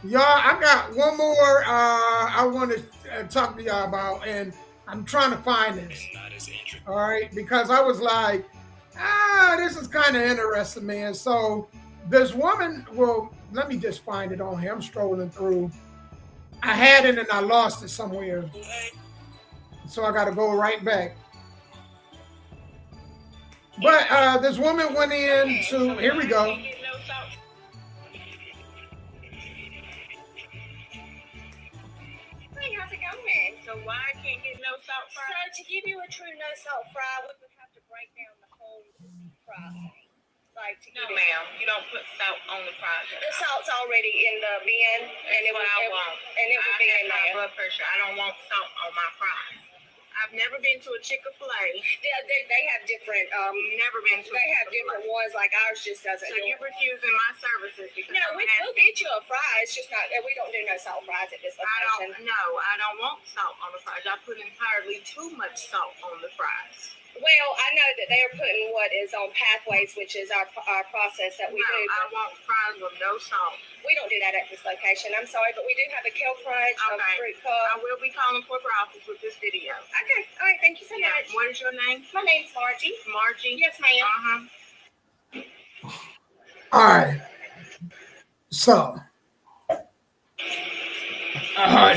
Y'all, I got one more I want to talk to y'all about, and I'm trying to find this. All right, because I was like, this is kind of interesting, man. So this woman, well, let me just find it on here. I'm strolling through. I had it and I lost it somewhere. So I got to go right back. But this woman went in to, here we go. How's it going? So why I can't get no salt fry? So to give you a true no salt fry, we would have to break down the whole fry. Like to no, ma'am, you don't put salt on the fries. The salt's already in the bin, and it would be in my blood pressure. I don't want salt on my fries. I've never been to a Chick-fil-A. They have different. Never been to. They have different ones. Like ours just doesn't. So you're refusing my services because we'll get you a fry. It's just not. We don't do no salt fries at this location. I don't want salt on the fries. I put entirely too much salt on the fries. Well, I know that they're putting what is on Pathways, which is our process that we do. I want fries with no salt. We don't do that at this location. I'm sorry, but we do have a kale crunch, a fruit cup. I will be calling corporate office with this video. Okay. All right. Thank you so much. What is your name? My name's Margie. Margie? Yes, ma'am. All right. So,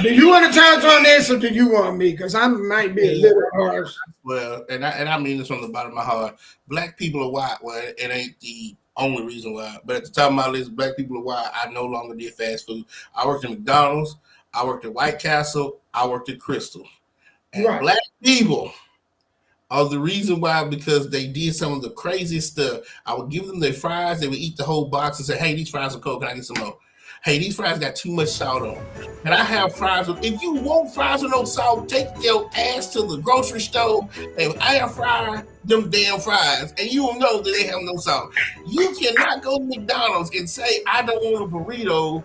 do you want to touch on this or do you want me? Because I might be a little harsh. Well, and I mean this from the bottom of my heart. Black people are white. Well, it ain't the only reason why. But at the top of my list, black people are white. I no longer did fast food. I worked at McDonald's. I worked at White Castle. I worked at Crystal. And black people are the reason why, because they did some of the craziest stuff. I would give them their fries. They would eat the whole box and say, hey, these fries are cold. Can I get some more? Hey, these fries got too much salt on them. And I have fries with, if you want fries with no salt, take your ass to the grocery store and air fry them damn fries, and you will know that they have no salt. You cannot go to McDonald's and say, I don't want a burrito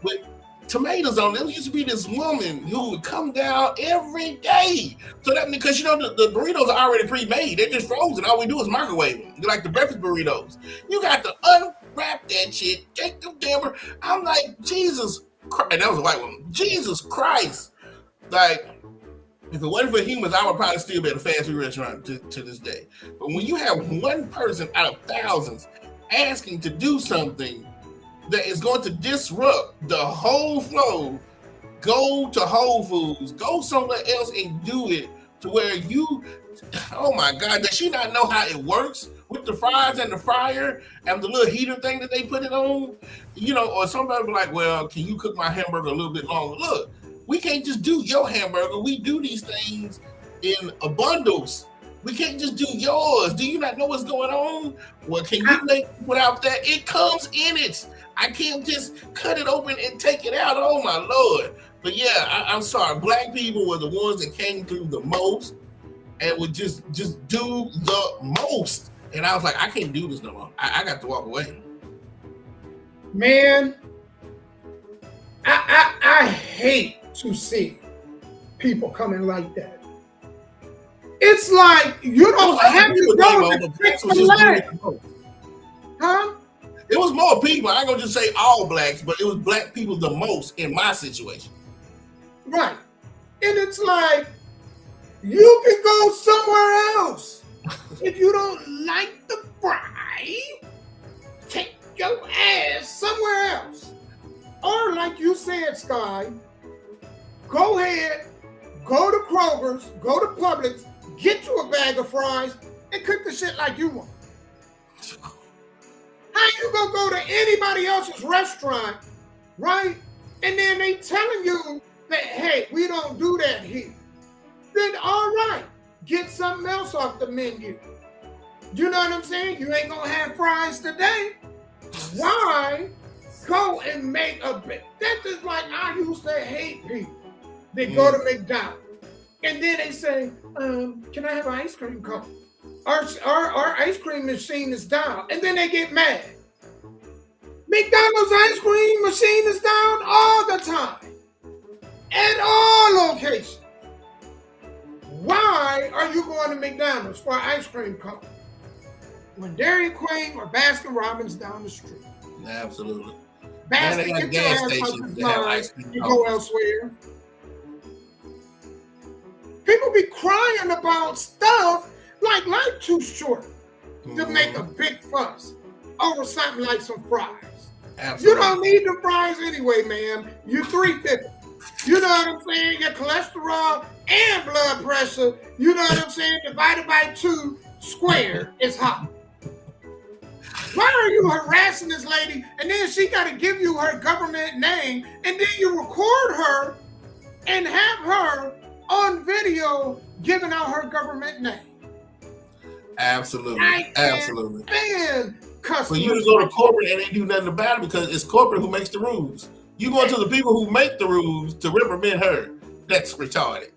with tomatoes on it. There used to be this woman who would come down every day. So that, because you know the burritos are already pre-made. They're just frozen. All we do is microwave them. They're like the breakfast burritos. You got to unwrap that shit, take them damn. I'm like, Jesus Christ. And that was a white woman. Jesus Christ. Like, if it wasn't for humans, I would probably still be at a fast food restaurant to this day. But when you have one person out of thousands asking to do something that is going to disrupt the whole flow, go to Whole Foods, go somewhere else and do it to where you, oh my God, does she not know how it works with the fries and the fryer and the little heater thing that they put it on? You know, or somebody be like, well, can you cook my hamburger a little bit longer? Look, we can't just do your hamburger. We do these things in bundles. We can't just do yours. Do you not know what's going on? Well, can you make without that? It comes in it. I can't just cut it open and take it out. Oh my Lord. But yeah, I'm sorry. Black people were the ones that came through the most and would just do the most. And I was like, I can't do this no more. I got to walk away. Man, I hate to see people coming like that. It's like you don't have to go to Chick-fil-A. Huh? It was more people. I ain't gonna just say all blacks, but it was black people the most in my situation. Right. And it's like, you can go somewhere else. If you don't like the fry, take your ass somewhere else. Or like you said, Sky, go ahead, go to Kroger's, go to Publix, get you a bag of fries, and cook the shit like you want. How you gonna go to anybody else's restaurant, right? And then they telling you that, hey, we don't do that here. Then all right, get something else off the menu. You know what I'm saying? You ain't gonna have fries today. Why go and make a bit? That's just like I used to hate people that go to McDonald's. And then they say, can I have an ice cream cone? Our ice cream machine is down. And then they get mad. McDonald's ice cream machine is down all the time. At all locations. Why are you going to McDonald's for an ice cream cone when Dairy Queen or Baskin Robbins down the street? Absolutely. Baskin, get your ass out you go elsewhere. People be crying about stuff like life too short to make a big fuss over something like some fries. Absolutely. You don't need the fries anyway, man. You $3.50. You know what I'm saying? Your cholesterol and blood pressure, you know what I'm saying, divided by 2 squared is high. Why are you harassing this lady? And then she got to give you her government name, and then you record her and have her on video giving out her government name. Absolutely. Absolutely. Man, but you just go to corporate and they do nothing about it because it's corporate who makes the rules. You go to the people who make the rules to reprimand her. That's retarded.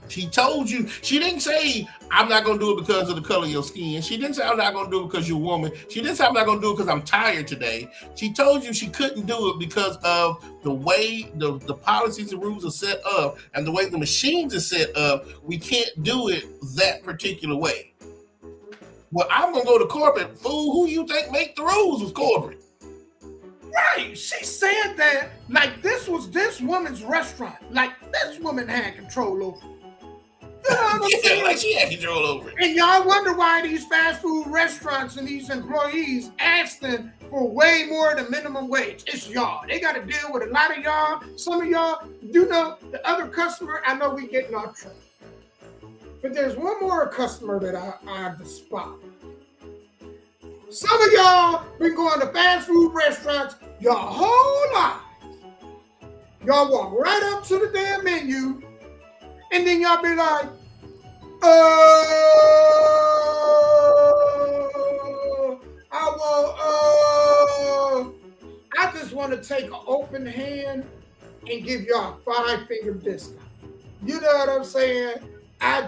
She told you, she didn't say, I'm not going to do it because of the color of your skin. She didn't say, I'm not going to do it because you're a woman. She didn't say, I'm not going to do it because I'm tired today. She told you she couldn't do it because of the way the policies and rules are set up and the way the machines are set up. We can't do it that particular way. Well, I'm going to go to corporate. Fool, who you think make the rules was corporate? Right. She said that like this was this woman's restaurant. Like this woman had control over it. You know what I'm saying? Like she had control over it. And y'all wonder why these fast food restaurants and these employees asking for way more than minimum wage. It's y'all. They got to deal with a lot of y'all. Some of y'all, you know, the other customer, I know we getting off track. But there's one more customer that I despise. Some of y'all been going to fast food restaurants your whole lives. Y'all walk right up to the damn menu, and then y'all be like, I just want to take an open hand and give y'all a 5-finger discount. You know what I'm saying? I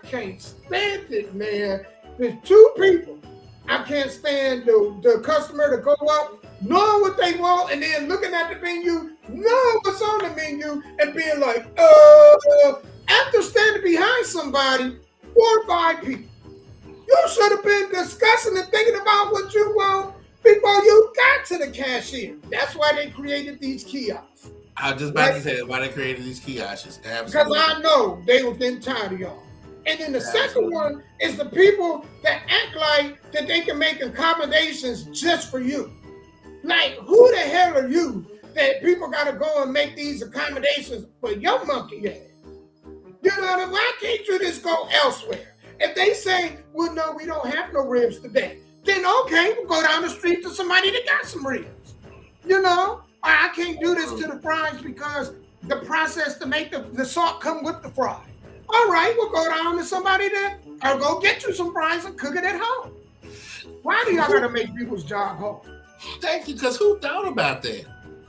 can't stand it, man. There's 2 people. I can't stand the customer to go up, knowing what they want, and then looking at the menu, knowing what's on the menu, and being like, after standing behind somebody, 4 or 5 people. You should have been discussing and thinking about what you want before you got to the cashier. That's why they created these kiosks. I was just about to say why they created these kiosks. Absolutely. Because I know they were getting tired of y'all. And then the second one is the people that act like that they can make accommodations just for you. Like, who the hell are you that people got to go and make these accommodations for your monkey ass? You know what I mean? Why can't you just go elsewhere? If they say, well, no, we don't have no ribs today, then okay, we'll go down the street to somebody that got some ribs. You know? Or I can't do this to the fries because the process to make the salt come with the fries. All right, we'll go down to somebody that, or go get you some fries and cook it at home. Why do y'all gotta make people's job hard? Thank you, because who thought about that?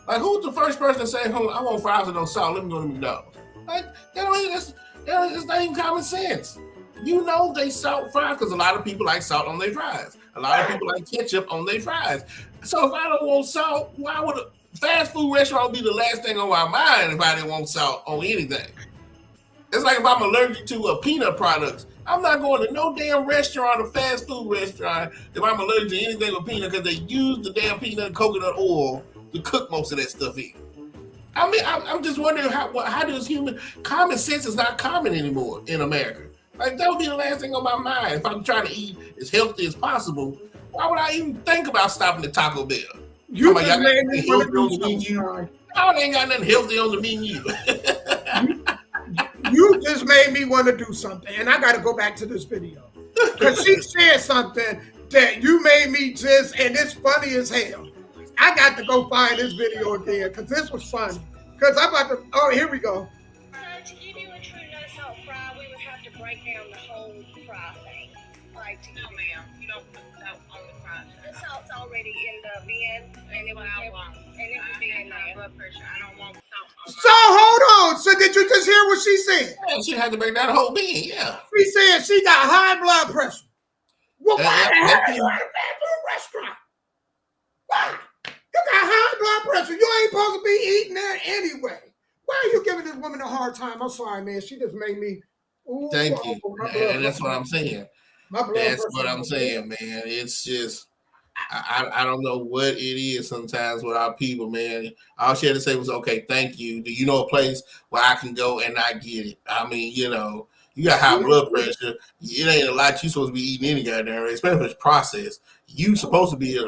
Like, who's the first person to say, I want fries with no salt, let me go to McDonald's? Like, that's not even common sense. You know they salt fries because a lot of people like salt on their fries. A lot of people like ketchup on their fries. So if I don't want salt, why would a fast food restaurant be the last thing on my mind if I didn't want salt on anything? It's like if I'm allergic to peanut products, I'm not going to no damn restaurant or fast food restaurant if I'm allergic to anything with peanut because they use the damn peanut and coconut oil to cook most of that stuff in. I mean, I'm just wondering how does common sense is not common anymore in America. Like, that would be the last thing on my mind. If I'm trying to eat as healthy as possible, why would I even think about stopping at Taco Bell? You just made me want to do something. I ain't got nothing healthy on the menu. You just made me want to do something, and I got to go back to this video because she said something that you made me just, and it's funny as hell. I got to go find this video again because this was funny. Because I'm about to, oh, here we go. To give you a true no-salt fry, we would have to break down the whole fry thing. Like, no, ma'am, you don't put salt on the fry. The salt's already in the bin, and it would be in my blood pressure. I don't want salt. So hold on. So did you just hear what she said? Yeah, she had to break down the whole bin, yeah. She said she got high blood pressure. Well, why the hell are you at a fast food restaurant? Why? You got high blood pressure. You ain't supposed to be eating there anyway. Why are you giving this woman a hard time? I'm sorry, man. She just made me. Ooh, thank you. And that's what I'm saying. That's what I'm saying, man. It's just, I don't know what it is sometimes with our people, man. All she had to say was, okay, thank you. Do you know a place where I can go and not get it? I mean, you know, You got high blood pressure. It ain't a lot you supposed to be eating any goddamn way, especially if it's processed. You supposed to be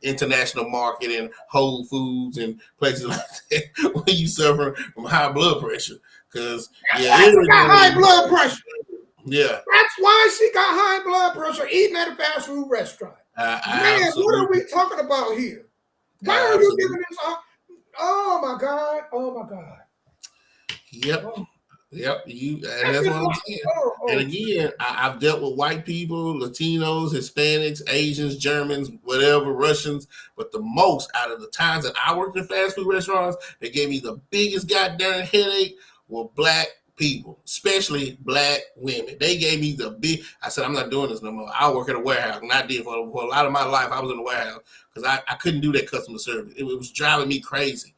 international market and Whole Foods and places like that when you suffer from high blood pressure. Because she got high blood pressure. Yeah. That's why she got high blood pressure eating at a fast food restaurant. Man, what are we talking about here? Why are you giving this up? Oh my God. Oh my God. Yep. Yep, and that's what I'm saying. And again, I've dealt with white people, Latinos, Hispanics, Asians, Germans, whatever, Russians. But the most out of the times that I worked in fast food restaurants, they gave me the biggest goddamn headache were black people, especially black women. They gave me the big. I said, I'm not doing this no more. I work at a warehouse, and I did for a lot of my life. I was in the warehouse because I couldn't do that customer service. It was driving me crazy.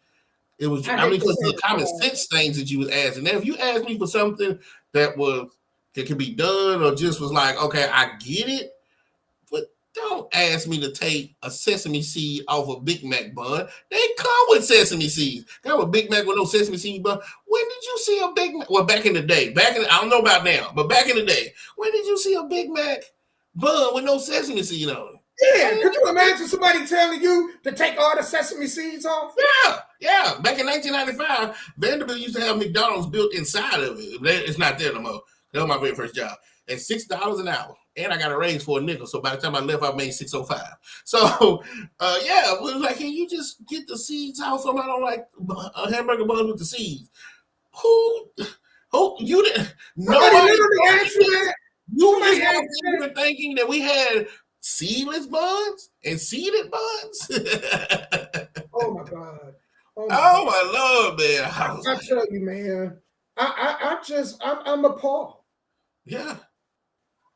It was, because the common sense things that you was asking. Now, if you asked me for something that could be done or just was like, okay, I get it, but don't ask me to take a sesame seed off a Big Mac bun. They come with sesame seeds. Got a Big Mac with no sesame seed bun. When did you see a Big Mac? Well, back in the day, I don't know about now, but back in the day, when did you see a Big Mac bun with no sesame seed on it? Yeah, could you imagine somebody telling you to take all the sesame seeds off? Yeah. Back in 1995, Vanderbilt used to have McDonald's built inside of it. It's not there no more. That was my very first job. At $6 an hour. And I got a raise for a nickel. So by the time I left, I made $6.05. So, it was like, can you just get the seeds out? So I don't like a hamburger bun with the seeds. Who you didn't? Nobody literally asked you that. You were thinking that we had seedless buns and seeded buns. Oh my God! Oh my Lord, man! I tell you, man, I'm appalled. Yeah,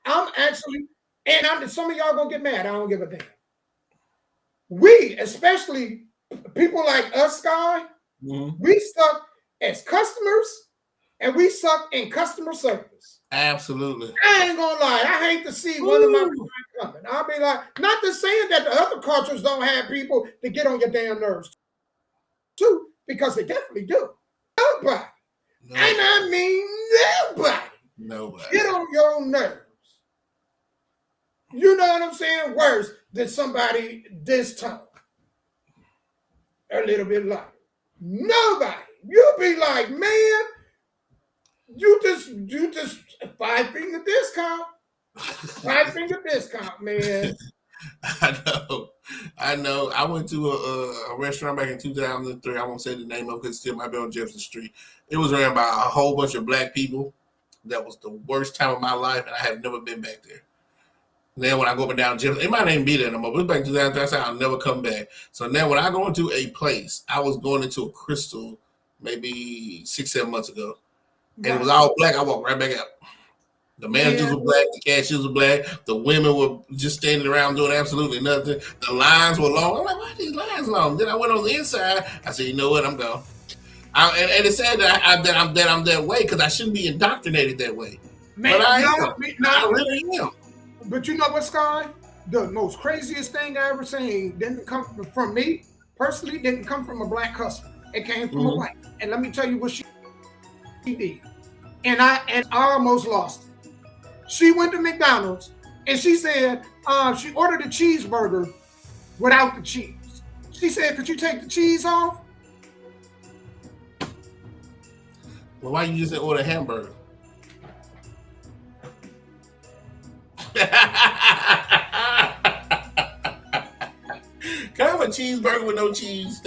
I'm actually, and some of y'all gonna get mad. I don't give a damn. We, especially people like us, Sky, we suck as customers, and we suck in customer service. Absolutely. I ain't gonna lie. I hate to see one of my friends coming. I'll be like, not to saying that the other cultures don't have people to get on your damn nerves too, because they definitely do. Nobody. And I mean nobody. Get on your nerves. You know what I'm saying? Worse than somebody this tone. A little bit lighter. Nobody. You be like, man, you just 5 finger discount. 5 finger discount, man. I know. I went to a restaurant back in 2003. I won't say the name of it because it still might be on Jefferson Street. It was ran by a whole bunch of black people. That was the worst time of my life, and I have never been back there. And then when I go up and down Jefferson, it might not even be there no more. But it was back in 2003. I said I'll never come back. So now when I go into a place, I was going into a Crystal maybe 6-7 months ago. And it was all black. I walked right back out. The managers were black. The cashiers were black. The women were just standing around doing absolutely nothing. The lines were long. I'm like, why are these lines long? Then I went on the inside. I said, you know what? I'm gone. And it's sad that I'm that way because I shouldn't be indoctrinated that way. Man, but I really am. But you know what, Sky? The most craziest thing I ever seen didn't come from me personally. Didn't come from a black customer. It came from a white. And let me tell you what she did. And I almost lost it. She went to McDonald's and she said she ordered a cheeseburger without the cheese. She said, "Could you take the cheese off?" Well, why you just order a hamburger? Can I have a cheeseburger with no cheese?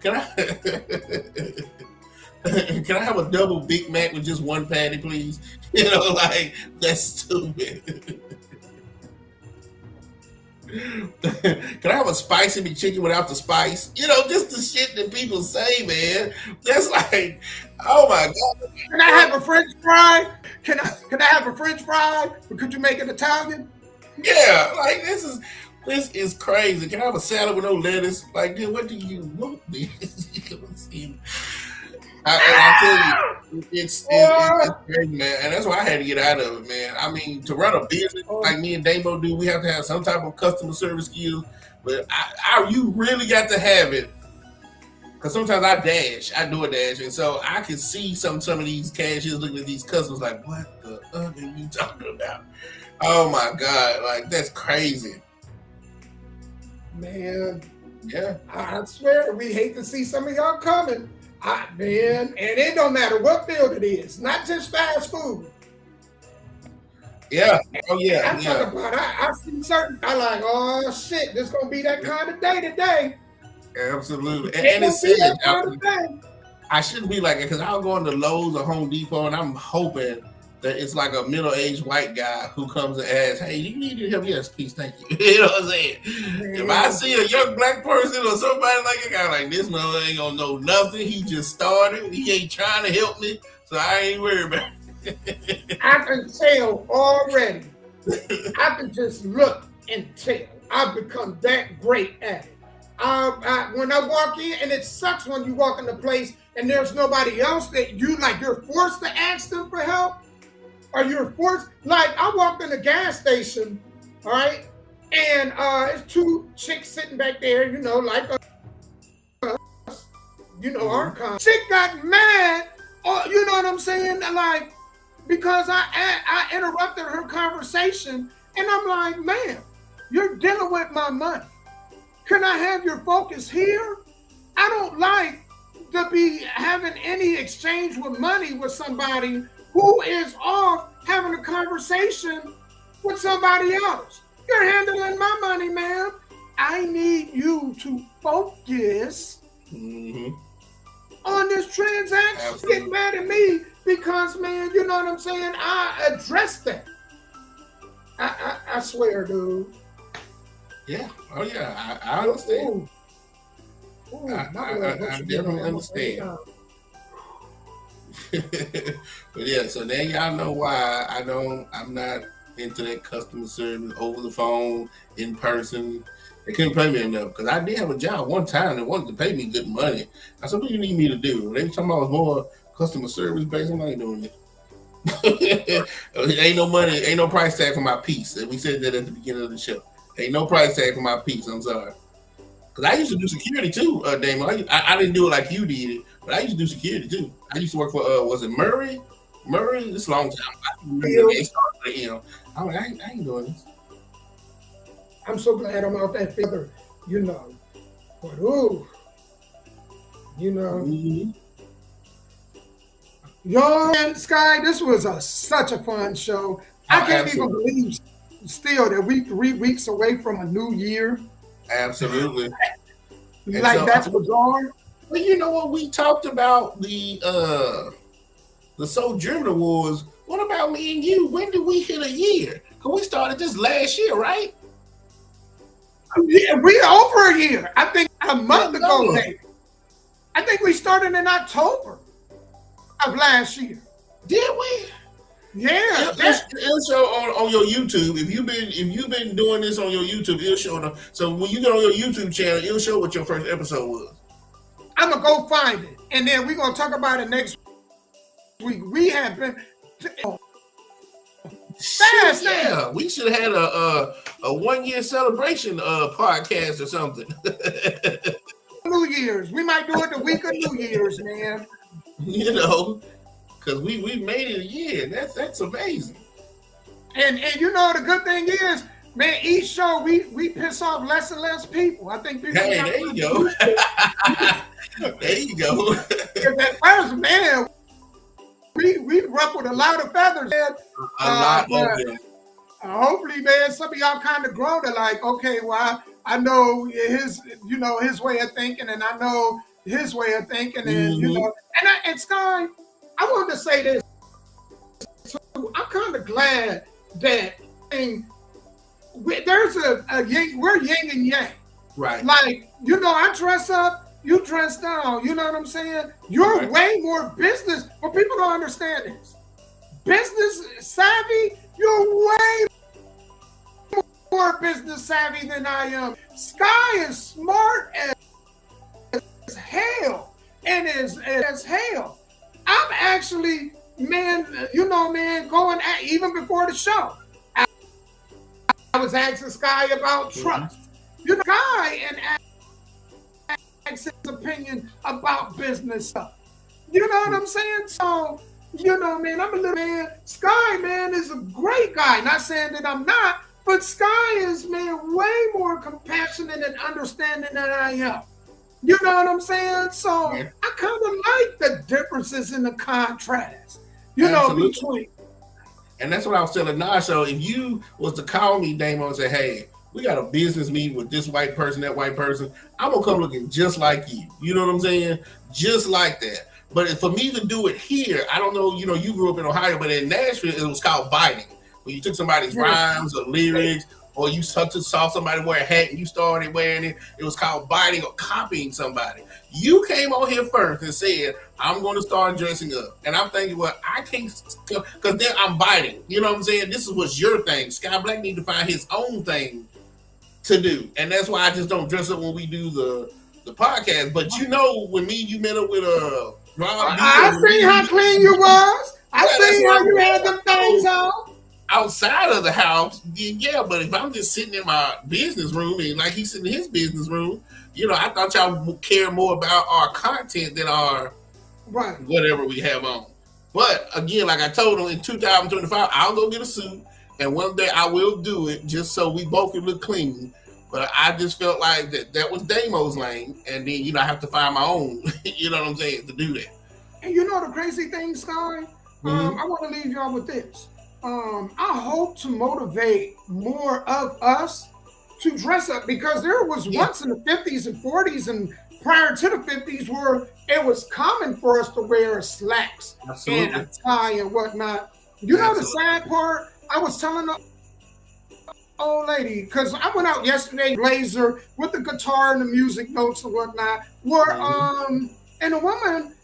Can I have a double Big Mac with just one patty, please? You know, like, that's stupid. Can I have a spicy McChicken without the spice? You know, just the shit that people say, man. That's like, oh my God. Can I have a French fry? Can I have a French fry? Or could you make it Italian? Yeah, like this is crazy. Can I have a salad with no lettuce? Like, dude, what do you want? I tell you, it's crazy, man, and that's why I had to get out of it, man. I mean, to run a business like me and Damo do, we have to have some type of customer service skills. But you really got to have it Because sometimes I do a dash, and so I can see some of these cashiers looking at these customers like, what the are you talking about? Oh my God, like that's crazy. Man, yeah, I swear we hate to see some of y'all coming. Man, and it don't matter what field it is, not just fast food. Yeah. Oh yeah. I'm talking about. I see certain. I like. Oh shit! This gonna be that kind of day today. Absolutely. And it's sad. I shouldn't be like it because I'll go into Lowe's or Home Depot and I'm hoping that it's like a middle-aged white guy who comes and asks, "Hey, do you need any help?" Yes, please, thank you. You know what I'm saying? If I see a young black person or somebody like a guy like this, man, ain't gonna know nothing. He just started. He ain't trying to help me, so I ain't worried about it. I can tell already. I can just look and tell. I've become that great at it. When I walk in, and it sucks when you walk in a place and there's nobody else that you're forced to ask them for help, or you're forced. Like I walked in a gas station, all right, and it's two chicks sitting back there, like us, our kind. Chick got mad, you know what I'm saying? Like because I interrupted her conversation, and I'm like, man, you're dealing with my money. Can I have your focus here? I don't like to be having any exchange with money with somebody who is off having a conversation with somebody else. You're handling my money, man. I need you to focus on this transaction. Absolutely. Get mad at me because, man, you know what I'm saying? I addressed that. I swear, dude. Yeah. Oh yeah. I understand. Ooh, I definitely understand. But yeah, so now y'all know why I'm not into that customer service over the phone, in person. They couldn't pay me enough because I did have a job one time that wanted to pay me good money. I said, what do you need me to do? They were talking about more customer service based. I'm not doing it. Ain't no money, ain't no price tag for my piece. And we said that at the beginning of the show. Ain't no price tag for my piece. I'm sorry. Because I used to do security too, Damon. I didn't do it like you did, but I used to do security too. I used to work for, was it Murray? Murray? This is a long time. I remember they started with him. I'm like, I ain't doing this. I'm so glad I'm out that feather, But ooh, Y'all and Sky, this was such a fun show. I can't even believe still that we 3 weeks away from a new year. Absolutely. Like so, that's bizarre. Well, you know what? We talked about the Soul German Awards. What about me and you? When did we hit a year? Because we started this last year, right? Yeah, we over a year. I think a month ago, maybe. I think we started in October of last year. Did we? Yeah. It'll show on your YouTube. If you've been doing this on your YouTube, it'll show. So when you get on your YouTube channel, it'll show what your first episode was. I'm gonna go find it, and then we're gonna talk about it next week. We have been fast. Yeah, we should have had a 1 year celebration podcast or something. New Year's. We might do it the week of New Year's, man. Because we made it a year. That's amazing. And the good thing is, man, each show we piss off less and less people. I think people. Hey, there you go. There you go. At first, man, we ruffled a lot of feathers, man. A lot of them. Hopefully, man, some of y'all kind of grown to like, okay, well, I know his way of thinking, and I know his way of thinking, and and Sky, I wanted to say this too. I'm kind of glad that there's we're yin and yang. Right. Like, I dress up, you dress down. You know what I'm saying? You're way more business, but people don't understand this. Business savvy, you're way more business savvy than I am. Sky is smart as hell and as hell. I'm actually, man, going at even before the show. I was asking Sky about trust. Sky and his opinion about business stuff. You know what I'm saying? So, you know, man, I'm a little man. Sky, man, is a great guy. Not saying that I'm not, but Sky is, man, way more compassionate and understanding than I am. You know what I'm saying? So Yeah. I kind of like the differences in the contrast, you know, between. And that's what I was telling Nash. So if you was to call me, Damo, and say, hey, we got a business meeting with this white person, that white person, I'm going to come looking just like you. You know what I'm saying? Just like that. But for me to do it here, I don't know, you know, you grew up in Ohio, but in Nashville, it was called biting. When you took somebody's rhymes or lyrics, or you saw somebody wear a hat and you started wearing it, it was called biting or copying somebody. You came on here first and said, I'm going to start dressing up. And I'm thinking, well, I can't, because then I'm biting. You know what I'm saying? This is what's your thing. Sky Black need to find his own thing to do. And that's why I just don't dress up when we do the podcast. But you know, when me and you met up with I seen how clean you was. I seen how you had them things on. Outside of the house, yeah, but if I'm just sitting in my business room and like he's sitting in his business room, you know, I thought y'all would care more about our content than our whatever we have on. But again, like I told him, in 2025, I'll go get a suit, and one day I will do it just so we both can look clean. But I just felt like that was Damo's lane, and then, you know, I have to find my own, you know what I'm saying, to do that. And you know the crazy thing, Sky? I want to leave y'all with this. I hope to motivate more of us to dress up, because there was once in the 50s and 40s and prior to the 50s where it was common for us to wear slacks and a tie and whatnot. You know the sad part? I was telling the old lady, because I went out yesterday, blazer with the guitar and the music notes and whatnot, where and a woman,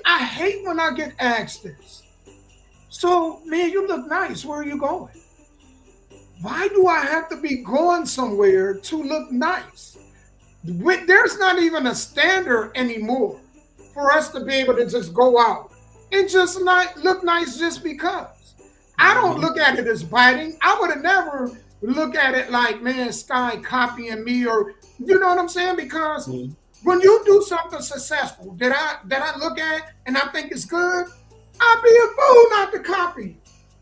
I hate when I get asked this. So, man, you look nice. Where are you going? Why do I have to be going somewhere to look nice? There's not even a standard anymore for us to be able to just go out and just not look nice just because. I don't look at it as biting. I would have never look at it like, man, Sky copying me, or you know what I'm saying? Because when you do something successful that I look at and I think is good, I'd be a fool not to copy.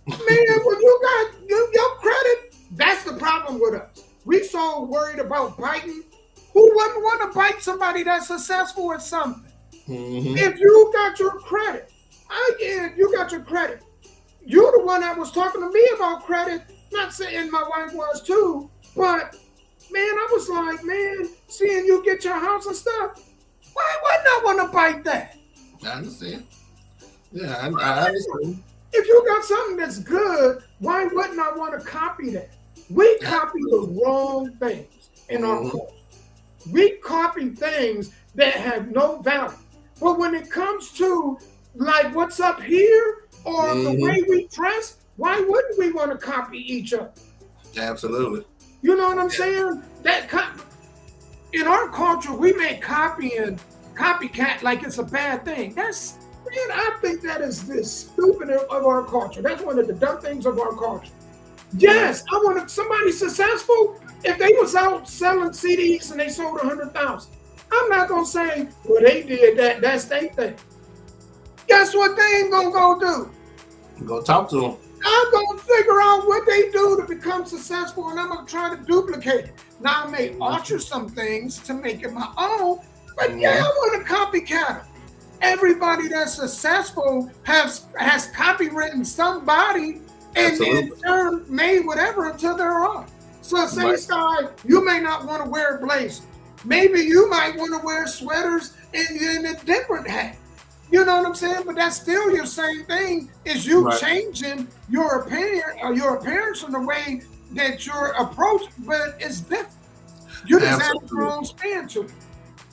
Man, when you got your credit, that's the problem with us. We so worried about biting. Who wouldn't want to bite somebody that's successful at something? If you got your credit, you got your credit. You're the one that was talking to me about credit. Not saying my wife was too, but man, I was like, man, seeing you get your house and stuff, why wouldn't I want to bite that? I understand. Yeah, I understand. If you got something that's good, why wouldn't I want to copy that? We copy the wrong things in our culture. We copy things that have no value. But when it comes to like what's up here or the way we dress, why wouldn't we want to copy each other? Absolutely. You know what I'm saying? In our culture, we make copycat like it's a bad thing. I think that is the stupid of our culture. That's one of the dumb things of our culture. Yes, I want somebody successful. If they was out selling CDs and they sold 100,000, I'm not gonna say, well, they did that. That's their thing. Guess what they ain't gonna go do? Go talk to them. I'm gonna figure out what they do to become successful, and I'm gonna try to duplicate it. Now I may alter some things to make it my own, but I want to copycat them. Everybody that's successful has copywritten somebody and in turn made whatever until they're on. So say, Sky, you may not want to wear a blazer. Maybe you might want to wear sweaters and a different hat. You know what I'm saying? But that's still your same thing, is you changing your opinion or your appearance in the way that your approach, but it's different. You just have your own spin to it.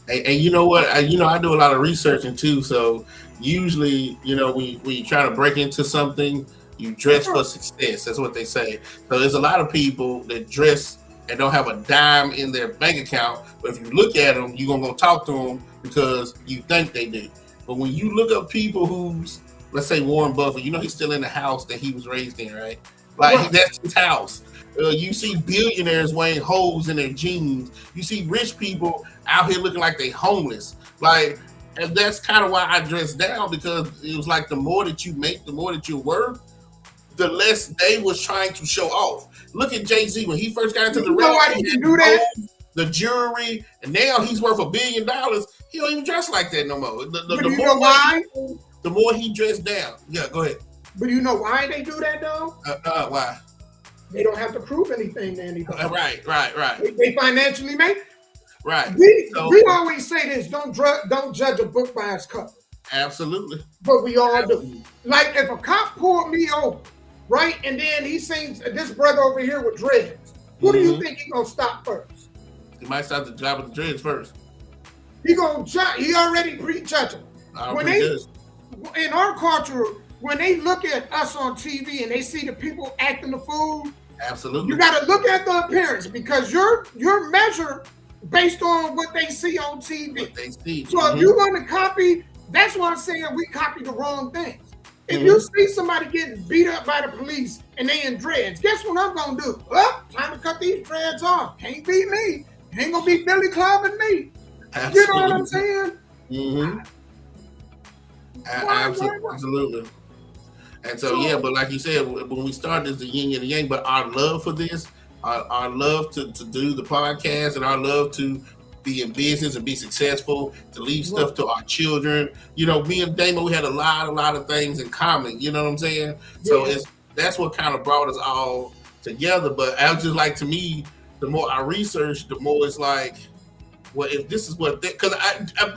And you know what? I do a lot of researching too. So usually, when you try to break into something, you dress for success. That's what they say. So there's a lot of people that dress and don't have a dime in their bank account. But if you look at them, you're going to go talk to them because you think they do. But when you look up people who's, let's say Warren Buffett, he's still in the house that he was raised in, right? Like that's his house. You see billionaires wearing holes in their jeans. You see rich people out here looking like they homeless. Like, and that's kind of why I dressed down, because it was like the more that you make, the more that you're worth, the less they was trying to show off. Look at Jay-Z when he first got into the rap. Nobody can do that. The jewelry, and now he's worth $1 billion. He don't even dress like that no more. But you know why? The more he dressed down. Yeah, go ahead. But you know why they do that though? Why? They don't have to prove anything to anybody. Right. They financially make it. Right. We always say this: don't judge a book by its cover. Absolutely. But we all do. Like if a cop pulled me over, right, and then he sees this brother over here with dreads, who do you think he gonna stop first? He might start the job with the dreads first. He gonna judge. He already prejudging. When they in our culture, when they look at us on TV and they see the people acting the fool, absolutely, you got to look at the appearance, because you're measured based on what they see on TV. What they see. So if you want to copy, that's why I'm saying we copy the wrong things. If you see somebody getting beat up by the police and they in dreads, guess what I'm gonna do? Well, time to cut these dreads off. Can't beat me. Ain't gonna be Billy clubbing me. Absolutely. You know what I'm saying? Absolutely. And so, but like you said, when we started, it's the yin and the yang, but our love for this, our love to do the podcast, and our love to be in business and be successful, to leave stuff to our children. You know, me and Damon, we had a lot of things in common. You know what I'm saying? So that's what kind of brought us all together. But I was just like, to me, the more I research, the more it's like, well, if this is what, because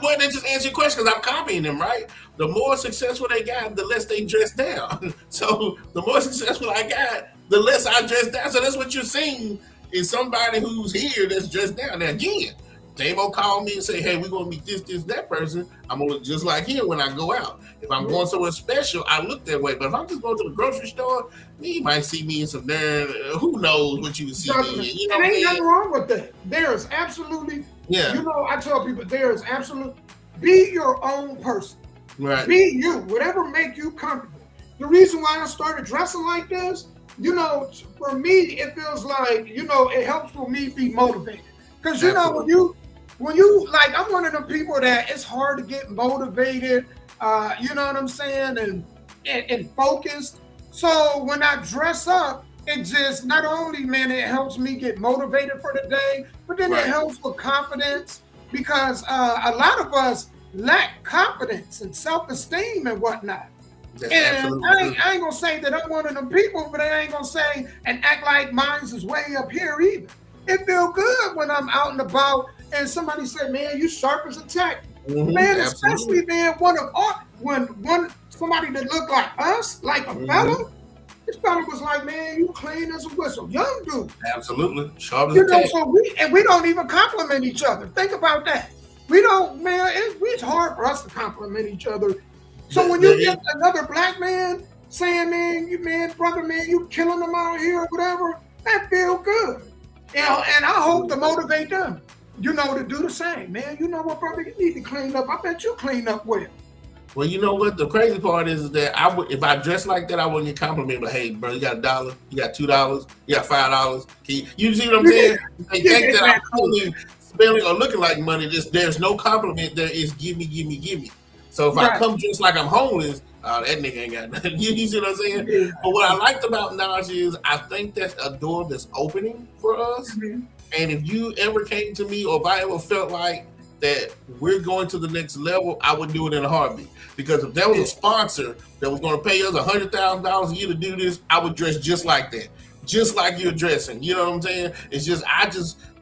boy, they just answer your question, because I'm copying them, right? The more successful they got, the less they dress down. So the more successful I got, the less I dress down. So that's what you're seeing, is somebody who's here that's dressed down. Now again, Damo called me and say, hey, we're going to meet this, that person. I'm going to look just like him when I go out. If I'm going somewhere special, I look that way. But if I'm just going to the grocery store, you might see me in some who knows what you see me in. You know, and ain't nothing wrong with that. There is absolutely, you know, I tell people, there is absolutely, be your own person. Right. Be you, whatever make you comfortable. The reason why I started dressing like this, you know, for me, it feels like, you know, it helps for me be motivated. Because, you know, when you, like, I'm one of the people that it's hard to get motivated, you know what I'm saying, and focused. So when I dress up, it just, not only, man, it helps me get motivated for the day, but then it helps with confidence, because a lot of us lack confidence and self-esteem and whatnot. And I ain't gonna say that I'm one of them people, but I ain't gonna say and act like mine's is way up here either. It feel good when I'm out and about and somebody said, man, you sharp as a tack. Man, especially, man, when somebody that looked like us, like a fella, this fella was like, man, you clean as a whistle. Young dude. Absolutely. Sharp as a tack. So we don't even compliment each other. Think about that. We don't, man, it's hard for us to compliment each other. So when you get another black man saying, man, brother, man, you killing them out here or whatever, that feel good. You know, and I hope to motivate them, you know, to do the same. Man, you know what, brother, you need to clean up. I bet you clean up well. Well, you know what? The crazy part is that if I dress like that, I wouldn't get complimented. But hey, bro, you got $1, you got $2, you got $5. You see what I'm saying? They think that I'm only spending or looking like money. There's no compliment. There is give me. So if I come dressed like I'm homeless, that nigga ain't got nothing. You see what I'm saying? Yeah. But what I liked about Naj is I think that's a door that's opening for us. And if you ever came to me, or if I ever felt like that we're going to the next level, I would do it in a heartbeat. Because if there was a sponsor that was going to pay us $100,000 a year to do this, I would dress just like that. Just like you're dressing, you know what I'm saying? It's just,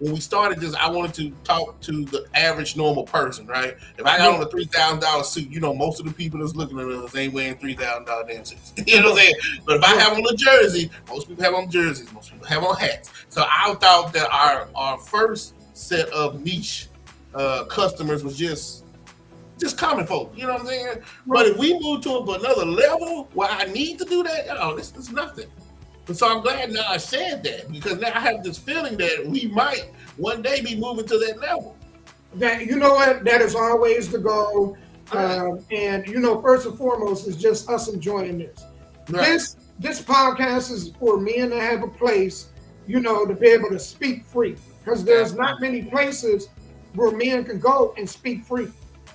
when we started this, I wanted to talk to the average normal person, right? If I got on a $3,000 suit, you know, most of the people that's looking at us ain't wearing $3,000 damn suits. You know what I'm saying? But if I have on a jersey, most people have on jerseys, most people have on hats. So I thought that our first set of niche customers was just common folk, you know what I'm saying? But if we move to another level where I need to do that, this is nothing. So I'm glad now I said that, because now I have this feeling that we might one day be moving to that level. That, you know what, that is always the goal. And, you know, first and foremost is just us enjoying this. This podcast is for me, and I have a place you know, to be able to speak free, because there's not many places where men can go and speak free,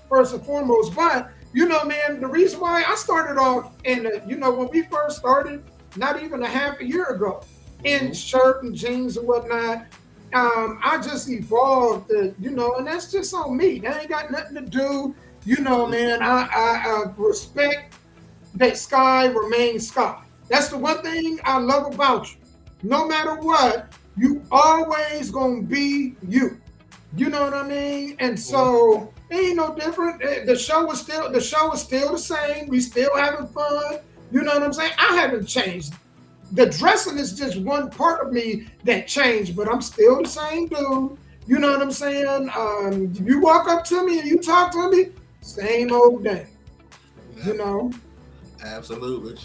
first and foremost. But, you know, man, the reason why I started off in the, you know, when we first started, not even a half a year ago, in shirt and jeans and whatnot, I just evolved, you know, and that's just on me. That ain't got nothing to do, you know, man. I respect that sky remains sky. That's the one thing I love about you. No matter what, you always gonna be you. You know what I mean? And so it ain't no different. The show is still the same. We still having fun. You know what I'm saying? I haven't changed. The dressing is just one part of me that changed, but I'm still the same dude. You know what I'm saying? You walk up to me and you talk to me, same old thing. You know? Absolutely.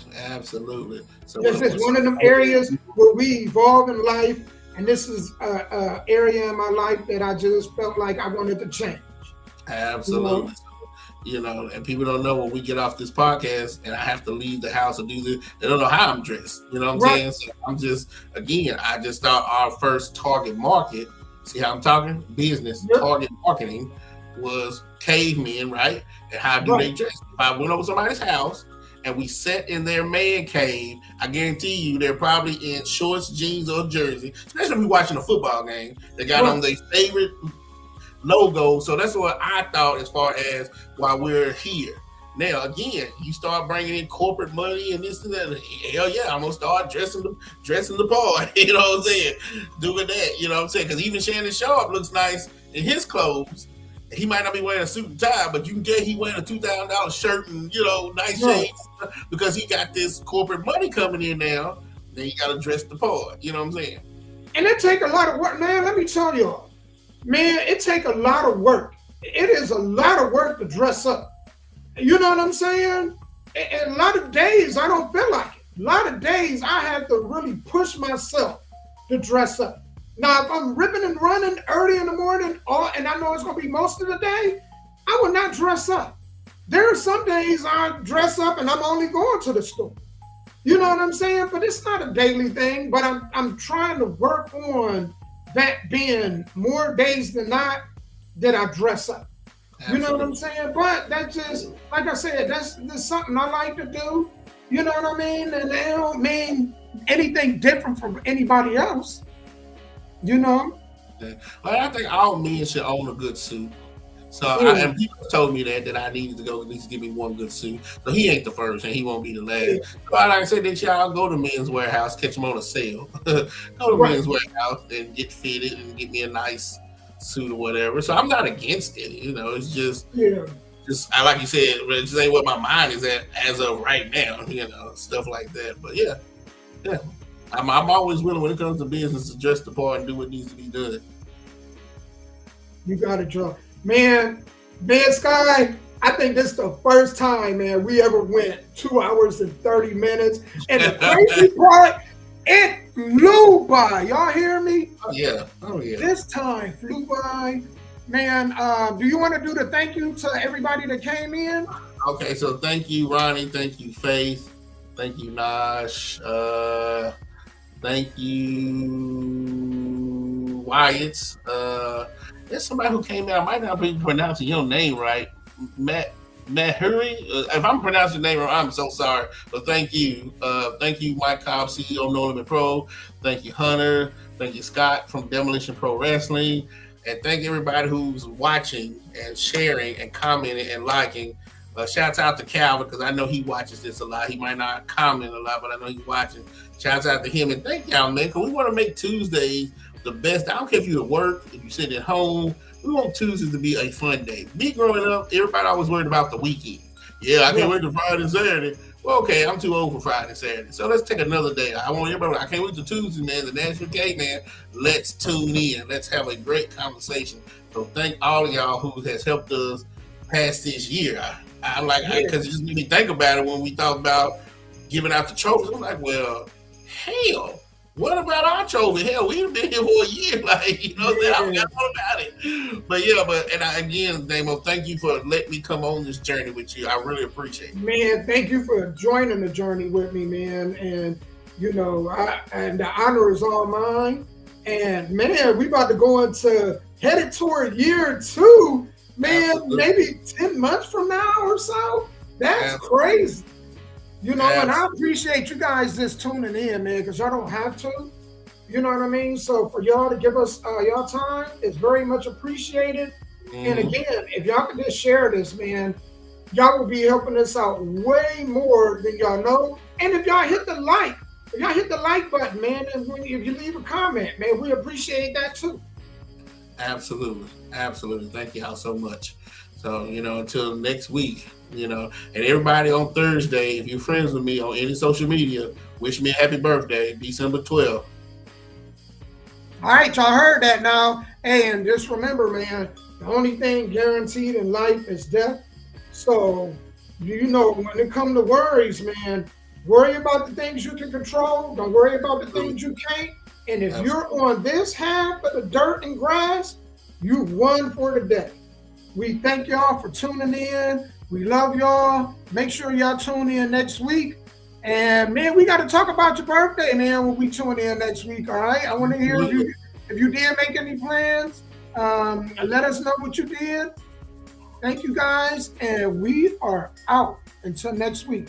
So this is one of them areas where we evolve in life, and this is an area in my life that I just felt like I wanted to change. Absolutely. You know, and people don't know when we get off this podcast and I have to leave the house and do this, they don't know how I'm dressed. You know what I'm saying? So I'm just, again, I just thought our first target market, see how I'm talking? Business, target marketing was cavemen, right? And how do they dress? If I went over somebody's house and we sat in their man cave, I guarantee you they're probably in shorts, jeans, or jersey, especially if we're watching a football game. They got on their favorite logo. So that's what I thought as far as why we're here. Now, again, you start bringing in corporate money and this and that. Hell yeah, I'm going to start dressing the part. You know what I'm saying? Doing that, you know what I'm saying? Because even Shannon Sharp looks nice in his clothes. He might not be wearing a suit and tie, but you can get he wearing a $2,000 shirt and, you know, nice shades because he got this corporate money coming in now. Then you got to dress the part. You know what I'm saying? And it take a lot of work, man. Let me tell y'all. Man, it take a lot of work. It is a lot of work to dress up. You know what I'm saying? And a lot of days I don't feel like it. A lot of days I have to really push myself to dress up. Now, if I'm ripping and running early in the morning, and I know it's going to be most of the day, I will not dress up. There are some days I dress up and I'm only going to the store. You know what I'm saying? But it's not a daily thing, but I'm trying to work on that being more days than not that I dress up. Absolutely. You know what I'm saying? But that's just, like I said, that's something I like to do. You know what I mean? And they don't mean anything different from anybody else. You know? Well, I think all men should own a good suit. So, and people told me that I needed to go at least give me one good suit. So he ain't the first, and he won't be the last. Yeah. So like I said, y'all go to Men's Warehouse, catch them on a sale. Go to Men's Warehouse and get fitted and get me a nice suit or whatever. So I'm not against it. You know, it's just, I like you said, it just ain't what my mind is at as of right now. You know, stuff like that. But yeah. I'm always willing when it comes to business to dress the part and do what needs to be done. You got to draw. Man, Sky, I think this is the first time, man, we ever went 2 hours and 30 minutes. And the crazy part, it flew by. Y'all hear me? Oh, yeah. This time flew by. Man, do you want to do the thank you to everybody that came in? Okay, so thank you, Ronnie. Thank you, Faith. Thank you, Nash. Thank you, Wyatt. There's somebody who came out. I might not be pronouncing your name right. Matt Hurry. If I'm pronouncing your name wrong, I'm so sorry. But thank you. Thank you, Mike Cobb, CEO, No Limit Pro. Thank you, Hunter. Thank you, Scott from Demolition Pro Wrestling. And thank everybody who's watching and sharing and commenting and liking. Shouts out to Calvin, because I know he watches this a lot. He might not comment a lot, but I know he's watching. Shouts out to him. And thank y'all, man, because we want to make Tuesdays the best. I don't care if you're at work, if you sit at home. We want Tuesdays to be a fun day. Me growing up, everybody always worried about the weekend. Yeah, I can't wait to Friday and Saturday. Well, okay, I'm too old for Friday and Saturday. So let's take another day. I want everybody, I can't wait to Tuesday, man. The Nashville Caveman. Let's tune in. Let's have a great conversation. So thank all of y'all who has helped us pass this year. I like, because it just made me think about it when we talk about giving out the trophies. I'm like, well, hell, what about our trophy? Hell, we've been here for a year. Like, you know what I'm saying? I forgot about it. But yeah, again, Damo, thank you for letting me come on this journey with you. I really appreciate it. Man, thank you for joining the journey with me, man. And You know, and the honor is all mine. And man, we about to go into headed toward year 2. Man, Absolutely. maybe 10 months from now or so. That's crazy. You know, and I appreciate you guys just tuning in, man, because y'all don't have to. You know what I mean? So for y'all to give us y'all time, it's very much appreciated. And again, if y'all can just share this, man, y'all will be helping us out way more than y'all know. And if y'all hit the like button, man, and if you leave a comment, man, we appreciate that too. Absolutely. Thank y'all so much. So, you know, until next week, you know, and everybody on Thursday, if you're friends with me on any social media, wish me a happy birthday, December 12th. All right, y'all heard that now. And just remember, man, the only thing guaranteed in life is death. So, you know, when it comes to worries, man, worry about the things you can control. Don't worry about the things you can't. And if you're on this half of the dirt and grass, you've won for the day. We thank y'all for tuning in. We love y'all. Make sure y'all tune in next week. And man, we got to talk about your birthday, man, when we tune in next week. All right. I want to hear if you did make any plans. Let us know what you did. Thank you guys. And we are out until next week.